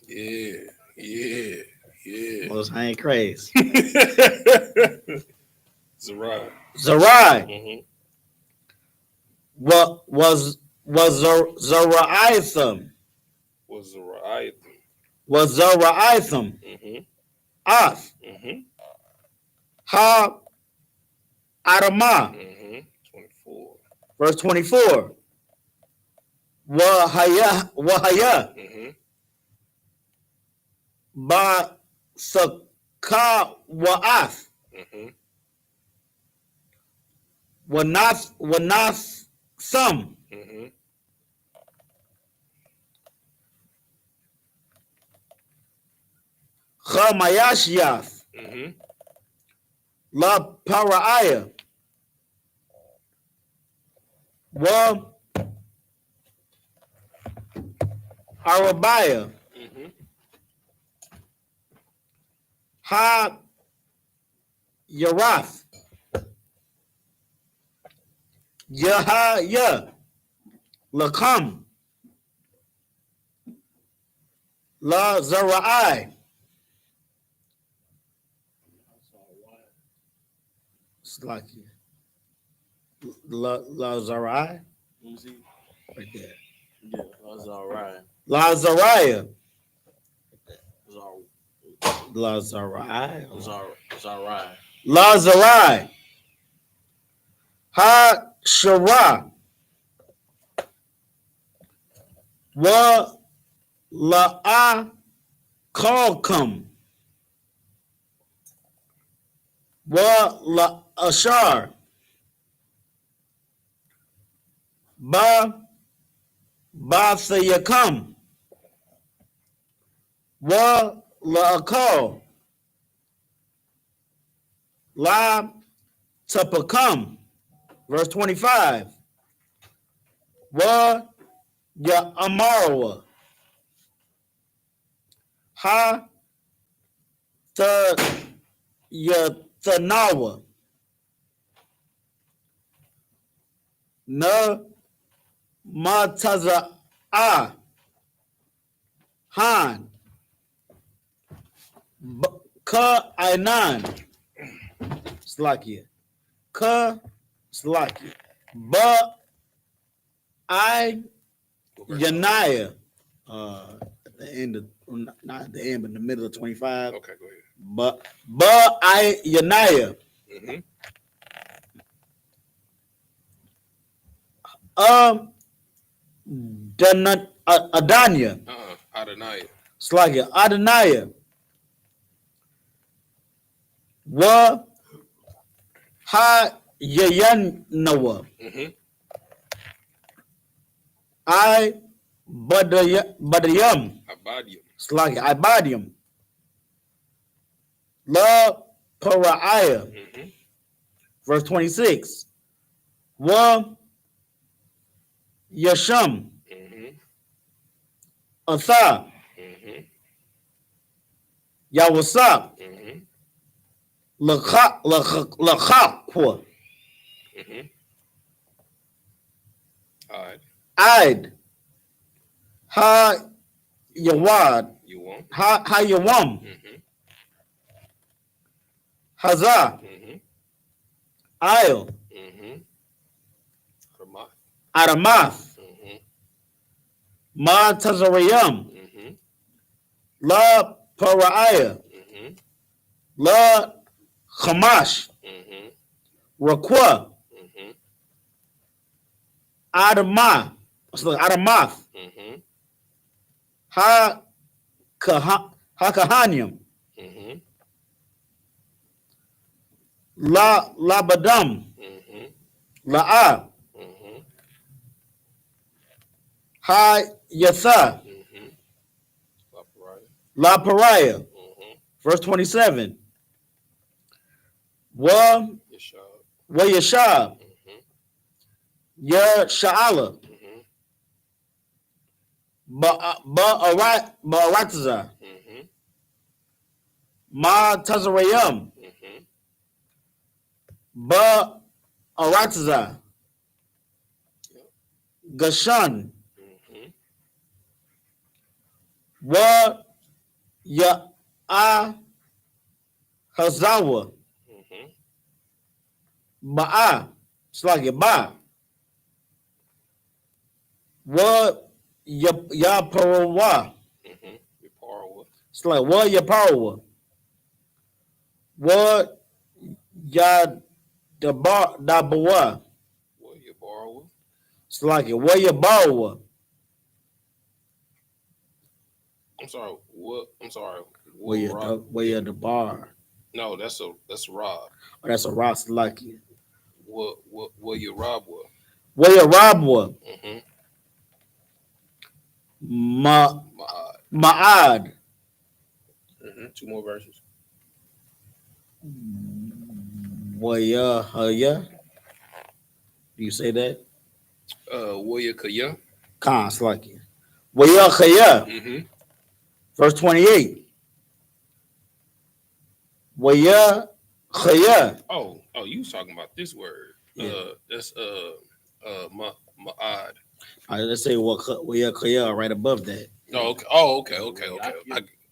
Yeah. Well, I ain't crazy. Zerai. Zerai. Mm-hmm. What was Zera'itham? Was Zerai. Was Zera'itham? Mm-hmm. Ath. Mm-hmm. Ha Adamah. Mm-hmm. 24. Verse 24. Wahaya. Mm-hmm. Ba Saka Wa'ath. Mm-hmm. Wanath Thum. Mm-hmm. Chamayashyath. Mm-hmm. La Paraiah. Wa Arabiah. Mm-hmm. Ha Yarath. Yahaya. Lakam. La Zarai. It's like La Zarai. Let me see. Right there. Yeah, that's all right. La Zariah. It's all, La Zarai. it's all right. La Zarai. Ha Shara. Wa La Kalkum. Wa La Ashar. Ba Thayakam. Wa La Akal. La Tapakam. Verse 25. Wa Ya Amarawa. Ha Ta Ya Tanawa. Na Mataza A. Han. Ka Ainan. Slakia. Ka Slakia. Ba I Yanaya. At the end of, not at the end, but in the middle of 25. Okay, go ahead. Ba I Yanaya. Mm-hmm. Adanya. Adonai. Slakia. Adonai. Wa Ha Yayanawa. Mm-hmm. I Badayam. Abadium. Slakia. Ibadium. La Paraiah. Mm-hmm. Verse 26. Wa Yasham. Mm-hmm. Atha. Mm-hmm. Yawasap. Mm-hmm. Lachaqwa. Mm-hmm. All right. Id. Ha Yawad. You want? Ha Yawam. Mm-hmm. Hazah. Mm-hmm. Ail. Mm-hmm. Ramath. Adamath. Mm-hmm. Ma Tazarayam. Mm-hmm. La Paraiah. Mm-hmm. La Hamash. Mm-hmm. Rakwa. Mm-hmm. Adamath. Mm-hmm. Ha Kahanium. Mm-hmm. La Labadam. Mm-hmm. La'a. Mm-hmm. Ha Yatha. Mm-hmm. La Pariah. Mm-hmm. Verse 27. Wa Yeshab. Yashab. Mm-hmm. Ya Sha'ala. Mm-hmm. Ba'arataza. Mm-hmm. Ma Tazarayam. Ba Arataza. Gashan. Mm-hmm. Wa Ya A Hazawa. Mm-hmm. Ba'a. It's like a ba. Wa Ya Parawa. Mm-hmm. Your power. It's like wa Ya Parawa. Wa Ya Dabawa. What your borrower? It's like a wa Ya Bawa. I'm sorry. What? I'm sorry. Wa Ya the bar. No, that's Rob. Oh, that's a Ross lucky. What your Rob was? Wa Ya Rabwa. Mm-hmm. Ma'ad. Mm-hmm. 2 more verses. Waya Haya. Do you say that? Warrior Kaya. Khan, it's like it. Waya Haya. Mm-hmm. Verse 28. Waya Haya. Oh, you was talking about this word. Yeah. That's Ma'ad. All right, let's say Waya Haya right above that. Oh, okay.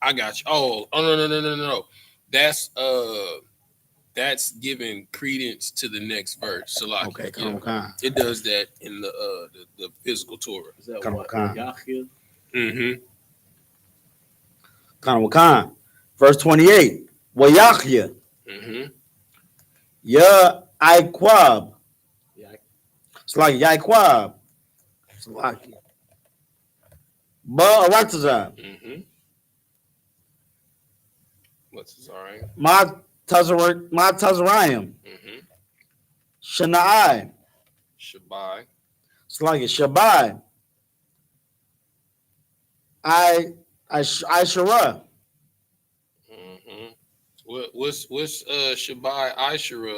I got you. Oh, no. That's giving credence to the next verse. So like, Okay, Khan. it does that in the physical Torah. Is that Come what? on. Yahya? Mm-hmm. Khan. Verse 28. Wayachya. Mm-hmm. Ya Iquab. Yeah. It's like Yaiquab. It's like it. Ba Arataza. Mm-hmm. What's it? Sorry. Ma Tazarayim. Mm-hmm. Shanai. Shabai. It's like it. Shabai. I Shara. Mm-hmm. What's Shabai Ishara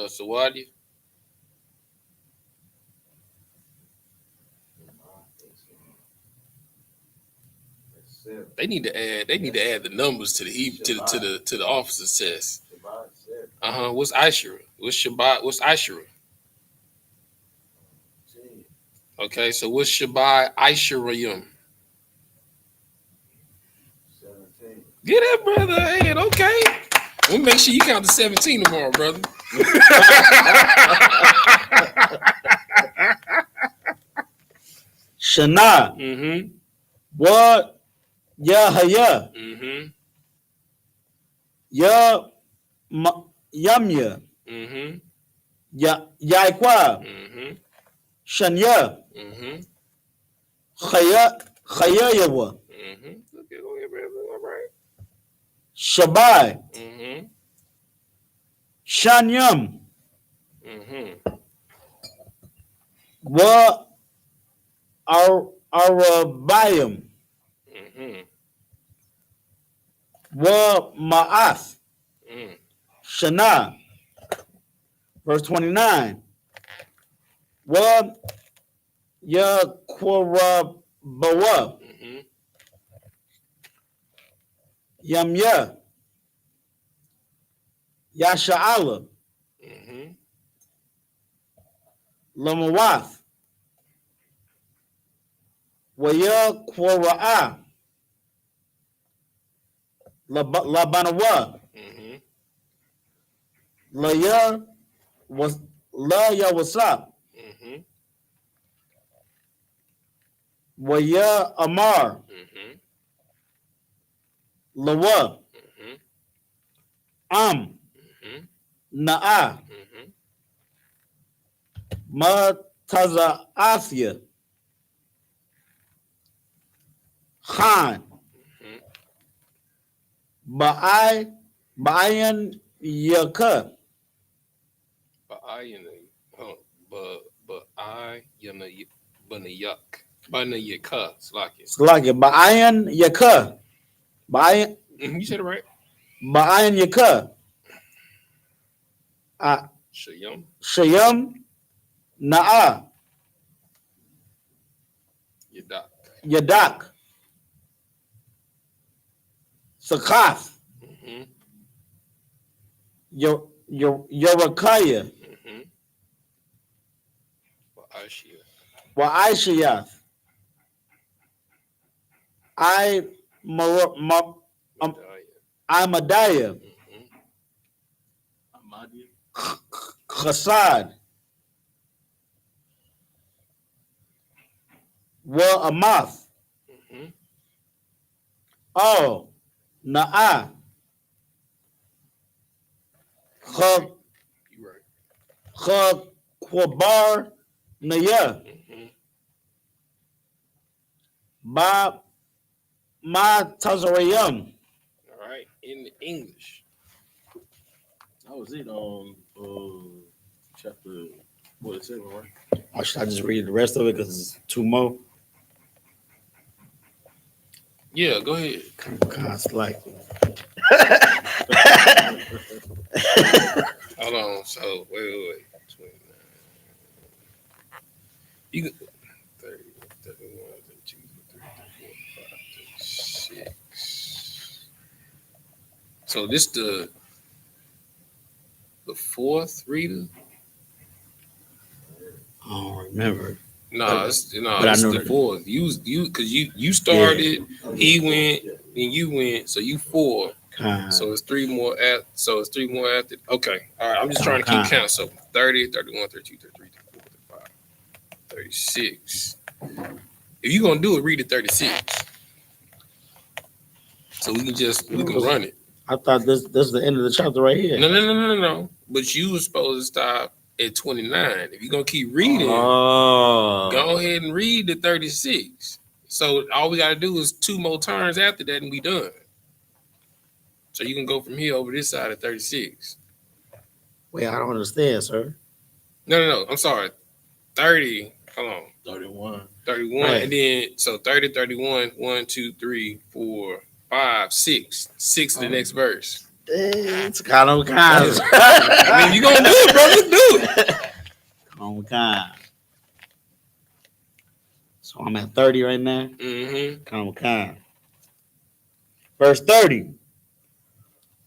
Sawadi? They need to add the numbers to the officer's test. What's Ishara? What's Shabai? What's Ishara? Okay, so what's Shabai Isharayim? 17. Get that brother ahead, okay. We'll make sure you count to 17 tomorrow, brother. Shana. Mm-hmm. What? Yahya. Mm-hmm. Yamya. Mm-hmm. Yaiquab. Mm-hmm. Shanya. Mm-hmm. Chayayawa. Mm-hmm. Okay, go ahead, brother. All right. Shabai. Mm-hmm. Shanyam. Mm-hmm. Wa Arabayim. Mm-hmm. Wa Ma'ath. Mm. Shana. Verse 29. Wa Yaquarabawa. Mm-hmm. Yamya. Yasha'ala. Mm-hmm. Lamawath. Waya Quara'a. Labanawa. Mm-hmm. Laya was La Ya Wasap. Mm-hmm. Waya Amar. Mm-hmm. Lawa. Mm-hmm. Mm-hmm. Na'a. Mm-hmm. Mataza Afia. Khan. Mm-hmm. Ba'ayan Yaka. But I yuck. Banayaka. Slack it. Slagi. Ba'ayan Yaka. Ba'ayan You said it right. Yaka. Shayam. Shayam Na'a. Yadak. Yadak. Sakath. Mm-hmm. Yorakaya. Ashia. Wa Aishiyath. Amadaya. Ahmadiyya. Chasad. Wa Amath. Mhm. Oh. Na'a. Chab. You right. Chab. Kwabar. Naya. Mhm. Ba. Ma Tazarayam. All right. In the English. That was it on chapter 47, right? Or should I just read the rest of it because it's two more? Yeah, go ahead. It's like Hold on. So wait. 29. You can 30, 31, 32, 33, 34, 35, 36. So this the fourth reader? I don't remember. No, But it's I know the that- fourth. You because you started, he went, then you went, so you 4. So it's 3 more after. Okay. All right. I'm just trying to keep count. So 30, 31, 32, 33, 34, 35, 36. If you're gonna do it, read it 36. So we can run it. I thought this is the end of the chapter right here. No. But you were supposed to stop at 29. If you're gonna keep reading, Oh. go ahead and read the 36. So all we gotta do is 2 more turns after that and we done. So you can go from here over this side at 36. Wait, I don't understand, sir. No. I'm sorry. 30. Hold on. 31. 31. Right. And then so 30, 31, 1, 2, 3, 4, 5, 6. 6 to the next verse. It's kind of I mean, you gonna do it, brother. Do it. Kind. So I'm at 30 right now. Mm-hmm. Kind. Verse 30.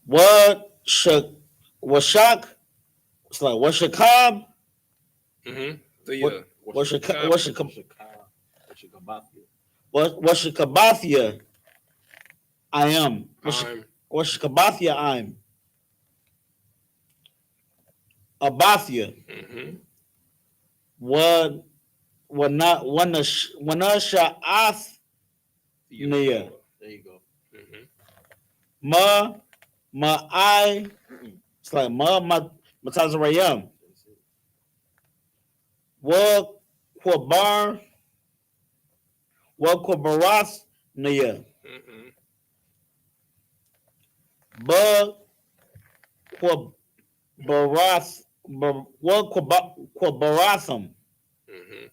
What shock? It's like what shakab? Mm-hmm. What shakabathia? I am. What shakabathia? I'm. Abathia. Mm-hmm. What not one sha'ath niya. There you go. Mm-hmm. I. It's like matazarayam. What kwabar? What kwabarath niya. Mm-hmm. But kwabarath. What kwabaratham. Mm-hmm.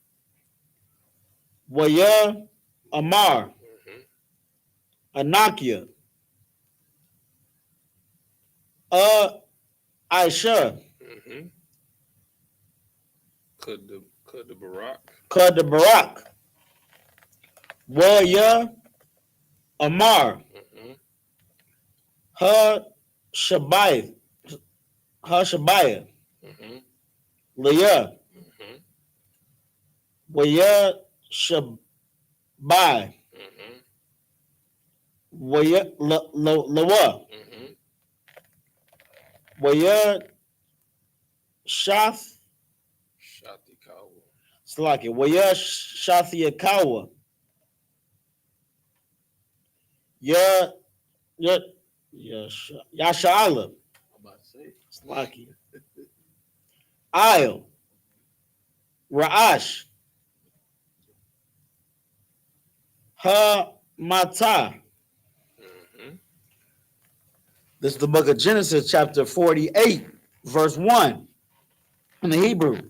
Waya Amar. Mm-hmm. Anakia. Aisha. Mm-hmm. Could the Barak. Kad Barak. Waya Amar. Mm-hmm. Her Shabbai. Mm-hmm. Leah. Mm-hmm. Waya Shabbai. Mm-hmm. Waya Lawa. Mm-hmm. Waya Shath. Shatikawa. Slaki. Waya Shathiakawa. Yasha'ala. I'm about to say. Slaki. Isle. Ra'ash. Ha Mata. Mm-hmm. This is the book of Genesis, chapter 48, verse 1 in the Hebrew.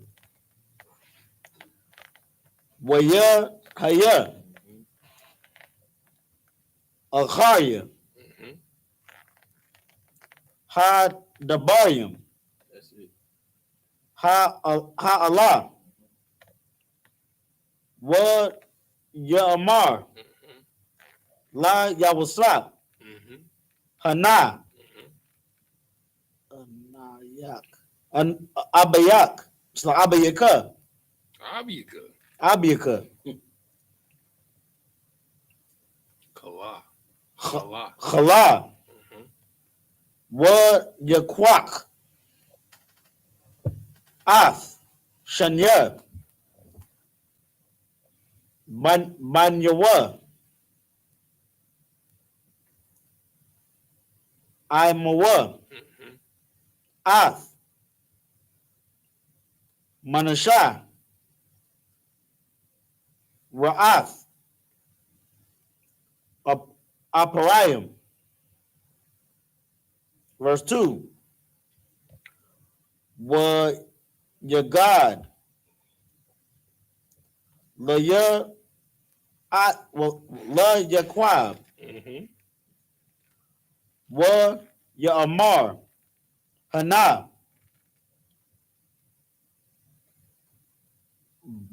Waya Haya. Acharya. Mm-hmm. Ha Dabaryam. That's it. Ha Allah. Wa Ya'amar. Mm-hmm. La Yawasap. Mm-hmm. Hana. Mm-hmm. Anayak. Abayak. It's like Abayaka. Abiyaka. Kala. Kala. Chala. Wa Yakwak. Ath. Shanya. Banyawa. Imawa. Ath. Manasha. Ra'ath. Aparayim. Verse 2. Wa Yagad. La Yaquab. Wa Ya'amar. Hana.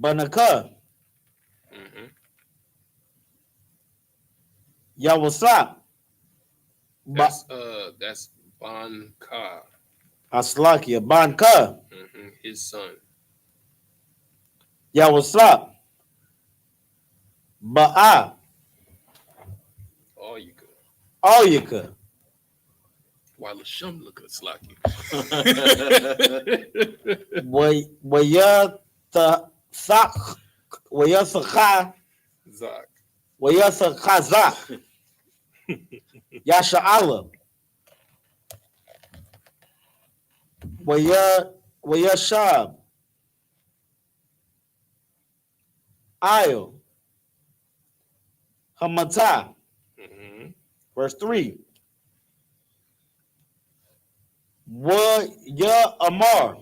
Banaka. Yawasap. That's Banka. Aslakia. Banka. His son. Yawasap. Ba'a. All you could. While the shum look at Slacky. Waya Sak. Waya Sakha. Zach. Waya Sakhaza. Yasha'ala. Waya Shab. Ayo. Hamata. Verse 3. Wa Ya Amar.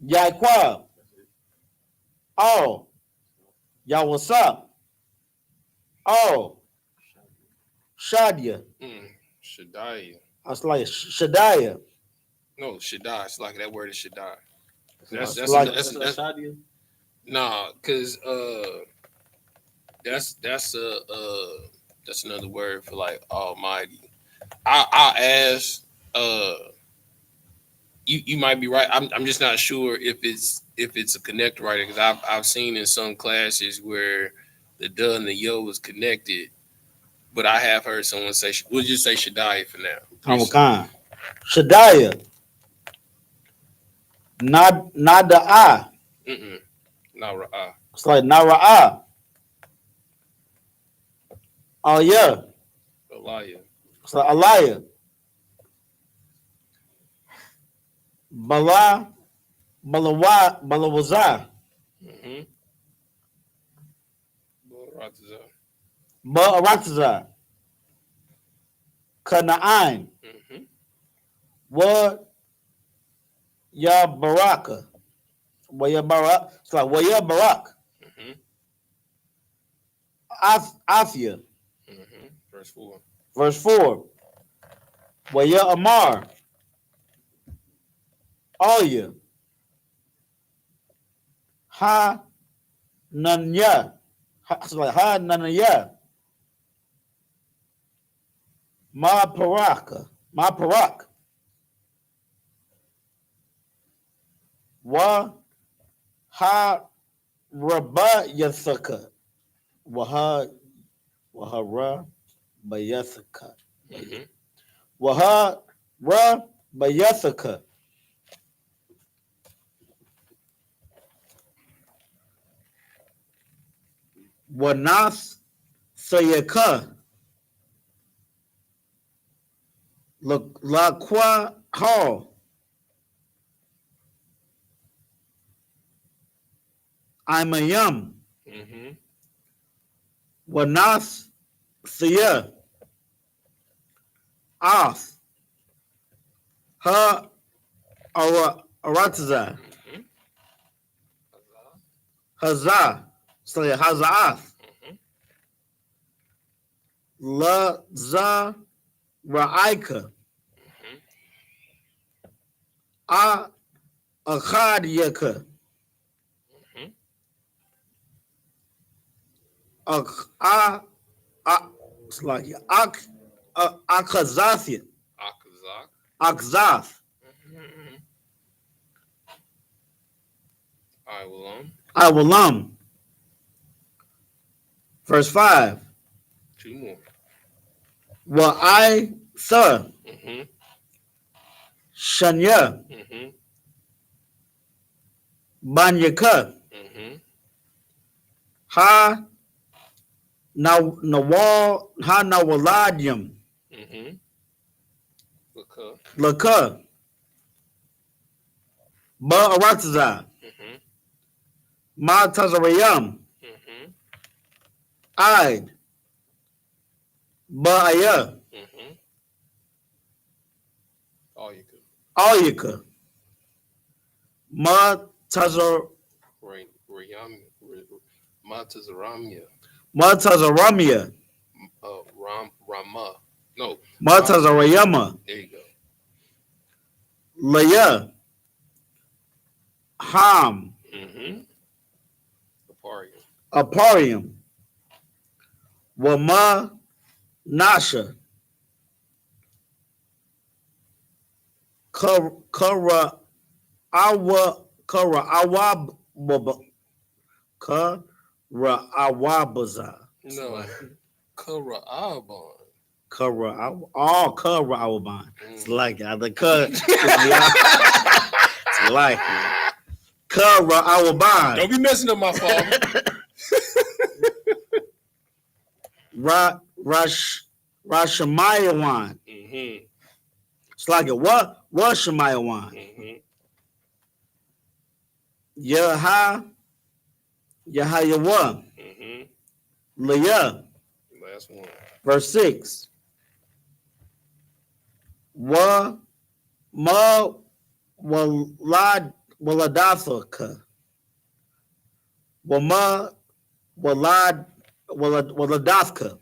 Yaquab. Oh. Yawasap. Oh. Shadia. Shaddai. I was like Shadiah. No, Shaddai. It's like that word is Shaddai. That's Shadia. Nah, cause that's another word for like Almighty. I'll ask. You might be right. I'm just not sure if it's a connect writer, because I've seen in some classes where the duh and the yo was connected, but I have heard someone say we'll just say Shaddai for now. Kamakan. Shadiah. Not the I. Not Ra'ah. It's like Nara'ah. Oh yeah. Elijah. It's like Aliyah. Balawazah. Ba'aratazah. Kana'ain. Wa Ya Baraka. Wa Ya Barak. It's like Wa Ya Barak. Afia. Verse 4. Verse 4. Wa Ya Amar. Oya. Ha Nanya. It's like Ha Nanya. Ma Paraka. Ma Parak. Wa Ha Rabba Yathaka. Waha Ra Bayathaka. Waha Ra Bayathaka. Wanath Sayaka. La Qua Hall. I'm a yum. Wanath Thea. Off. Ha Arataza. Hazah. So Hazaath. La Za Ra'ika. A Akhadiyaka. It's like I will I.W.L.M. Verse 5. 2 more. Wa I Sir Mm-hmm. Shanya Mm-hmm. Banyaka Mm-hmm. Ha Nawal Ha Nawaladyam Mm-hmm. Because. Laka Ba Arataza Mm-hmm. Ma Tazarayam Mm-hmm. Ide Ba Aya Mm-hmm. All you could. Ayaka Ma Tazar Montezaramia. Ma Tazaramia Rama. No. Ma Tazarayama There you go. Laya Ham Mm-hmm. Aparia. Aparium Wama Nasha Kara Awab Kara Awabaza. No. Kara-Aban. All Kara Awaban. It's like it. The Kara. It's like it. Kara Awaban. Don't be messing up my father. Rashamayawan. Mm-hmm. It's like it. What Shamayawan? Mm-hmm. Yahayawa. Mm-hmm. Leah. Last one. Verse 6. Wa ma waladathaka. Wa ma waladathka.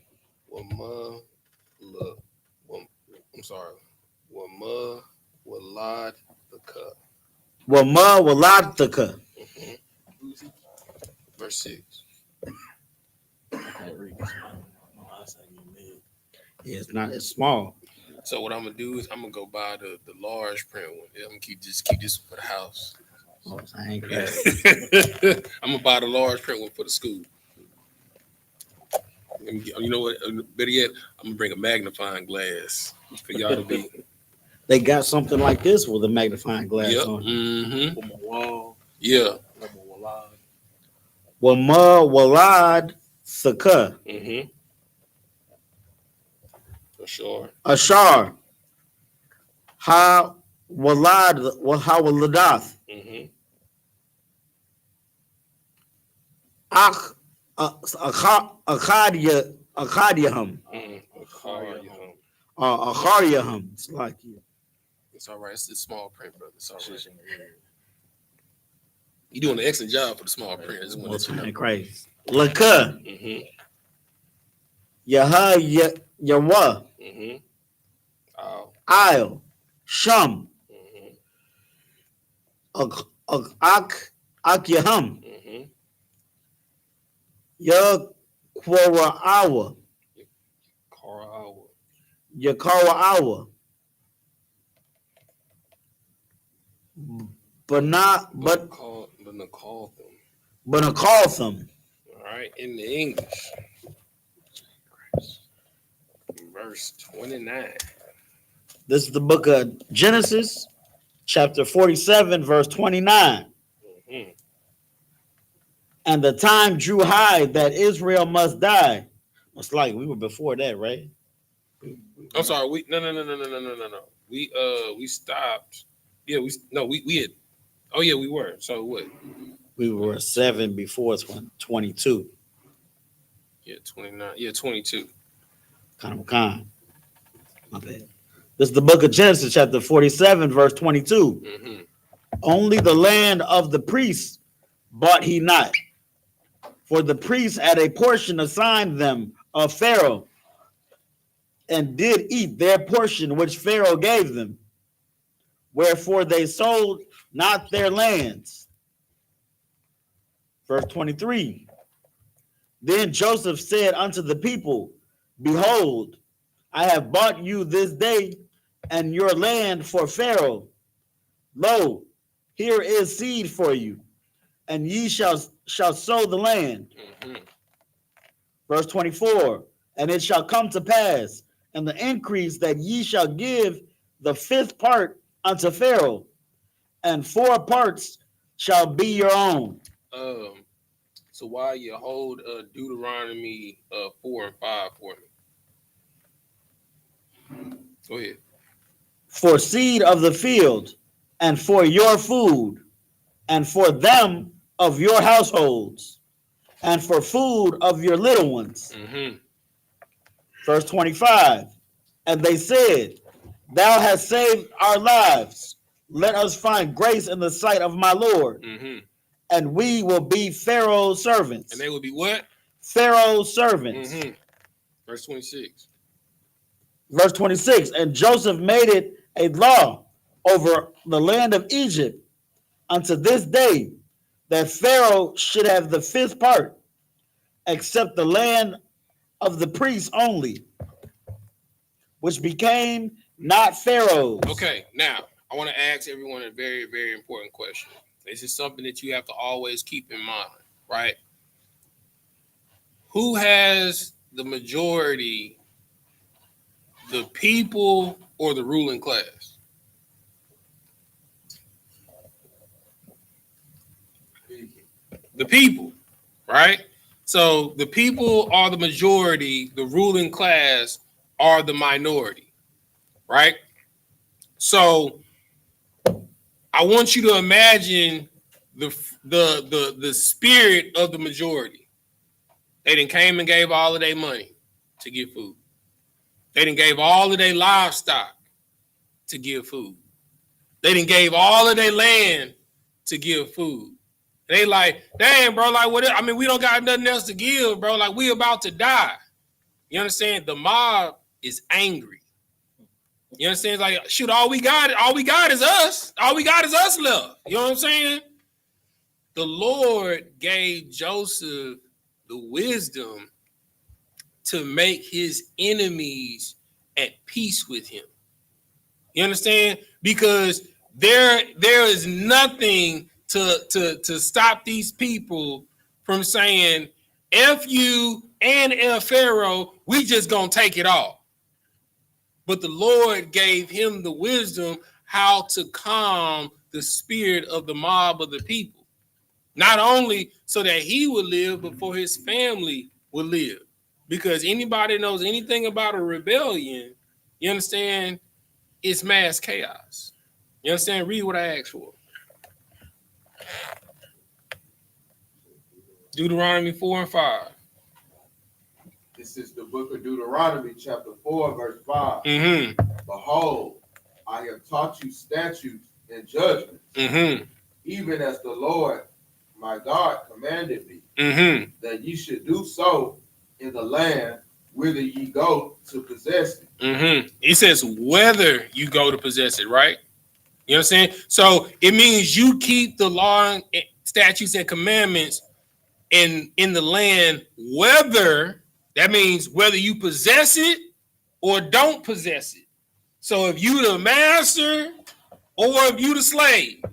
Wama. I'm sorry. Wama. Walad. The cup. Wa ma waladthaka. Mm-hmm. Verse 6. Yeah, it's not. It's small. So what I'm gonna do is I'm gonna go buy the large print one. I'm gonna keep this for the house. Oh, I ain't crazy. I'm gonna buy the large print one for the school. You know what? Better yet, I'm gonna bring a magnifying glass for y'all to be. They got something like this with a magnifying glass Yep. on it. Mm-hmm. On my wall. Yeah. On my wall. Wa ma walad thaka. Mm-hmm. For sure. Ashar. Ha waladath. Mm-hmm. Akhadyahum. Akharyahum. It's like you. It's all right. It's small print, brother. It's all right. You doing an excellent job for the small print. I just want to let you know. Crazy. Laka. Mm-hmm. Yawa. Mm-hmm. Oh. Isle. Shum. Mm-hmm. Akyahum. Mm-hmm. Yakwara Kara-Awa. Yakara. But call them. But a call them. All right, in the English. Verse 29. This is the book of Genesis, chapter 47, verse 29. Mm-hmm. And the time drew high that Israel must die. It's like we were before that, right? I'm sorry. No. We stopped. Yeah, we had. Oh yeah, we were. So what? We were 7 before 22. Yeah, 29. Yeah, 22. Kind. My bad. This is the book of Genesis, chapter 47, verse 22. Mm-hmm. Only the land of the priests bought he not, for the priests had a portion assigned them of Pharaoh, and did eat their portion which Pharaoh gave them. Wherefore they sold not their lands. Verse 23. Then Joseph said unto the people, Behold, I have bought you this day and your land for Pharaoh. Lo, here is seed for you, and ye shall sow the land. Mhm. Verse 24, and it shall come to pass in the increase that ye shall give the fifth part unto Pharaoh, and 4 parts shall be your own. So while you hold Deuteronomy 4 and 5 for me. Go ahead. For seed of the field, and for your food, and for them of your households, and for food of your little ones. Mm-hmm. Verse 25, and they said, thou hast saved our lives. Let us find grace in the sight of my Lord. Mm-hmm. And we will be Pharaoh's servants. And they will be what? Pharaoh's servants. Mm-hmm. Verse 26. Verse 26, and Joseph made it a law over the land of Egypt unto this day that Pharaoh should have the fifth part, except the land of the priests only, which became not Pharaoh's. Okay, now I want to ask everyone a very, very important question. This is something that you have to always keep in mind, right? Who has the majority, the people or the ruling class? The people, right? So the people are the majority, the ruling class are the minority, right? So I want you to imagine the spirit of the majority. They done came and gave all of their money to get food. They done gave all of their livestock to give food. They done gave all of their land to give food. They like, dang, bro, like what? I mean, we don't got nothing else to give, bro. Like we about to die. You understand? The mob is angry. You understand? Like, shoot, all we got is us. All we got is us left. You know what I'm saying? The Lord gave Joseph the wisdom to make his enemies at peace with him. You understand? Because there is nothing to stop these people from saying, F you and F Pharaoh, we just gonna take it all. But the Lord gave him the wisdom how to calm the spirit of the mob of the people. Not only so that he would live, but for his family would live. Because anybody knows anything about a rebellion, you understand, it's mass chaos. You understand? Read what I asked for. Deuteronomy 4 and 5. This is the book of Deuteronomy, chapter 4, verse 5. Mm-hmm. Behold, I have taught you statutes and judgments, Mm-hmm. even as the Lord my God commanded me, Mm-hmm. that ye should do so in the land whither ye go to possess it. Mm-hmm. He says whether you go to possess it, right? You understand? So it means you keep the law, statutes, and commandments in the land, whether that means whether you possess it or don't possess it. So if you the master or if you the slave,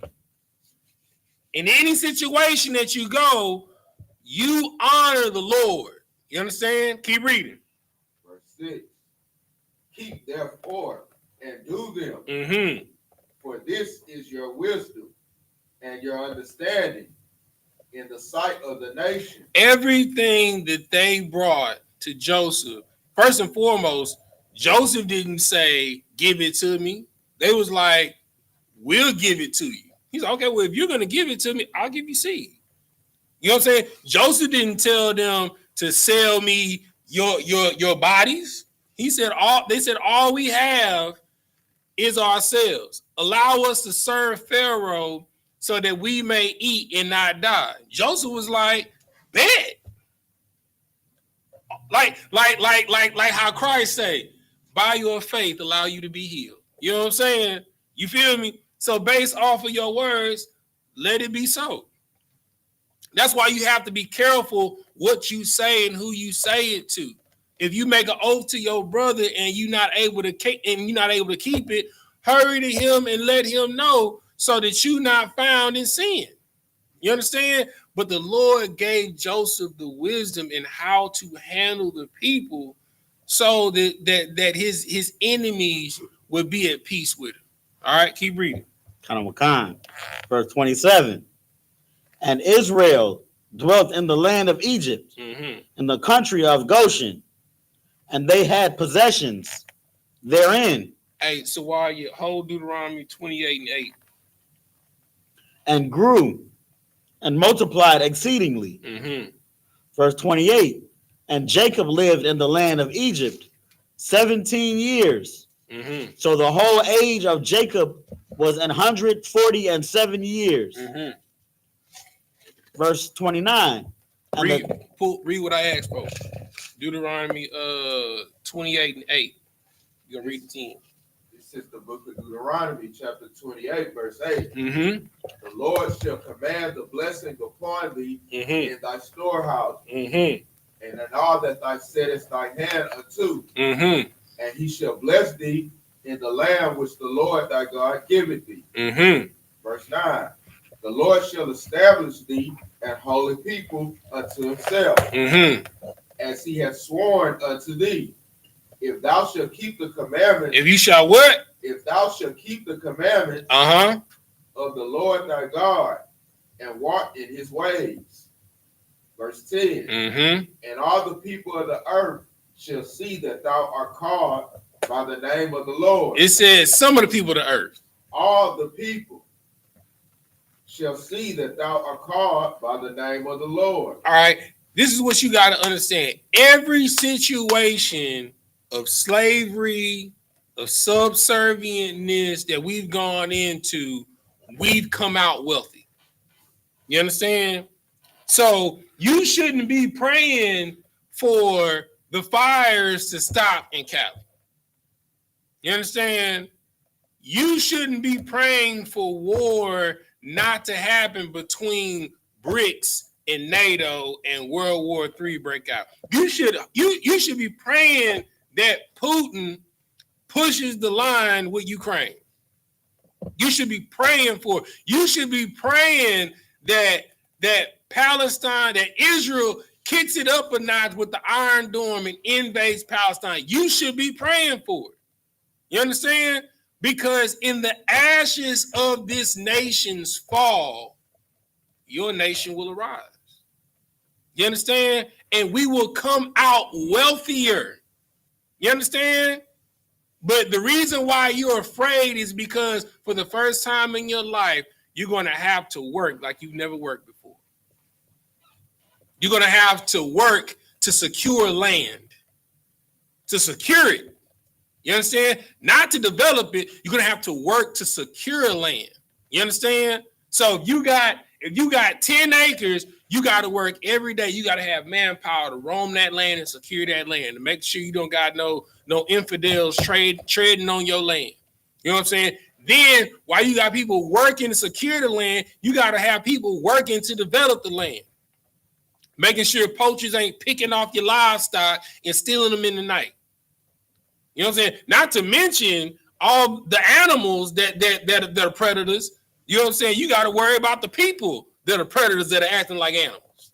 in any situation that you go, you honor the Lord. You understand? Keep reading. Verse 6. Keep therefore and do them, Mm-hmm. for this is your wisdom and your understanding in the sight of the nation. Everything that they brought to Joseph, first and foremost, Joseph didn't say, give it to me. They was like, we'll give it to you. He's like, okay, well, if you're going to give it to me, I'll give you seed. You know what I'm saying? Joseph didn't tell them to sell me your bodies. They said all we have is ourselves. Allow us to serve Pharaoh so that we may eat and not die. Joseph was like, bet. Like how Christ say, by your faith, allow you to be healed. You know what I'm saying? You feel me? So based off of your words, let it be so. That's why you have to be careful what you say and who you say it to. If you make an oath to your brother and you're not able to keep it, hurry to him and let him know so that you're not found in sin. You understand? But the Lord gave Joseph the wisdom in how to handle the people so that his enemies would be at peace with him. All right, keep reading. Kanawakan, verse 27. And Israel dwelt in the land of Egypt, in the country of Goshen, and they had possessions therein. Hey, so while you hold Deuteronomy 28 and 8. And grew and multiplied exceedingly. Verse 28. And Jacob lived in the land of Egypt 17 years. So the whole age of Jacob was 147 years. Verse 29. Read what I asked for. Deuteronomy 28 and 8. You're gonna read the 10. This is the book of Deuteronomy, chapter 28, verse 8. The Lord shall command the blessing upon thee in thy storehouse, and in all that thou settest thy hand unto. And he shall bless thee in the land which the Lord thy God giveth thee. Verse 9. The Lord shall establish thee an holy people unto himself, as he hath sworn unto thee. If thou shalt keep the commandments. If you shall what? If thou shalt keep the commandments of the Lord thy God and walk in his ways. Verse 10. And all the people of the earth shall see that thou art called by the name of the Lord. It says some of the people of the earth. All the people shall see that thou art called by the name of the Lord. All right. This is what you got to understand. Every situation of slavery, of subservientness that we've gone into, we've come out wealthy. You understand? So you shouldn't be praying for the fires to stop in Cali. You understand? You shouldn't be praying for war not to happen between BRICS and NATO and World War III break out. You should be praying that Putin pushes the line with Ukraine. You should be praying for. You should be praying that Palestine, that Israel kicks it up a notch with the Iron Dome and invades Palestine. You should be praying for it. You understand? Because in the ashes of this nation's fall, your nation will arise. You understand? And we will come out wealthier. You understand? But the reason why you're afraid is because for the first time in your life, you're going to have to work like you've never worked before. You're going to have to work to secure land, to secure it. You understand? Not to develop it. You're going to have to work to secure land. You understand? So if you got 10 acres, you got to work every day. You got to have manpower to roam that land and secure that land to make sure you don't got no infidels trading on your land. You know what I'm saying? Then while you got people working to secure the land, you got to have people working to develop the land. Making sure poachers ain't picking off your livestock and stealing them in the night. You know what I'm saying? Not to mention all the animals that are predators. You know what I'm saying? You got to worry about the people that are predators that are acting like animals.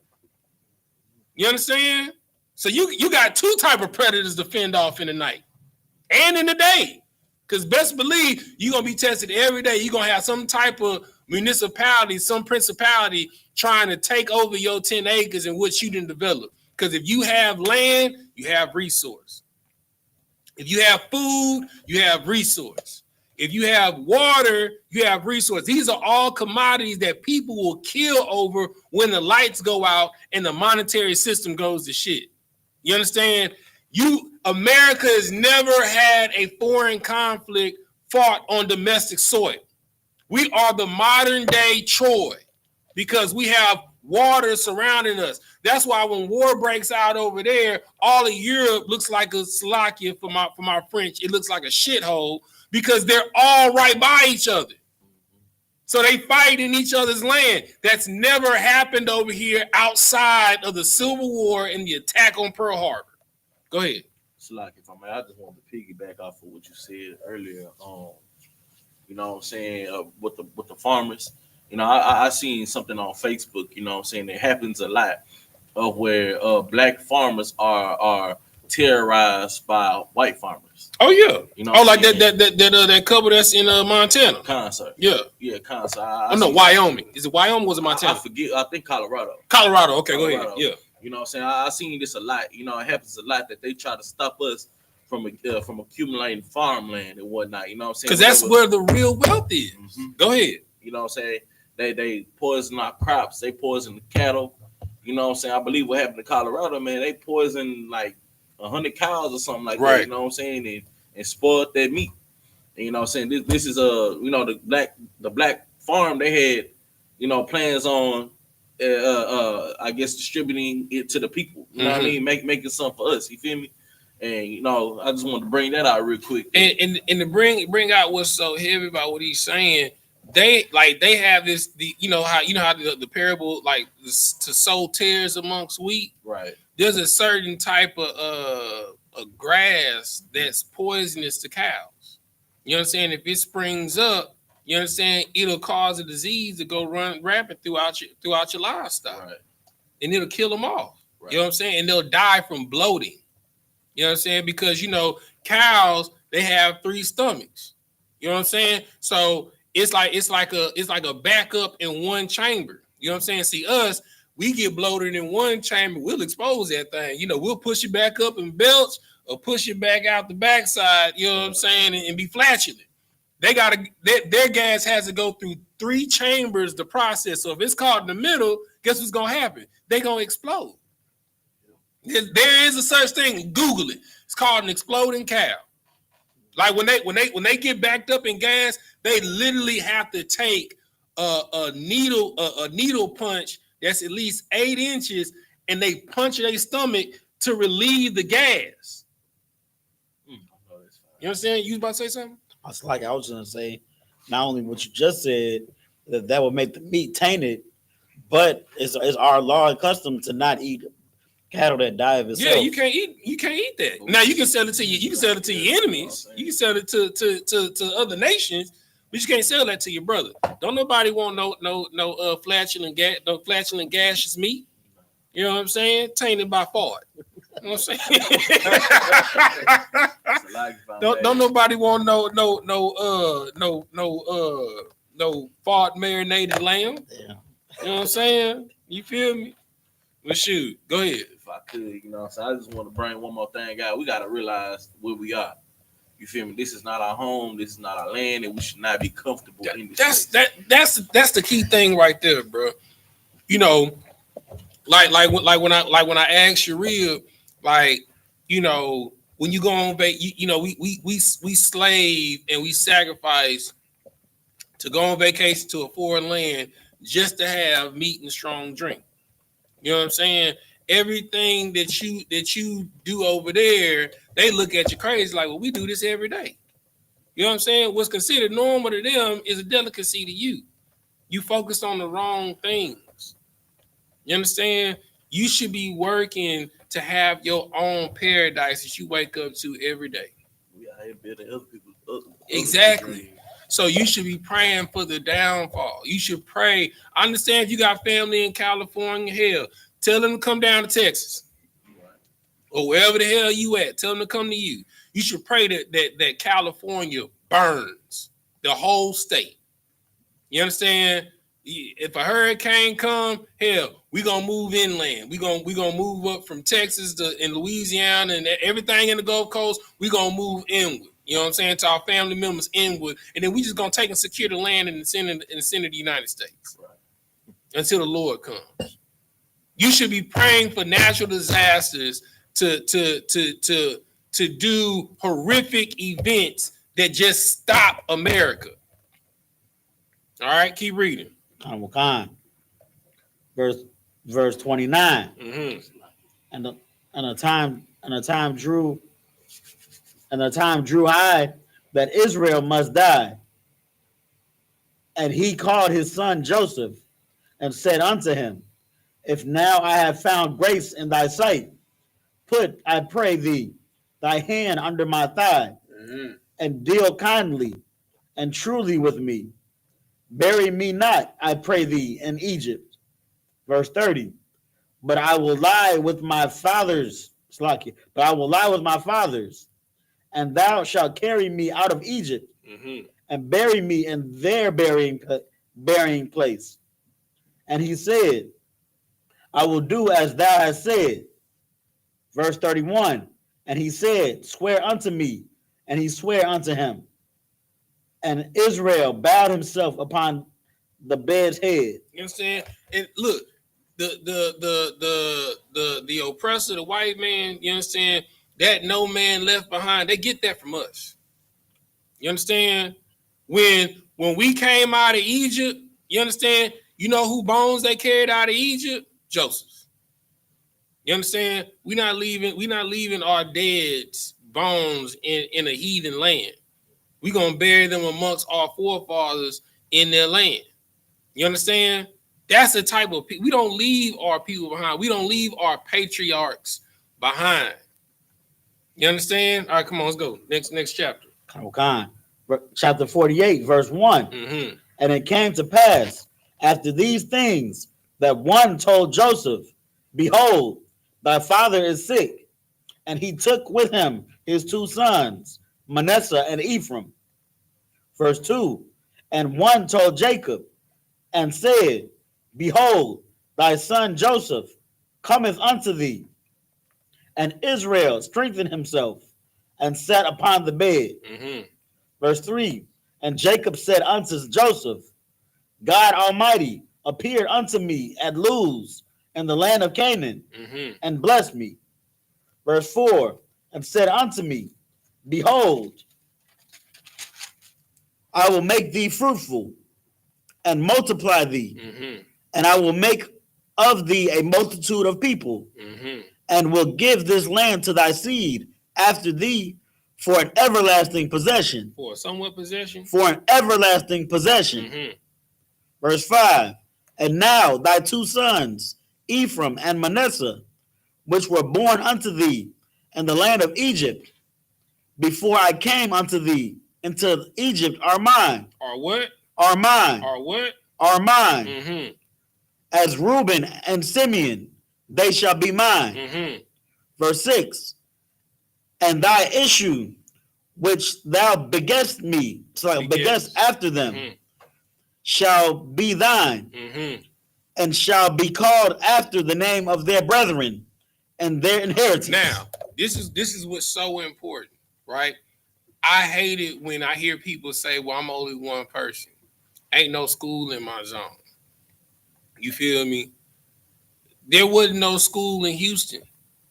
You understand? So you got two type of predators to fend off in the night and in the day. Because best believe you're going to be tested every day. You're going to have some type of municipality, some principality trying to take over your 10 acres in which you didn't develop. Because if you have land, you have resource. If you have food, you have resource. If you have water, you have resource. These are all commodities that people will kill over when the lights go out and the monetary system goes to shit. You understand? America has never had a foreign conflict fought on domestic soil. We are the modern day Troy because we have water surrounding us. That's why when war breaks out over there, all of Europe looks like a Slovakia for my French. It looks like a shithole because they're all right by each other. So they fight in each other's land. That's never happened over here outside of the Civil War and the attack on Pearl Harbor. Go ahead. Slovakia, if I may, I just wanted to piggyback off of what you said earlier. You know what I'm saying, with the farmers. You know, I seen something on Facebook. You know, what I'm saying it happens a lot of where black farmers are terrorized by white farmers. Oh yeah. You know, Oh, like that couple that's in Montana. Concert. Yeah. Yeah, concert. Oh no, Wyoming. Is it Wyoming? Or was it Montana? I forget. I think Colorado. Colorado. Okay, go ahead. Yeah. You know what I'm saying? I seen this a lot. You know, it happens a lot that they try to stop us from accumulating farmland and whatnot. You know what I'm saying? Because that's where the real wealth is. Mm-hmm. Go ahead. You know what I'm saying? They poison our crops. They poison the cattle. You know what I'm saying? I believe what happened to Colorado, man, they poisoned like 100 cows or something like that. You know what I'm saying? And spoiled their meat. And, you know what I'm saying? This is you know, the black farm, they had, you know, plans on I guess distributing it to the people. You know what I mean? Making something for us. You feel me? And you know, I just wanted to bring that out real quick. And to bring out what's so heavy about what he's saying, they have this you know how the parable like to sow tares amongst wheat. Right. There's a certain type of grass that's poisonous to cows. You know what I'm saying? If it springs up, you understand, it'll cause a disease to go run rampant throughout your livestock, right? And it'll kill them off. Right. You know what I'm saying? And they'll die from bloating. You know what I'm saying? Because you know cows, they have 3 stomachs. You know what I'm saying? So it's like a backup in one chamber. You know what I'm saying? See us, we get bloated in one chamber, we'll expose that thing. You know, we'll push it back up and belch or push it back out the backside. You know what I'm saying? And be flatulent. Their gas has to go through 3 chambers to process. So if it's caught in the middle, guess what's gonna happen? They're gonna explode. There is a such thing. Google it. It's called an exploding cow. Like when they get backed up in gas, they literally have to take a needle punch that's at least 8 inches, and they punch their stomach to relieve the gas. You know what I'm saying? You about to say something? I was gonna say, not only what you just said, that would make the meat tainted, but it's our law and custom to not eat cattle that die of itself. Yeah, you can't eat that. Now you can sell it to your enemies. You can sell it to other nations, but you can't sell that to your brother. Don't nobody want no flatulent gaseous meat. You know what I'm saying? Tainted by fart. You know what I'm saying? don't nobody want no fart marinated lamb. Yeah. You know what I'm saying? You feel me? Well, shoot, go ahead. If I could, you know, so I just want to bring one more thing out. We got to realize where we are. You feel me? This is not our home. This is not our land, and we should not be comfortable in this. That's the key thing right there, bro. You know, like when I asked Sharia, like, you know, when you go on you know, we slave and we sacrifice to go on vacation to a foreign land just to have meat and strong drink. You know what I'm saying? Everything that you do over there, they look at you crazy like, well, we do this every day. You know what I'm saying? What's considered normal to them is a delicacy to you. You focus on the wrong things. You understand? You should be working to have your own paradise that you wake up to every day. We out here building other people's exactly. So you should be praying for the downfall. You should pray. I understand if you got family in California, hell, tell them to come down to Texas. Right. Or wherever the hell you at. Tell them to come to you. You should pray that California burns the whole state. You understand? If a hurricane come, hell, we gonna move inland. We gonna move up from Texas to in Louisiana and everything in the Gulf Coast. We gonna move inward. You know what I'm saying? To our family members inward, and then we just gonna take and secure the land in the center of the United States, right, until the Lord comes. You should be praying for natural disasters to do horrific events that just stop America. All right, keep reading. Verse 29. Mm-hmm. And the time drew high that Israel must die. And he called his son Joseph and said unto him, if now I have found grace in thy sight, put, I pray thee, thy hand under my thigh, and deal kindly and truly with me. Bury me not, I pray thee, in Egypt. Verse 30. But I will lie with my fathers, Slakia, but I will lie with my fathers, and thou shalt carry me out of Egypt and bury me in their burying place. And he said, I will do as thou hast said. Verse 31. And he said, swear unto me. And he sware unto him. And Israel bowed himself upon the bed's head. You understand? And look, the oppressor, the white man, you understand, that no man left behind, they get that from us. You understand? When we came out of Egypt, you understand, you know who bones they carried out of Egypt? Joseph. You understand? We're not leaving our dead's bones in a heathen land. We're gonna bury them amongst our forefathers in their land. You understand? That's the type of people. We don't leave our people behind. We don't leave our patriarchs behind. You understand? All right, come on, let's go. Next chapter. Okay. Chapter 48, verse 1. Mm-hmm. And it came to pass after these things that one told Joseph, behold, thy father is sick. And he took with him his two sons, Manasseh and Ephraim. Verse 2. And one told Jacob and said, behold, thy son Joseph cometh unto thee. And Israel strengthened himself and sat upon the bed. Mm-hmm. Verse 3. And Jacob said unto Joseph, God Almighty appeared unto me at Luz in the land of Canaan, and blessed me. Verse 4. And said unto me, behold, I will make thee fruitful and multiply thee, and I will make of thee a multitude of people, and will give this land to thy seed after thee for an everlasting possession. For a somewhat possession? For an everlasting possession. Verse 5. And now thy two sons, Ephraim and Manasseh, which were born unto thee in the land of Egypt, before I came unto thee into Egypt, are mine. Are what? Are mine. Are what? Are mine. As Reuben and Simeon, they shall be mine. Verse 6. And thy issue, which thou begettest me, so begettest after them, shall be thine, and shall be called after the name of their brethren and their inheritance. Now, this is what's so important, right? I hate it when I hear people say, well, I'm only one person. Ain't no school in my zone. You feel me? There wasn't no school in Houston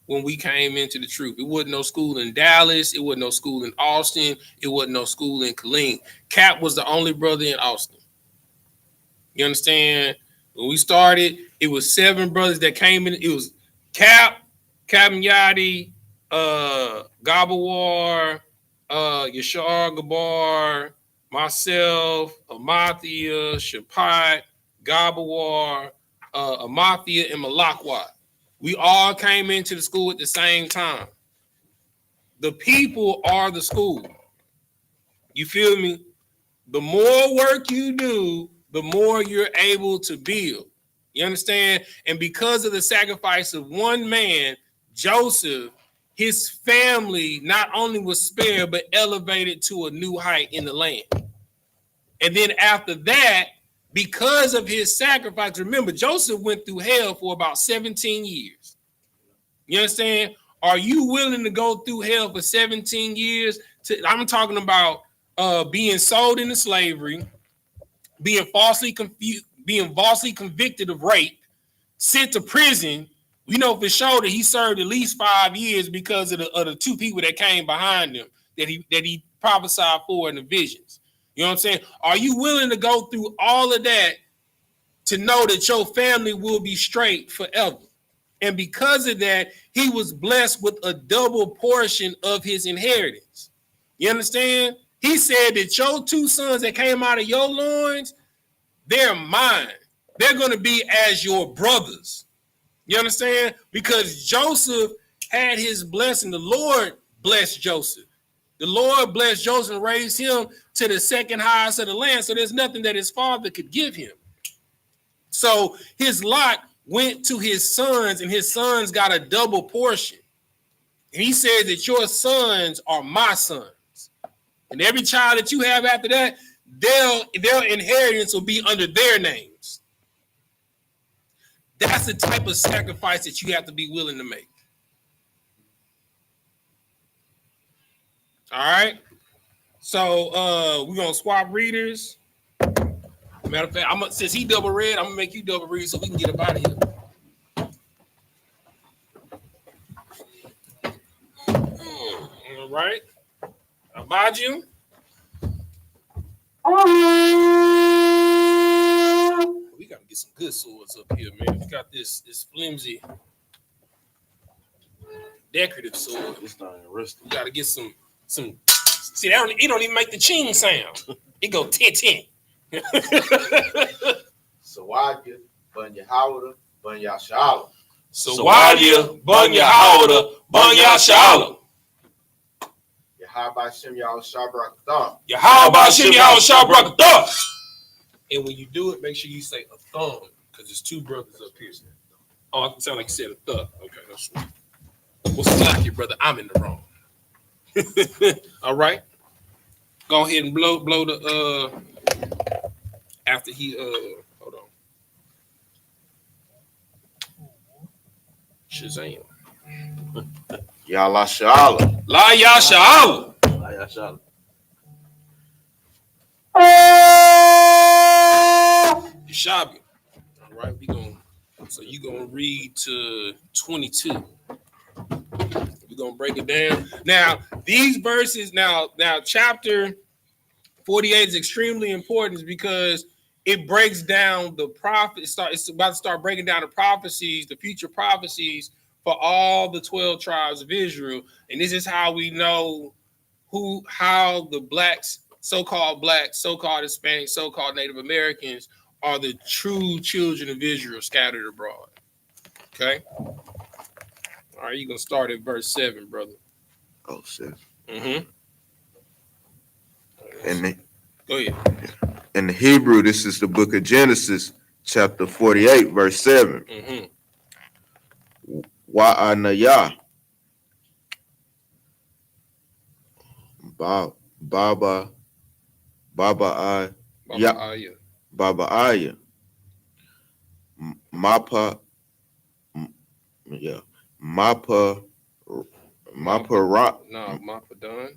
when we came into the truth. It wasn't no school in Dallas. It wasn't no school in Austin. It wasn't no school in Killeen. Cap was the only brother in Austin. You understand? When we started, it was 7 brothers that came in. It was Cap, Captain Yadi, Gabawar, Yashar Gabar, myself, Amathia, Shapat, Gabawar, Amathia, and BLACKWATCH. We all came into the school at the same time. The people are the school. You feel me? The more work you do, the more you're able to build. You understand? And because of the sacrifice of one man, Joseph, his family not only was spared, but elevated to a new height in the land. And then after that, because of his sacrifice, remember, Joseph went through hell for about 17 years. You understand? Are you willing to go through hell for 17 years? I'm talking about being sold into slavery, being falsely convicted of rape, sent to prison. We know for sure that he served at least 5 years because of the 2 people that came behind him that he prophesied for in the visions. You know what I'm saying? Are you willing to go through all of that to know that your family will be straight forever? And because of that, he was blessed with a double portion of his inheritance. You understand? He said that your 2 sons that came out of your loins, they're mine. They're going to be as your brothers. You understand? Because Joseph had his blessing. The Lord blessed Joseph. The Lord blessed Joseph and raised him to the second highest of the land. So there's nothing that his father could give him. So his lot went to his sons, and his sons got a double portion. And he said that your sons are my sons. And every child that you have after that, their inheritance will be under their names. That's the type of sacrifice that you have to be willing to make. All right. So we're gonna swap readers. Matter of fact, since he double read, I'm gonna make you double read so we can get up out of here. All right. Abaju. We gotta get some good swords up here, man. We got this flimsy decorative sword. It's not interesting. We gotta get some. See, it don't even make the ching sound. It go 10-10. Sawadia, Bunya Howard, Bunya Shalom. Sawadia, Bunya Howard, Bunya Shalom. Yahabashim Yahweh Shabrak. Yahabashim Yahweh Shabrak. And when you do it, make sure you say a thumb, because there's two brothers up here. Oh, it sound like you said a thumb. Okay, that's right. What's the like, brother? I'm in the wrong. All right. Go ahead and blow the after he hold on. Shazam. Yalla Shalom. La Yasha. I.S.U.P.K. Shabi. All right, so you gonna read to 22. We're gonna break it down. Now, these verses, now chapter 48 is extremely important because it breaks down the prophet. It's about to start breaking down the prophecies, the future prophecies for all the 12 tribes of Israel. And this is how we know how the blacks, so-called Hispanic, so-called Native Americans are the true children of Israel scattered abroad. Okay. All right, you're going to start at verse 7, brother. Oh, shit. Mm-hmm. Go ahead. In the Hebrew, this is the book of Genesis, chapter 48, verse 7. Mm-hmm. YAHANNA. Baba Aya. Mapa. Yeah. Mapa Rock. No, Mapa Don.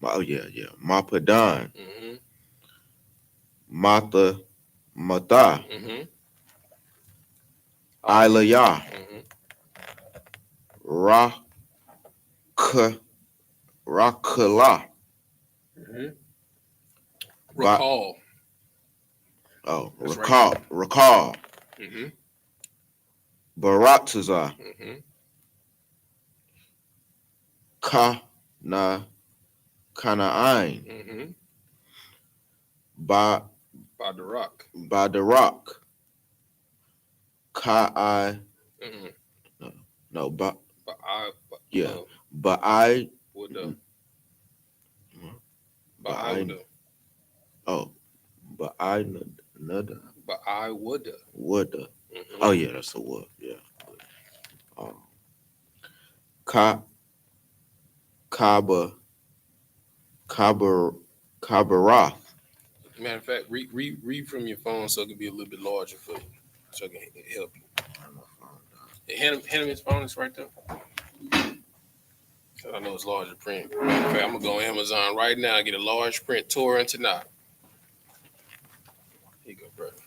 Oh, yeah. Mapa Don. Mm-hmm. Mata. Mm-hmm. Ilayah. Mm-hmm. Rakala. Mm-hmm. Recall. That's right. Recall. Mm-hmm. Baratazar. Mm-hmm. Kana'ain. Mm-hmm. Badarak. Ka'ai. Mm-hmm. No, Ba'ai Woulda. Ba'ai Nada. Ba'ai Woulda. Mm-hmm. Oh, yeah, that's a word. Yeah. Kabarath. Matter of fact, read from your phone so it can be a little bit larger for you, so I can help you. Hand him his phone. It's right there. I know it's larger print. Matter of fact, I'm gonna go on Amazon right now and get a large print Torah and Tanakh. Here you go, brother.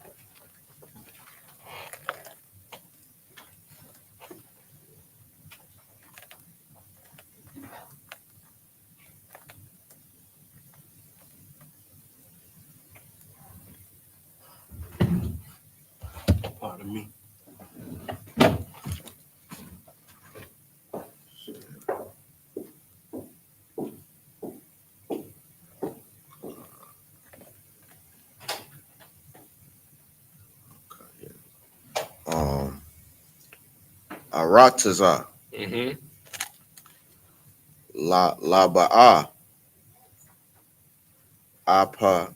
Pardon me. Aratazar. Mm-hmm. la ba'a, apa,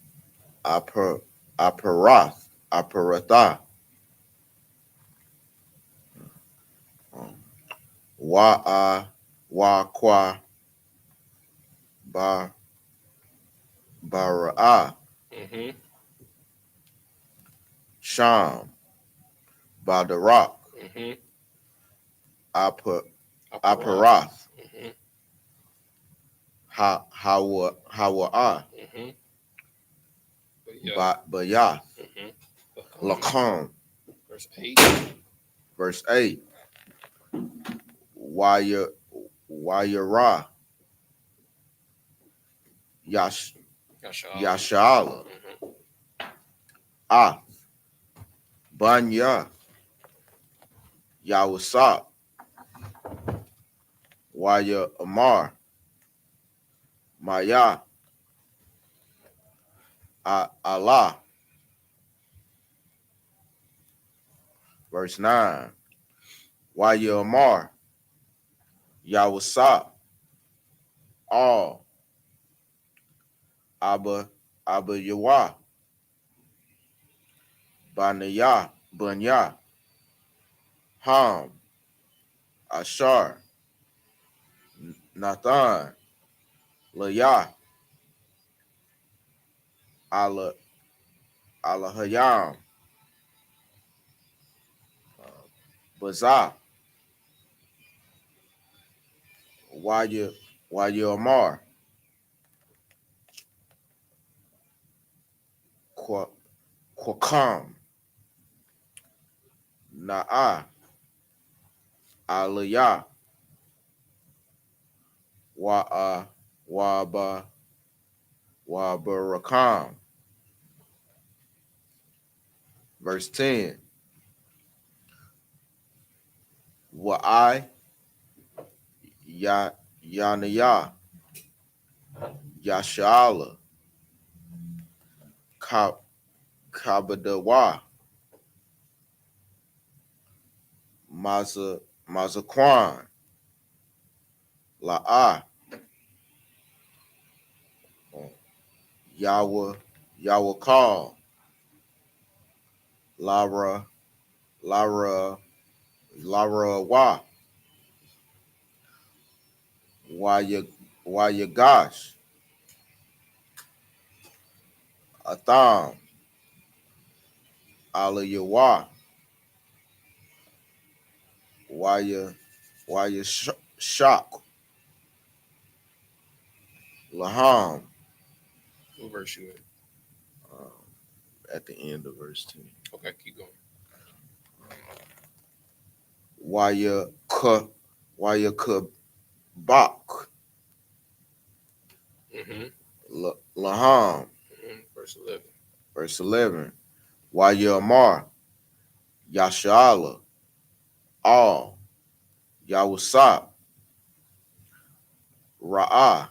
aparath, aparatha, wa qua, ba, bara'a, Mm-hmm. sham, badarak, Mm-hmm. aparath, Mm-hmm. hawa'a, Mm-hmm. But yeah. bayath, Mm-hmm. lakum. Verse 8. Verse 8, Wayara, Yashala. Yashala, Mm-hmm. Ah, Banya, Yawasap, Waya Amar, Maya, Allah. Verse 9, Waya Amar, Yawasap, All, Abba Yawa, Banya, Ham, Ashar, Nathan, Layah, Allah, Hayam, Bazah, Waya Amar, Quakam, Na'a, Aliyah, Waba, Wabarakam. Verse 10, Wa'ai, Yanaya, Yashala, Kabadawa, Mazakwan, La'a, Yahweh call, Lara, Lara, Wa, Wayagash, Atham, Alayawa, Waya Shock, Laham, What verse you in? at the end of verse 10. Okay, keep going. Waya Kabak, Mm-hmm. Laham, Verse 11. verse 11. Waya Amar, Yashala, All, Yawasap, Ra'ah,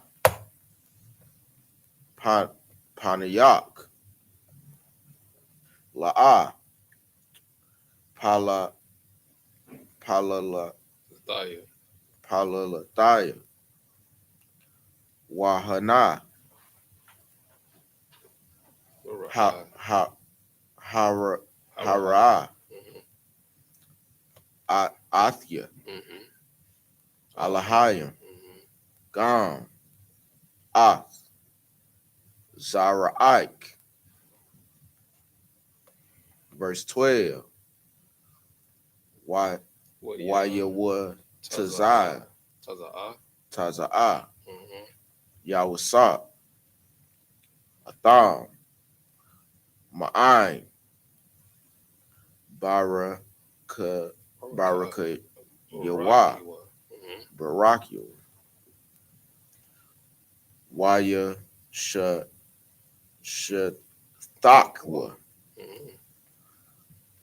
Panayak, La'ah, Pala, Thaya. Palalataya, Wahana, Bara'ah. Hara, Hara'ah. Hara, Athya, Mm-hmm. Alahayim, Mm-hmm. Gam, Ath, Zaraik. Verse 12, What Wayawa Taza'ah. Tazai, Taza'ah. Taza'ah, Mm-hmm. Yawasap, Atham, Ma'ain, Baraka, Baraka Yawa, Mm-hmm. Barakyu, Waya Shathakwa, Mm-hmm.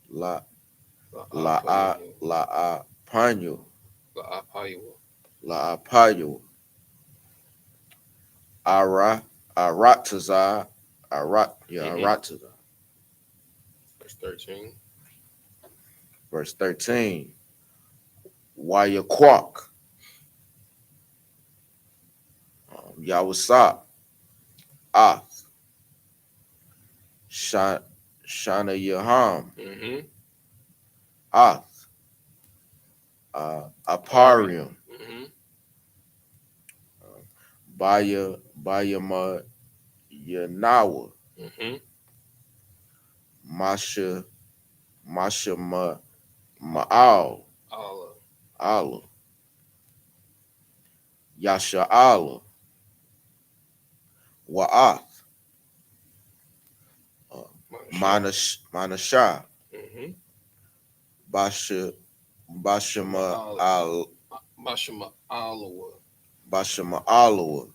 La La'apayu. Panyu, La'apayu. La Apayu, Arataza, Mm-hmm. Arataza. Verse 13. Verse 13, Waya Quak, Yahusap, Ath, Shana Yaham, Mm-hmm. Ath, Aparium, Mm-hmm. Bayama Yanawa, Mm-hmm. Masha Ma'al, Allah. Allah, Yasha Allah, Wa'ath, Manasha, Mm-hmm. Bashama al Bashama Allah. Bashama Alawa,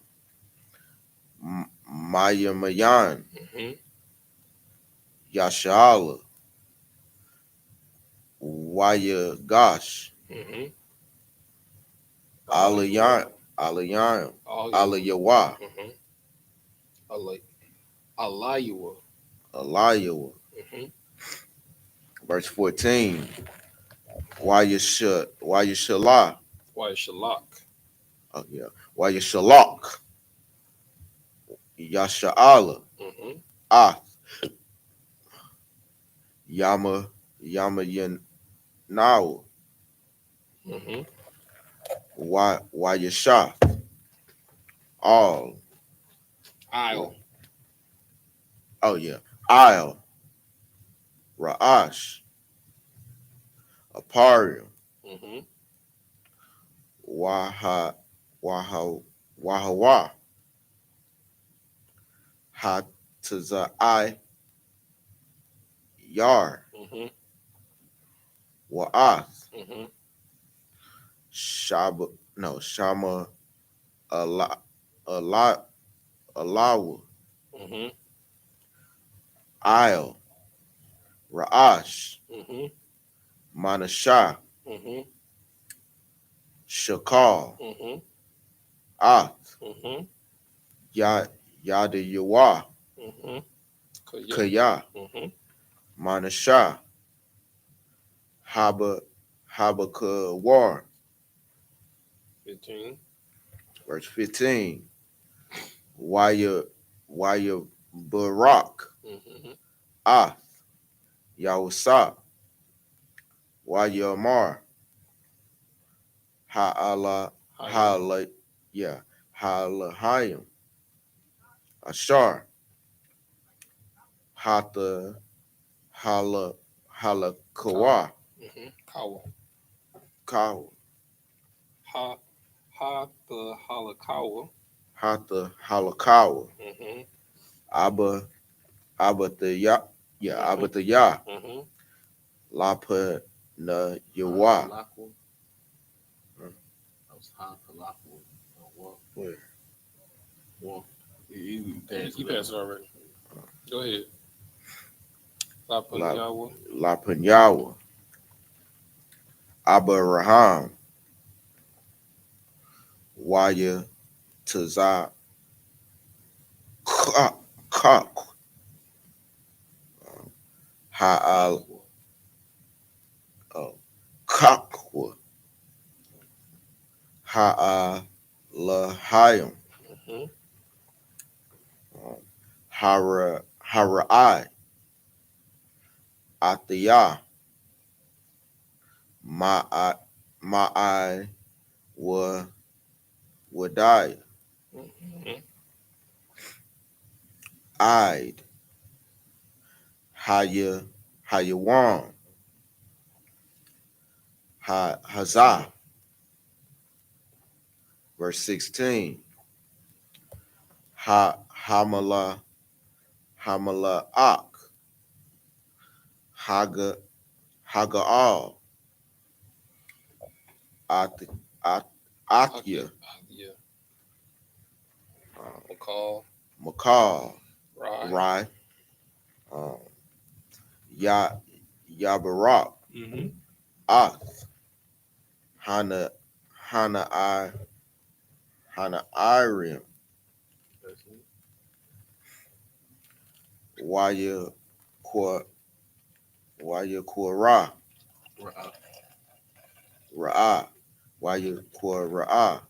Maya Mayan, Mm-hmm. Yashala, Waya Gosh, Mm-hmm. Alayan, Alayawa, Mm-hmm. Allah. Alayawa. Alayawa. Mm-hmm. Verse 14. Waya Why Shalak? oh yeah, Waya Shalak, Yasha'ala, Mm-hmm. Ah, Yama Yen Now, Mm-hmm. Waya Shah, All, Isle. oh yeah, Isle, Ra'ash, Aparium, Mm-hmm. Waha, Waha, Wahawa, Hatazai, Yar, Mm-hmm. Wa'ath, Mm-hmm. Shama, Ala, Ala, Alawa, Mm-hmm. Isle, Ra'ash, Mm-hmm. Manashah, Mm-hmm. Shakal, Mm-hmm. Ath, Mm-hmm. Yada Yawa, Mm-hmm. Kaya, Mm-hmm. Manashah, Habaka War. 15. Verse 15. Waya Barak, Mm-hmm. Ath, Yahusap, Waya Amar, Ha'ala, Ha'ala, yeah, Ha'alahayim, Ashar, Hata, Halakawa, Mm-hmm. Kawa. Kawa, Ha the Halakawa. Hata Halakawa, Mm-hmm. Abba, Abba the Ya, yeah, Mm-hmm. Abba the Ya, Mm-hmm. Lapa na Yawa. Halakwa. That was Halakwa. Well, Where? well, You passed passed it already. Go ahead. Lapanyawa. Lapa Yawa, Abba Raham, Waya Taza, Kak, Ha'al, oh, Kakwa, Ha'alahayim, Mm-hmm. Hara'ai, Atiyah, Ma'ai Wadai, Mm-hmm. Ide, Hayawan, Hazah. Verse 16. Hamala Ak, Hagaal, At Athya, Yeah. uh, McCall. Makal, Rye. Rai, um, Ya Yabarak, Mm-hmm. Ath, Hana Hana I Hana Irim, that's it. Waya Kwa Ra, Right. Ra, Waya Kwa Ra,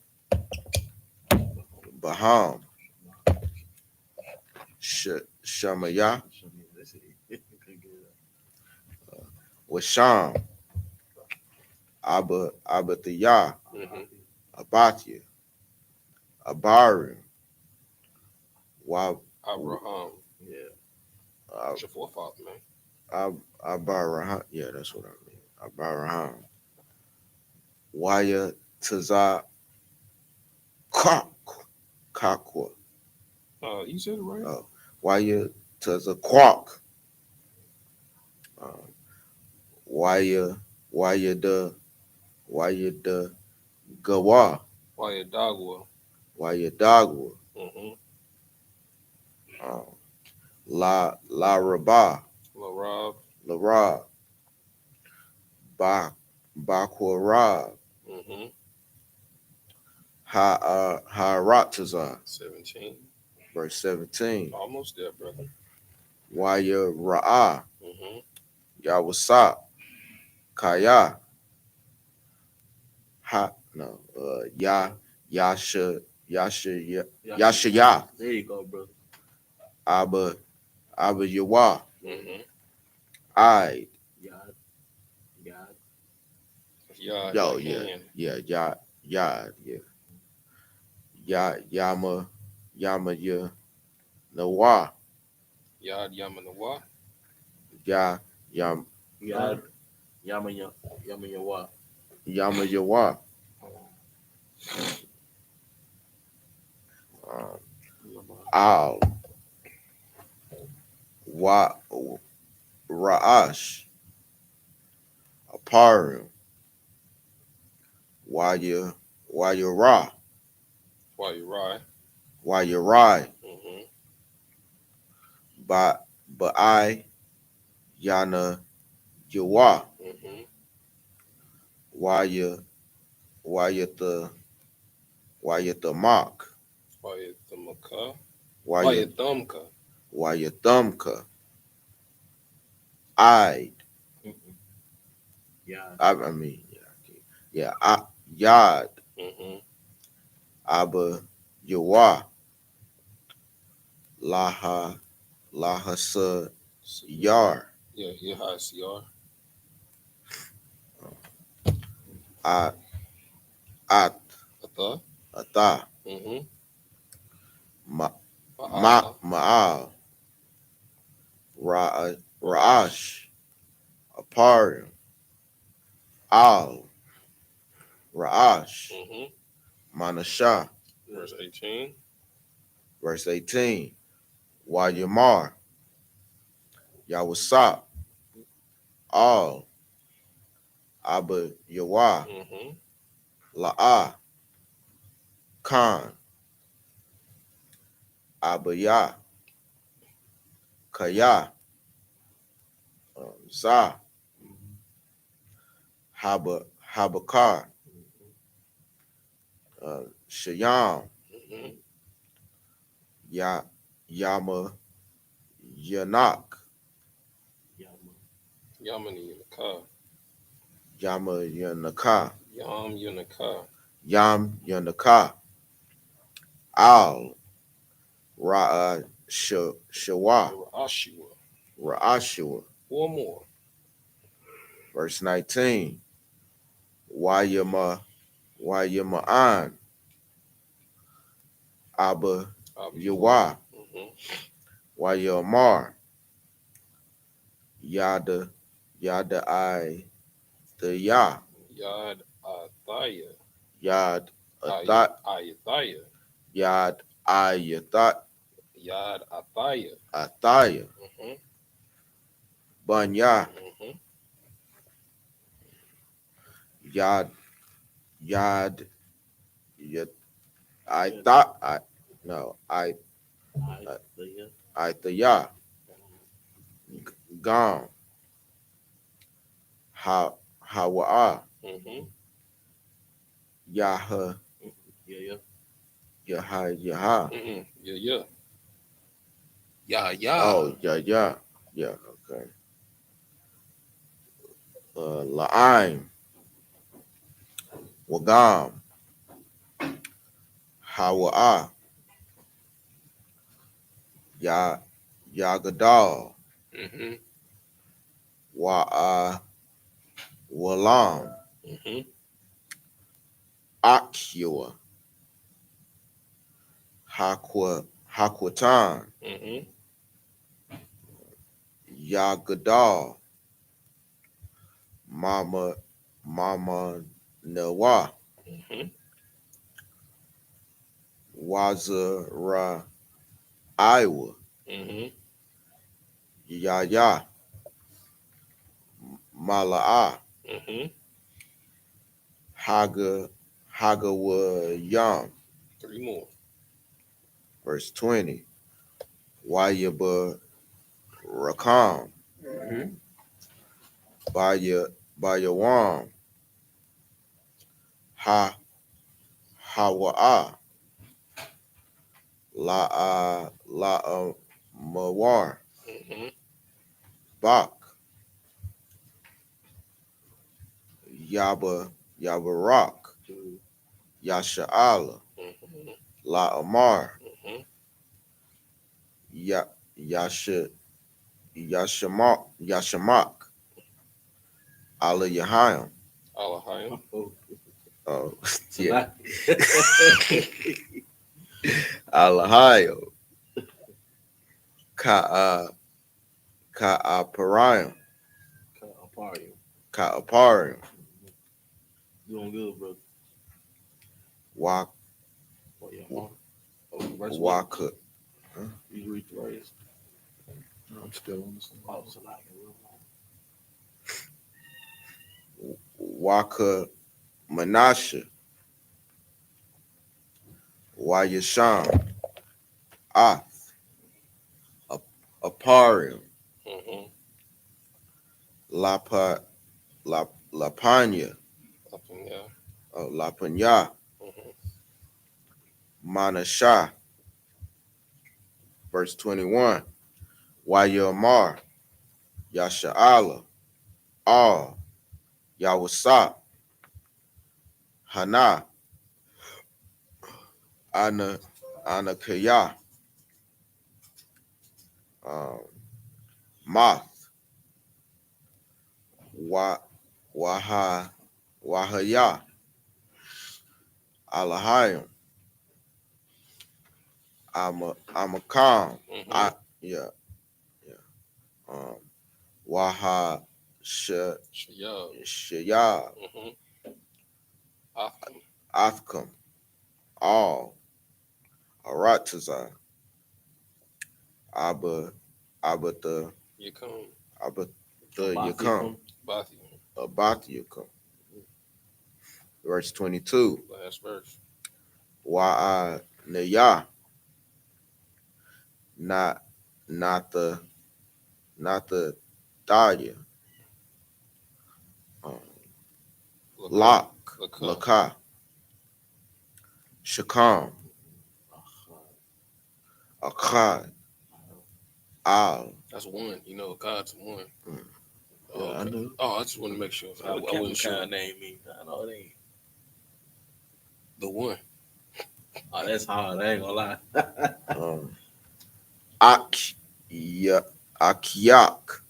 Baham, Shemaiah, Washam, Abathiyah, Abathia, Abarim, Abraham. Yeah. That's your forefather, man. Abaraham. Yeah, that's what I mean. Abaraham. Waya Taza Kakwa. You said it right. Waya Taza Quack. Waya the Gawa. Why Dagwa. Waya Dagwa. Mm-hmm. La Rabah. Larab. La Rab. Bakwa Rab. Mm-hmm. Ha Ratazar. 17. Verse 17. Almost there, brother. Waya Ra'ah. Mm-hmm. Yawasap. Kaya. Yasha Ya. There you go, brother. Abba Yawa. Mm-hmm. I. Yad. Yad. Yo, like yeah. hand. Yeah, Yama Ya Nawa. Yad Yamanawa. Yam Yad. Yama Yama Yawa. Al Wa Ra'ash. Aparim. Waya Ra. Why you right? Waya Rai. Mm-hmm. Ba'ai Yana Yawa. Mm-hmm. Waya the Mock. Why you Thumka? Why Waya you Thumka? Thumka. I Yad. mean Yad Mm-hmm. Abba Yawa Laha Yar Yeah, Yahasiyar. At At Atha. Ata Mm-hmm. Ma'al Ra'ash Aparim Al Ra'ash Mm-hmm. Manashah. Verse 18. Verse 18. Wayamar Yawasap Al Abba Yawa Mm-hmm. La'ah Khan Abba Ya Kaya Za Habakar Shayam Mm-hmm. Ya Yama Yanak Yamani Yanaka. Yama Yanaka Yam Yanaka. Yam Yanaka Al Ra'a Shawa Ashua. Ra'ashua. Four more. Verse 19. Wayama'an Abba Yawa Mm-hmm. Wayamar Yada I the Ya Yad Athaya. Yad Athat Ayathaya. Yad Ayathat Yad Athaya. Athaya Mm-hmm. Banya Mm-hmm. Yad Yad I thought I no I the Ya Gam Hawa'a Mm-hmm. Yaha Yaha. Mm-hmm. Yeah. Yeah. Oh, yeah. Okay. La'im, Wagam, Hawa'a, Yagadal, Mm-hmm. Walam, Mm-hmm. Akua, Hakwatan, Mm-hmm. Yagadal, Mama Nawa, Mm-hmm. Wazara Iowa, Mm-hmm. Yaya, Mala'a, Mm-hmm. Hagawayam, 3 more. verse 20, Wayaba Rakam, Mm-hmm. Bayawam, Hawa'a, La'a Mawar, Mm-hmm. Bak, Yabarak, Yasha'ala, Mm-hmm. La'amar, Mm-hmm. Ya Yashamak, Ala Yahayim. Alahayim. Oh, yeah. Alahayim. Ka'aparayim. Aparium. Ka'aparim. Doing good, bro. Wa Oh, yeah, huh? Oh, verse what? Waka You read the verse. I'm still on this one. Oh, so like, Waka Menashe. Wayasham. Ath. Aparim. Mm-hmm. Lapanya. Up in there. Lapanya. Mm-hmm. Manasha. Verse 21. Wayamar. Yasha'ala. All. Yawasap. Hana. Anakaya. Um, Moth. Wahaya. Alahayim. I'm a calm. Mm-hmm. Yeah. Um, Waha Shayab. Shaya Mm-hmm. Atham. Athkam. All. Arataza. Abata Yakum. Abata Abathi Yakam. Bathi. Abata Yakam. Verse 22. Last verse. Wa'a Naya. Not the Daya. Um, Lock. Lakam. Laka. Shakam. Akkad. Al. That's one. You know, God's one. Mm. Oh, Yeah, I okay. know. Oh, I just want to make sure. I What wasn't sure. kind of name me? I know it ain't. The one. Oh, that's hard. I ain't gonna lie. Akiyak.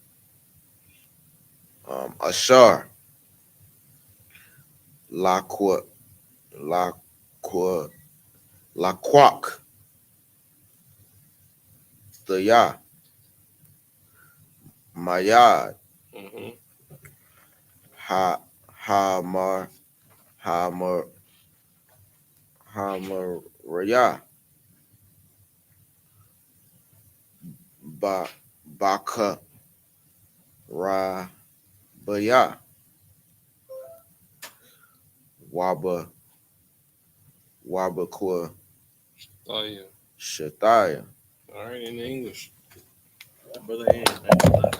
Ashar. Laquak. Laquak. Thaya. Mayad. Mm-hmm. Hamar. Hamaraya. Baka. Rabaya. Wabakwa. Oh, yeah. Shataya. All right, in English. Brother, I ain't gonna lie.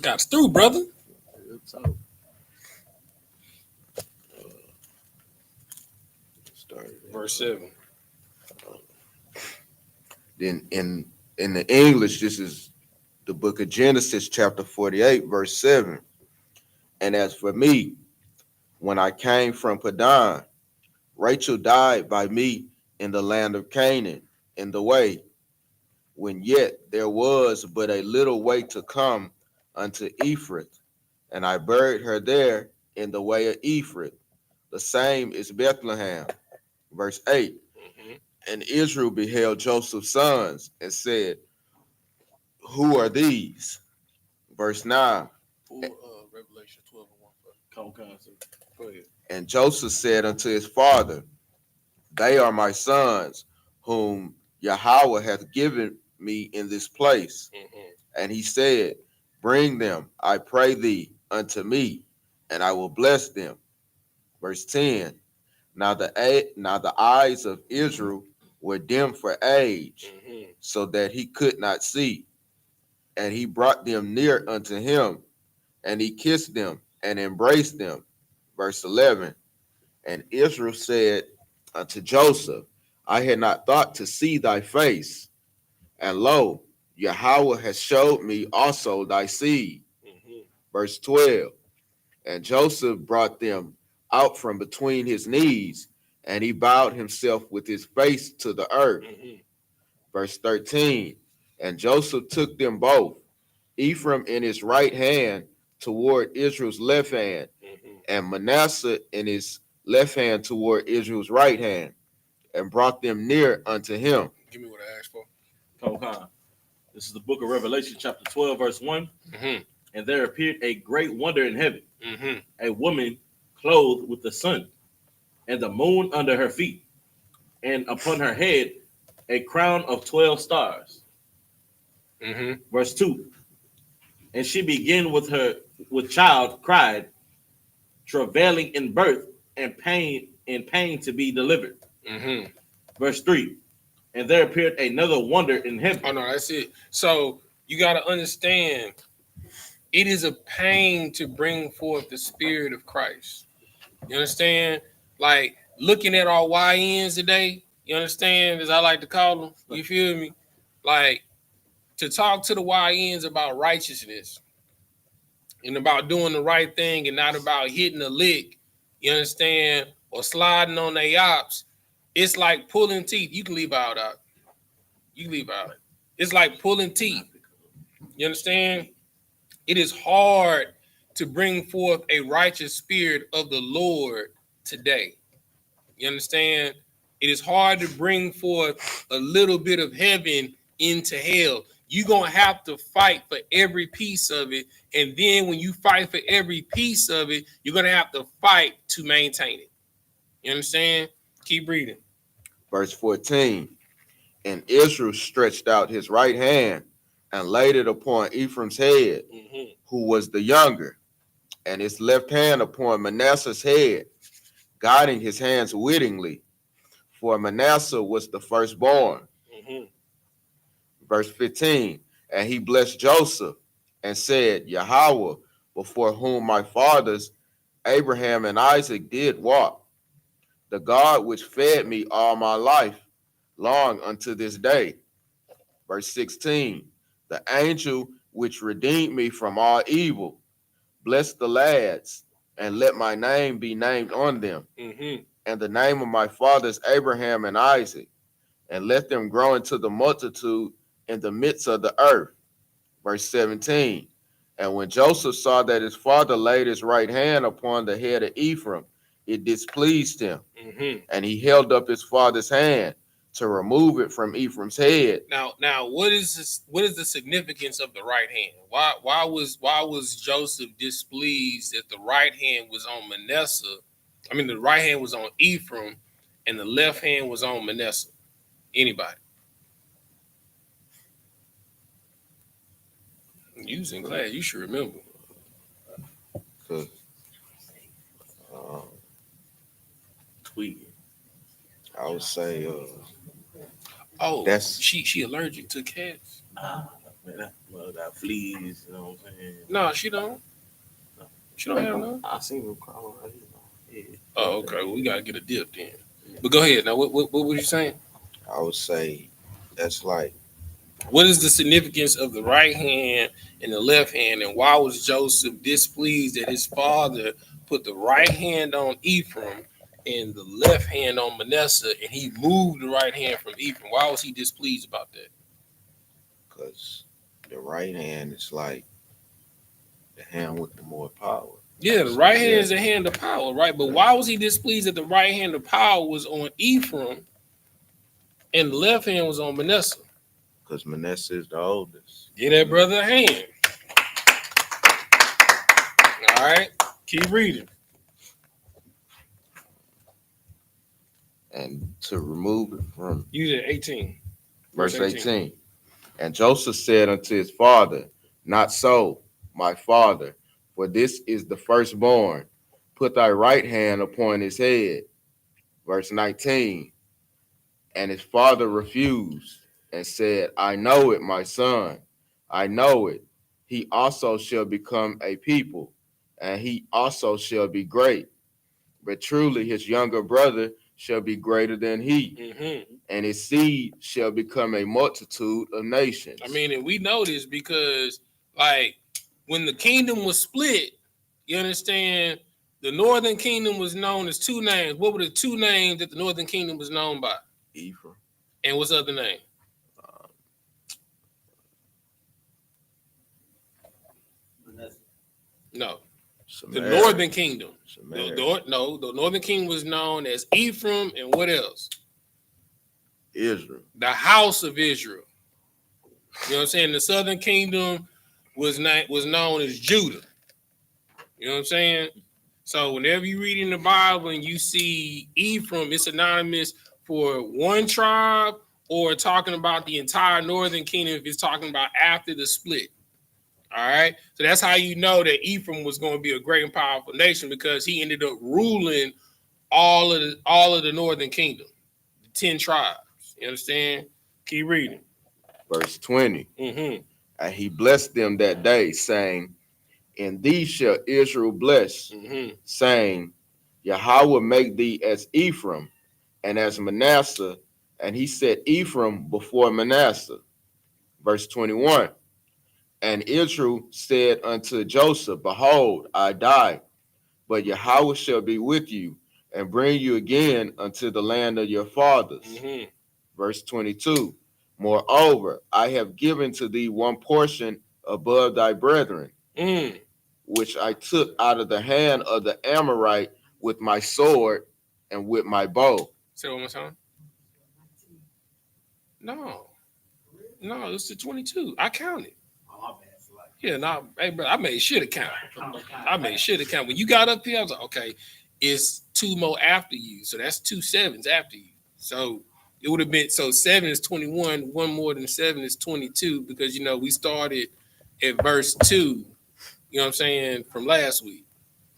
Got us through, brother. Real talk. Started. Verse 7. Then in the English, this is the book of Genesis, chapter 48, verse 7. And as for me, when I came from Padan, Rachel died by me in the land of Canaan in the way, when yet there was but a little way to come unto Ephrath, and I buried her there in the way of Ephrath. The same is Bethlehem. Verse 8. And Israel beheld Joseph's sons and said, who are these? Verse 9. Revelation 12 and 1. Go ahead. And Joseph said unto his father, they are my sons, whom Yahweh hath given me in this place. And he said, bring them, I pray thee, unto me, and I will bless them. Verse 10. Now the eyes of Israel were dim for age, so that he could not see. And he brought them near unto him, and he kissed them and embraced them. Verse 11. And Israel said unto Joseph, I had not thought to see thy face, and lo, Yahweh has showed me also thy seed. Verse 12. And Joseph brought them out from between his knees, and he bowed himself with his face to the earth. Verse 13. And Joseph took them both, Ephraim in his right hand toward Israel's left hand, and Manasseh in his left hand toward Israel's right hand, and brought them near unto him. Give me what I asked for. Come. This is the book of Revelation, chapter 12, verse 1. And there appeared a great wonder in heaven, a woman clothed with the sun, and the moon under her feet, and upon her head a crown of 12 stars. Verse 2. And she began with child cried, travailing in birth and pain to be delivered. Verse 3. And there appeared another wonder in heaven. Oh no, that's it. So you got to understand, it is a pain to bring forth the spirit of Christ. You understand? Like looking at our YNs today, you understand, as I like to call them, you feel me? Like to talk to the YNs about righteousness and about doing the right thing and not about hitting a lick, you understand, or sliding on their ops. It's like pulling teeth. You can leave out. You can leave out. It's like pulling teeth. You understand? It is hard to bring forth a righteous spirit of the Lord today. You understand? It is hard to bring forth a little bit of heaven into hell. You're going to have to fight for every piece of it. And then when you fight for every piece of it, you're going to have to fight to maintain it. You understand? Keep reading. Verse 14. And Israel stretched out his right hand and laid it upon Ephraim's head, who was the younger, and his left hand upon Manasseh's head, guiding his hands wittingly, for Manasseh was the firstborn. Verse 15. And he blessed Joseph and said, Yahweh, before whom my fathers Abraham and Isaac did walk, the God which fed me all my life, long unto this day. Verse 16. The angel which redeemed me from all evil, bless the lads, and let my name be named on them, and the name of my fathers Abraham and Isaac, and let them grow into the multitude in the midst of the earth. Verse 17. And when Joseph saw that his father laid his right hand upon the head of Ephraim, it displeased him, and he held up his father's hand to remove it from Ephraim's head. Now, what is this? What is the significance of the right hand? Why was Joseph displeased that the right hand was on Manasseh? I mean, the right hand was on Ephraim, and the left hand was on Manasseh. Anybody? You was in class. You should remember. Tweet. I would say, that's she allergic to cats. That fleas. You know what I'm saying? No, she don't. She don't have none. I seen them crawling right here. Yeah. Oh, okay. Well, we gotta get a dip then. But go ahead. Now, what were you saying? I would say that's like, what is the significance of the right hand and the left hand, and why was Joseph displeased that his father put the right hand on Ephraim and the left hand on Manasseh, and he moved the right hand from Ephraim. Why was he displeased about that? Because the right hand is like the hand with the more power. Yeah, the right hand is the hand of power, right? But why was he displeased that the right hand of power was on Ephraim and the left hand was on Manasseh? Because Manasseh is the oldest. Get that brother a hand. All right, keep reading. And to remove it from You did 18. verse 18. And Joseph said unto his father, not so, my father, for this is the firstborn. Put thy right hand upon his head. Verse 19. And his father refused and said, I know it, my son. I know it. He also shall become a people, and he also shall be great. But truly his younger brother shall be greater than he, and his seed shall become a multitude of nations. I mean, and we know this because, like, when the kingdom was split, you understand, the northern kingdom was known as two names. What were the two names that the northern kingdom was known by? Ephraim. And what's the other name? No. Samaria. The northern kingdom. Samaria. The northern kingdom was known as Ephraim, and what else? Israel. The house of Israel. You know what I'm saying? The southern kingdom was known as Judah. You know what I'm saying? So whenever you read in the Bible and you see Ephraim, it's synonymous for one tribe or talking about the entire northern kingdom if it's talking about after the split. All right. So that's how you know that Ephraim was going to be a great and powerful nation, because he ended up ruling all of the northern kingdom, 10 tribes. You understand? Keep reading. Verse 20. Mm-hmm. And he blessed them that day, saying, in thee shall Israel bless, saying, Yahweh make thee as Ephraim and as Manasseh. And he set Ephraim before Manasseh. Verse 21. And Israel said unto Joseph, behold, I die, but Yahweh shall be with you and bring you again unto the land of your fathers. Verse 22. Moreover, I have given to thee one portion above thy brethren, which I took out of the hand of the Amorite with my sword and with my bow. Say it one more time. No, it's the 22. I counted. Yeah, no, hey, bro, I made sure to count. When you got up here, I was like, okay, it's two more after you. So that's 2 sevens after you. So it would have been, so 7 is 21. One more than 7 is 22, because, you know, we started at verse 2, you know what I'm saying, from last week.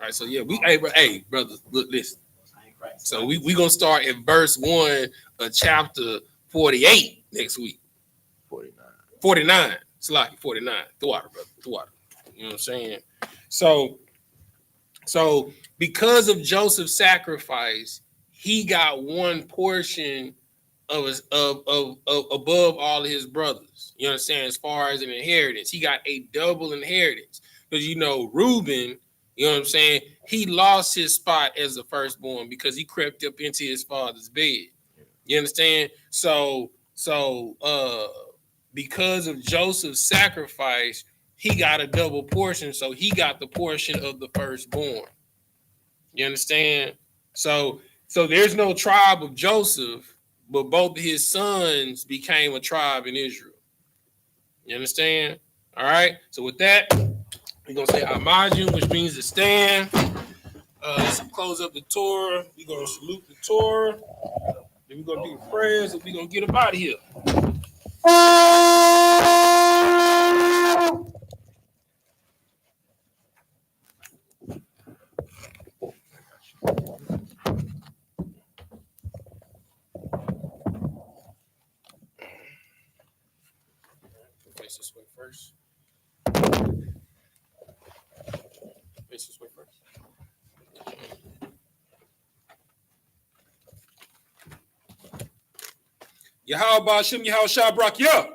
All right, so yeah, hey, brothers, look, listen. So we going to start at verse 1 of chapter 48 next week. 49. It's like 49. The water, brother. The water. You know what I'm saying? So because of Joseph's sacrifice, he got one portion of above all of his brothers. You understand? As far as an inheritance, he got a double inheritance. Because, you know, Reuben, you know what I'm saying, he lost his spot as the firstborn because he crept up into his father's bed. You understand? So because of Joseph's sacrifice, he got a double portion. So he got the portion of the firstborn. You understand? So there's no tribe of Joseph, but both of his sons became a tribe in Israel. You understand? All right. So with that, we're gonna say Amajim, which means to stand. Let's close up the Torah. We're gonna salute the Torah. Then we're gonna do the prayers, and we're gonna get up out of here. Face this way first. Face this way first. Yahweh Ba'ashem, Yahweh Shabrak, yeah.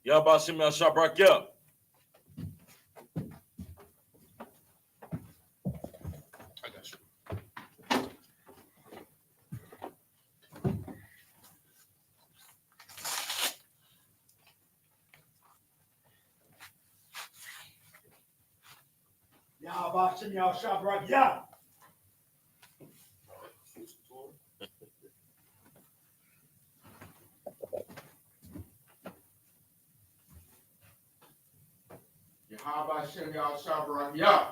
Yahweh Ba'ashem, Yahweh Shabrak, yeah. Yahaba Shem Yahshua Barak Yah. Yahaba Shem Yahshua Barak Yah.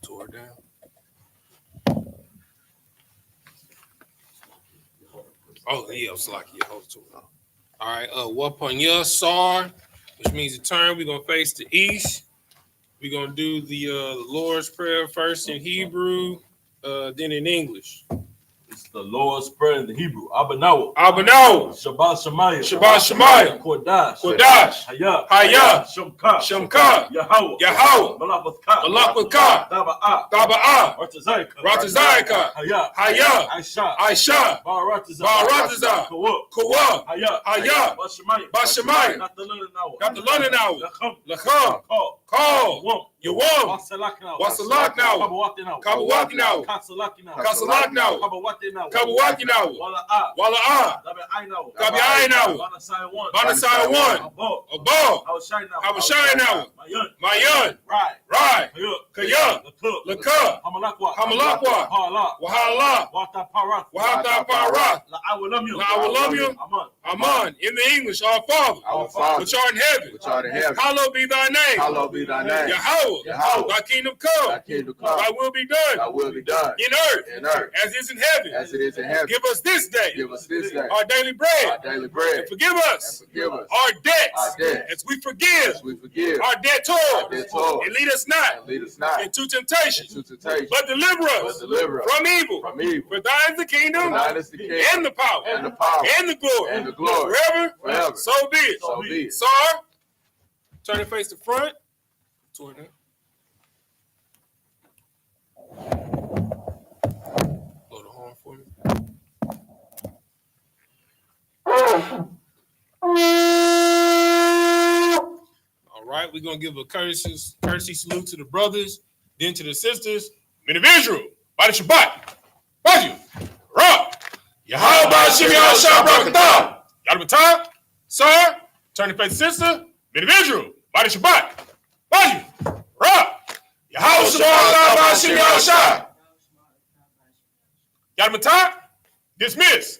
Tore down. Oh yeah, it's like yeah, hold to it. All right, Wapan Sar, which means to turn. We're gonna face the east. We're gonna do the Lord's Prayer first in Hebrew, then in English. It's the Lord's Prayer in the Hebrew. Abanawa. Shabbat Shemaya. Kodash. Hayah. Shemka. Yahweh. Malakwatch. Taba'ah. Ratazayka. Hayah. Aisha. Baratiza. Kawah. Hayah. Bashamaya. Got the London hour. Lacham. Call. Yawam. Wasalak now. Kabawaki now. Kasalak now. Kabawaki now. Wala'ah. Gabi now. Banasai one. Above. Habashai now. Mayan. Rai. Kaya. Laka. Hamalakwa. Wahala. Wahata Parath. La'awalamyum. Aman. In the English, our Father, which art in heaven. Hallowed be thy name. Hallowed be thy name. Yahweh. Thy kingdom come. Thy will be done. In earth. As it is in heaven. Give us this day. Our daily bread. And forgive us. Our debts. As we forgive. Our debtors. And lead us not into temptation. But deliver us from evil. For thine is the kingdom. And the power. And the glory. Forever. So be it. Sir, turn and face the front. Toward that. Blow the horn for me. All right, we're gonna give a courtesy salute to the brothers, then to the sisters. Men of Israel, by the Shabbat. Thank you. Rock. Yahweh Shem Yahshua Barakatah. Yadabata. Sir, turn and face the sister. Men of Israel, by the Shabbat. Thank you. Rock. Yahweh Shem Yahshua. Yadabata. Dismiss.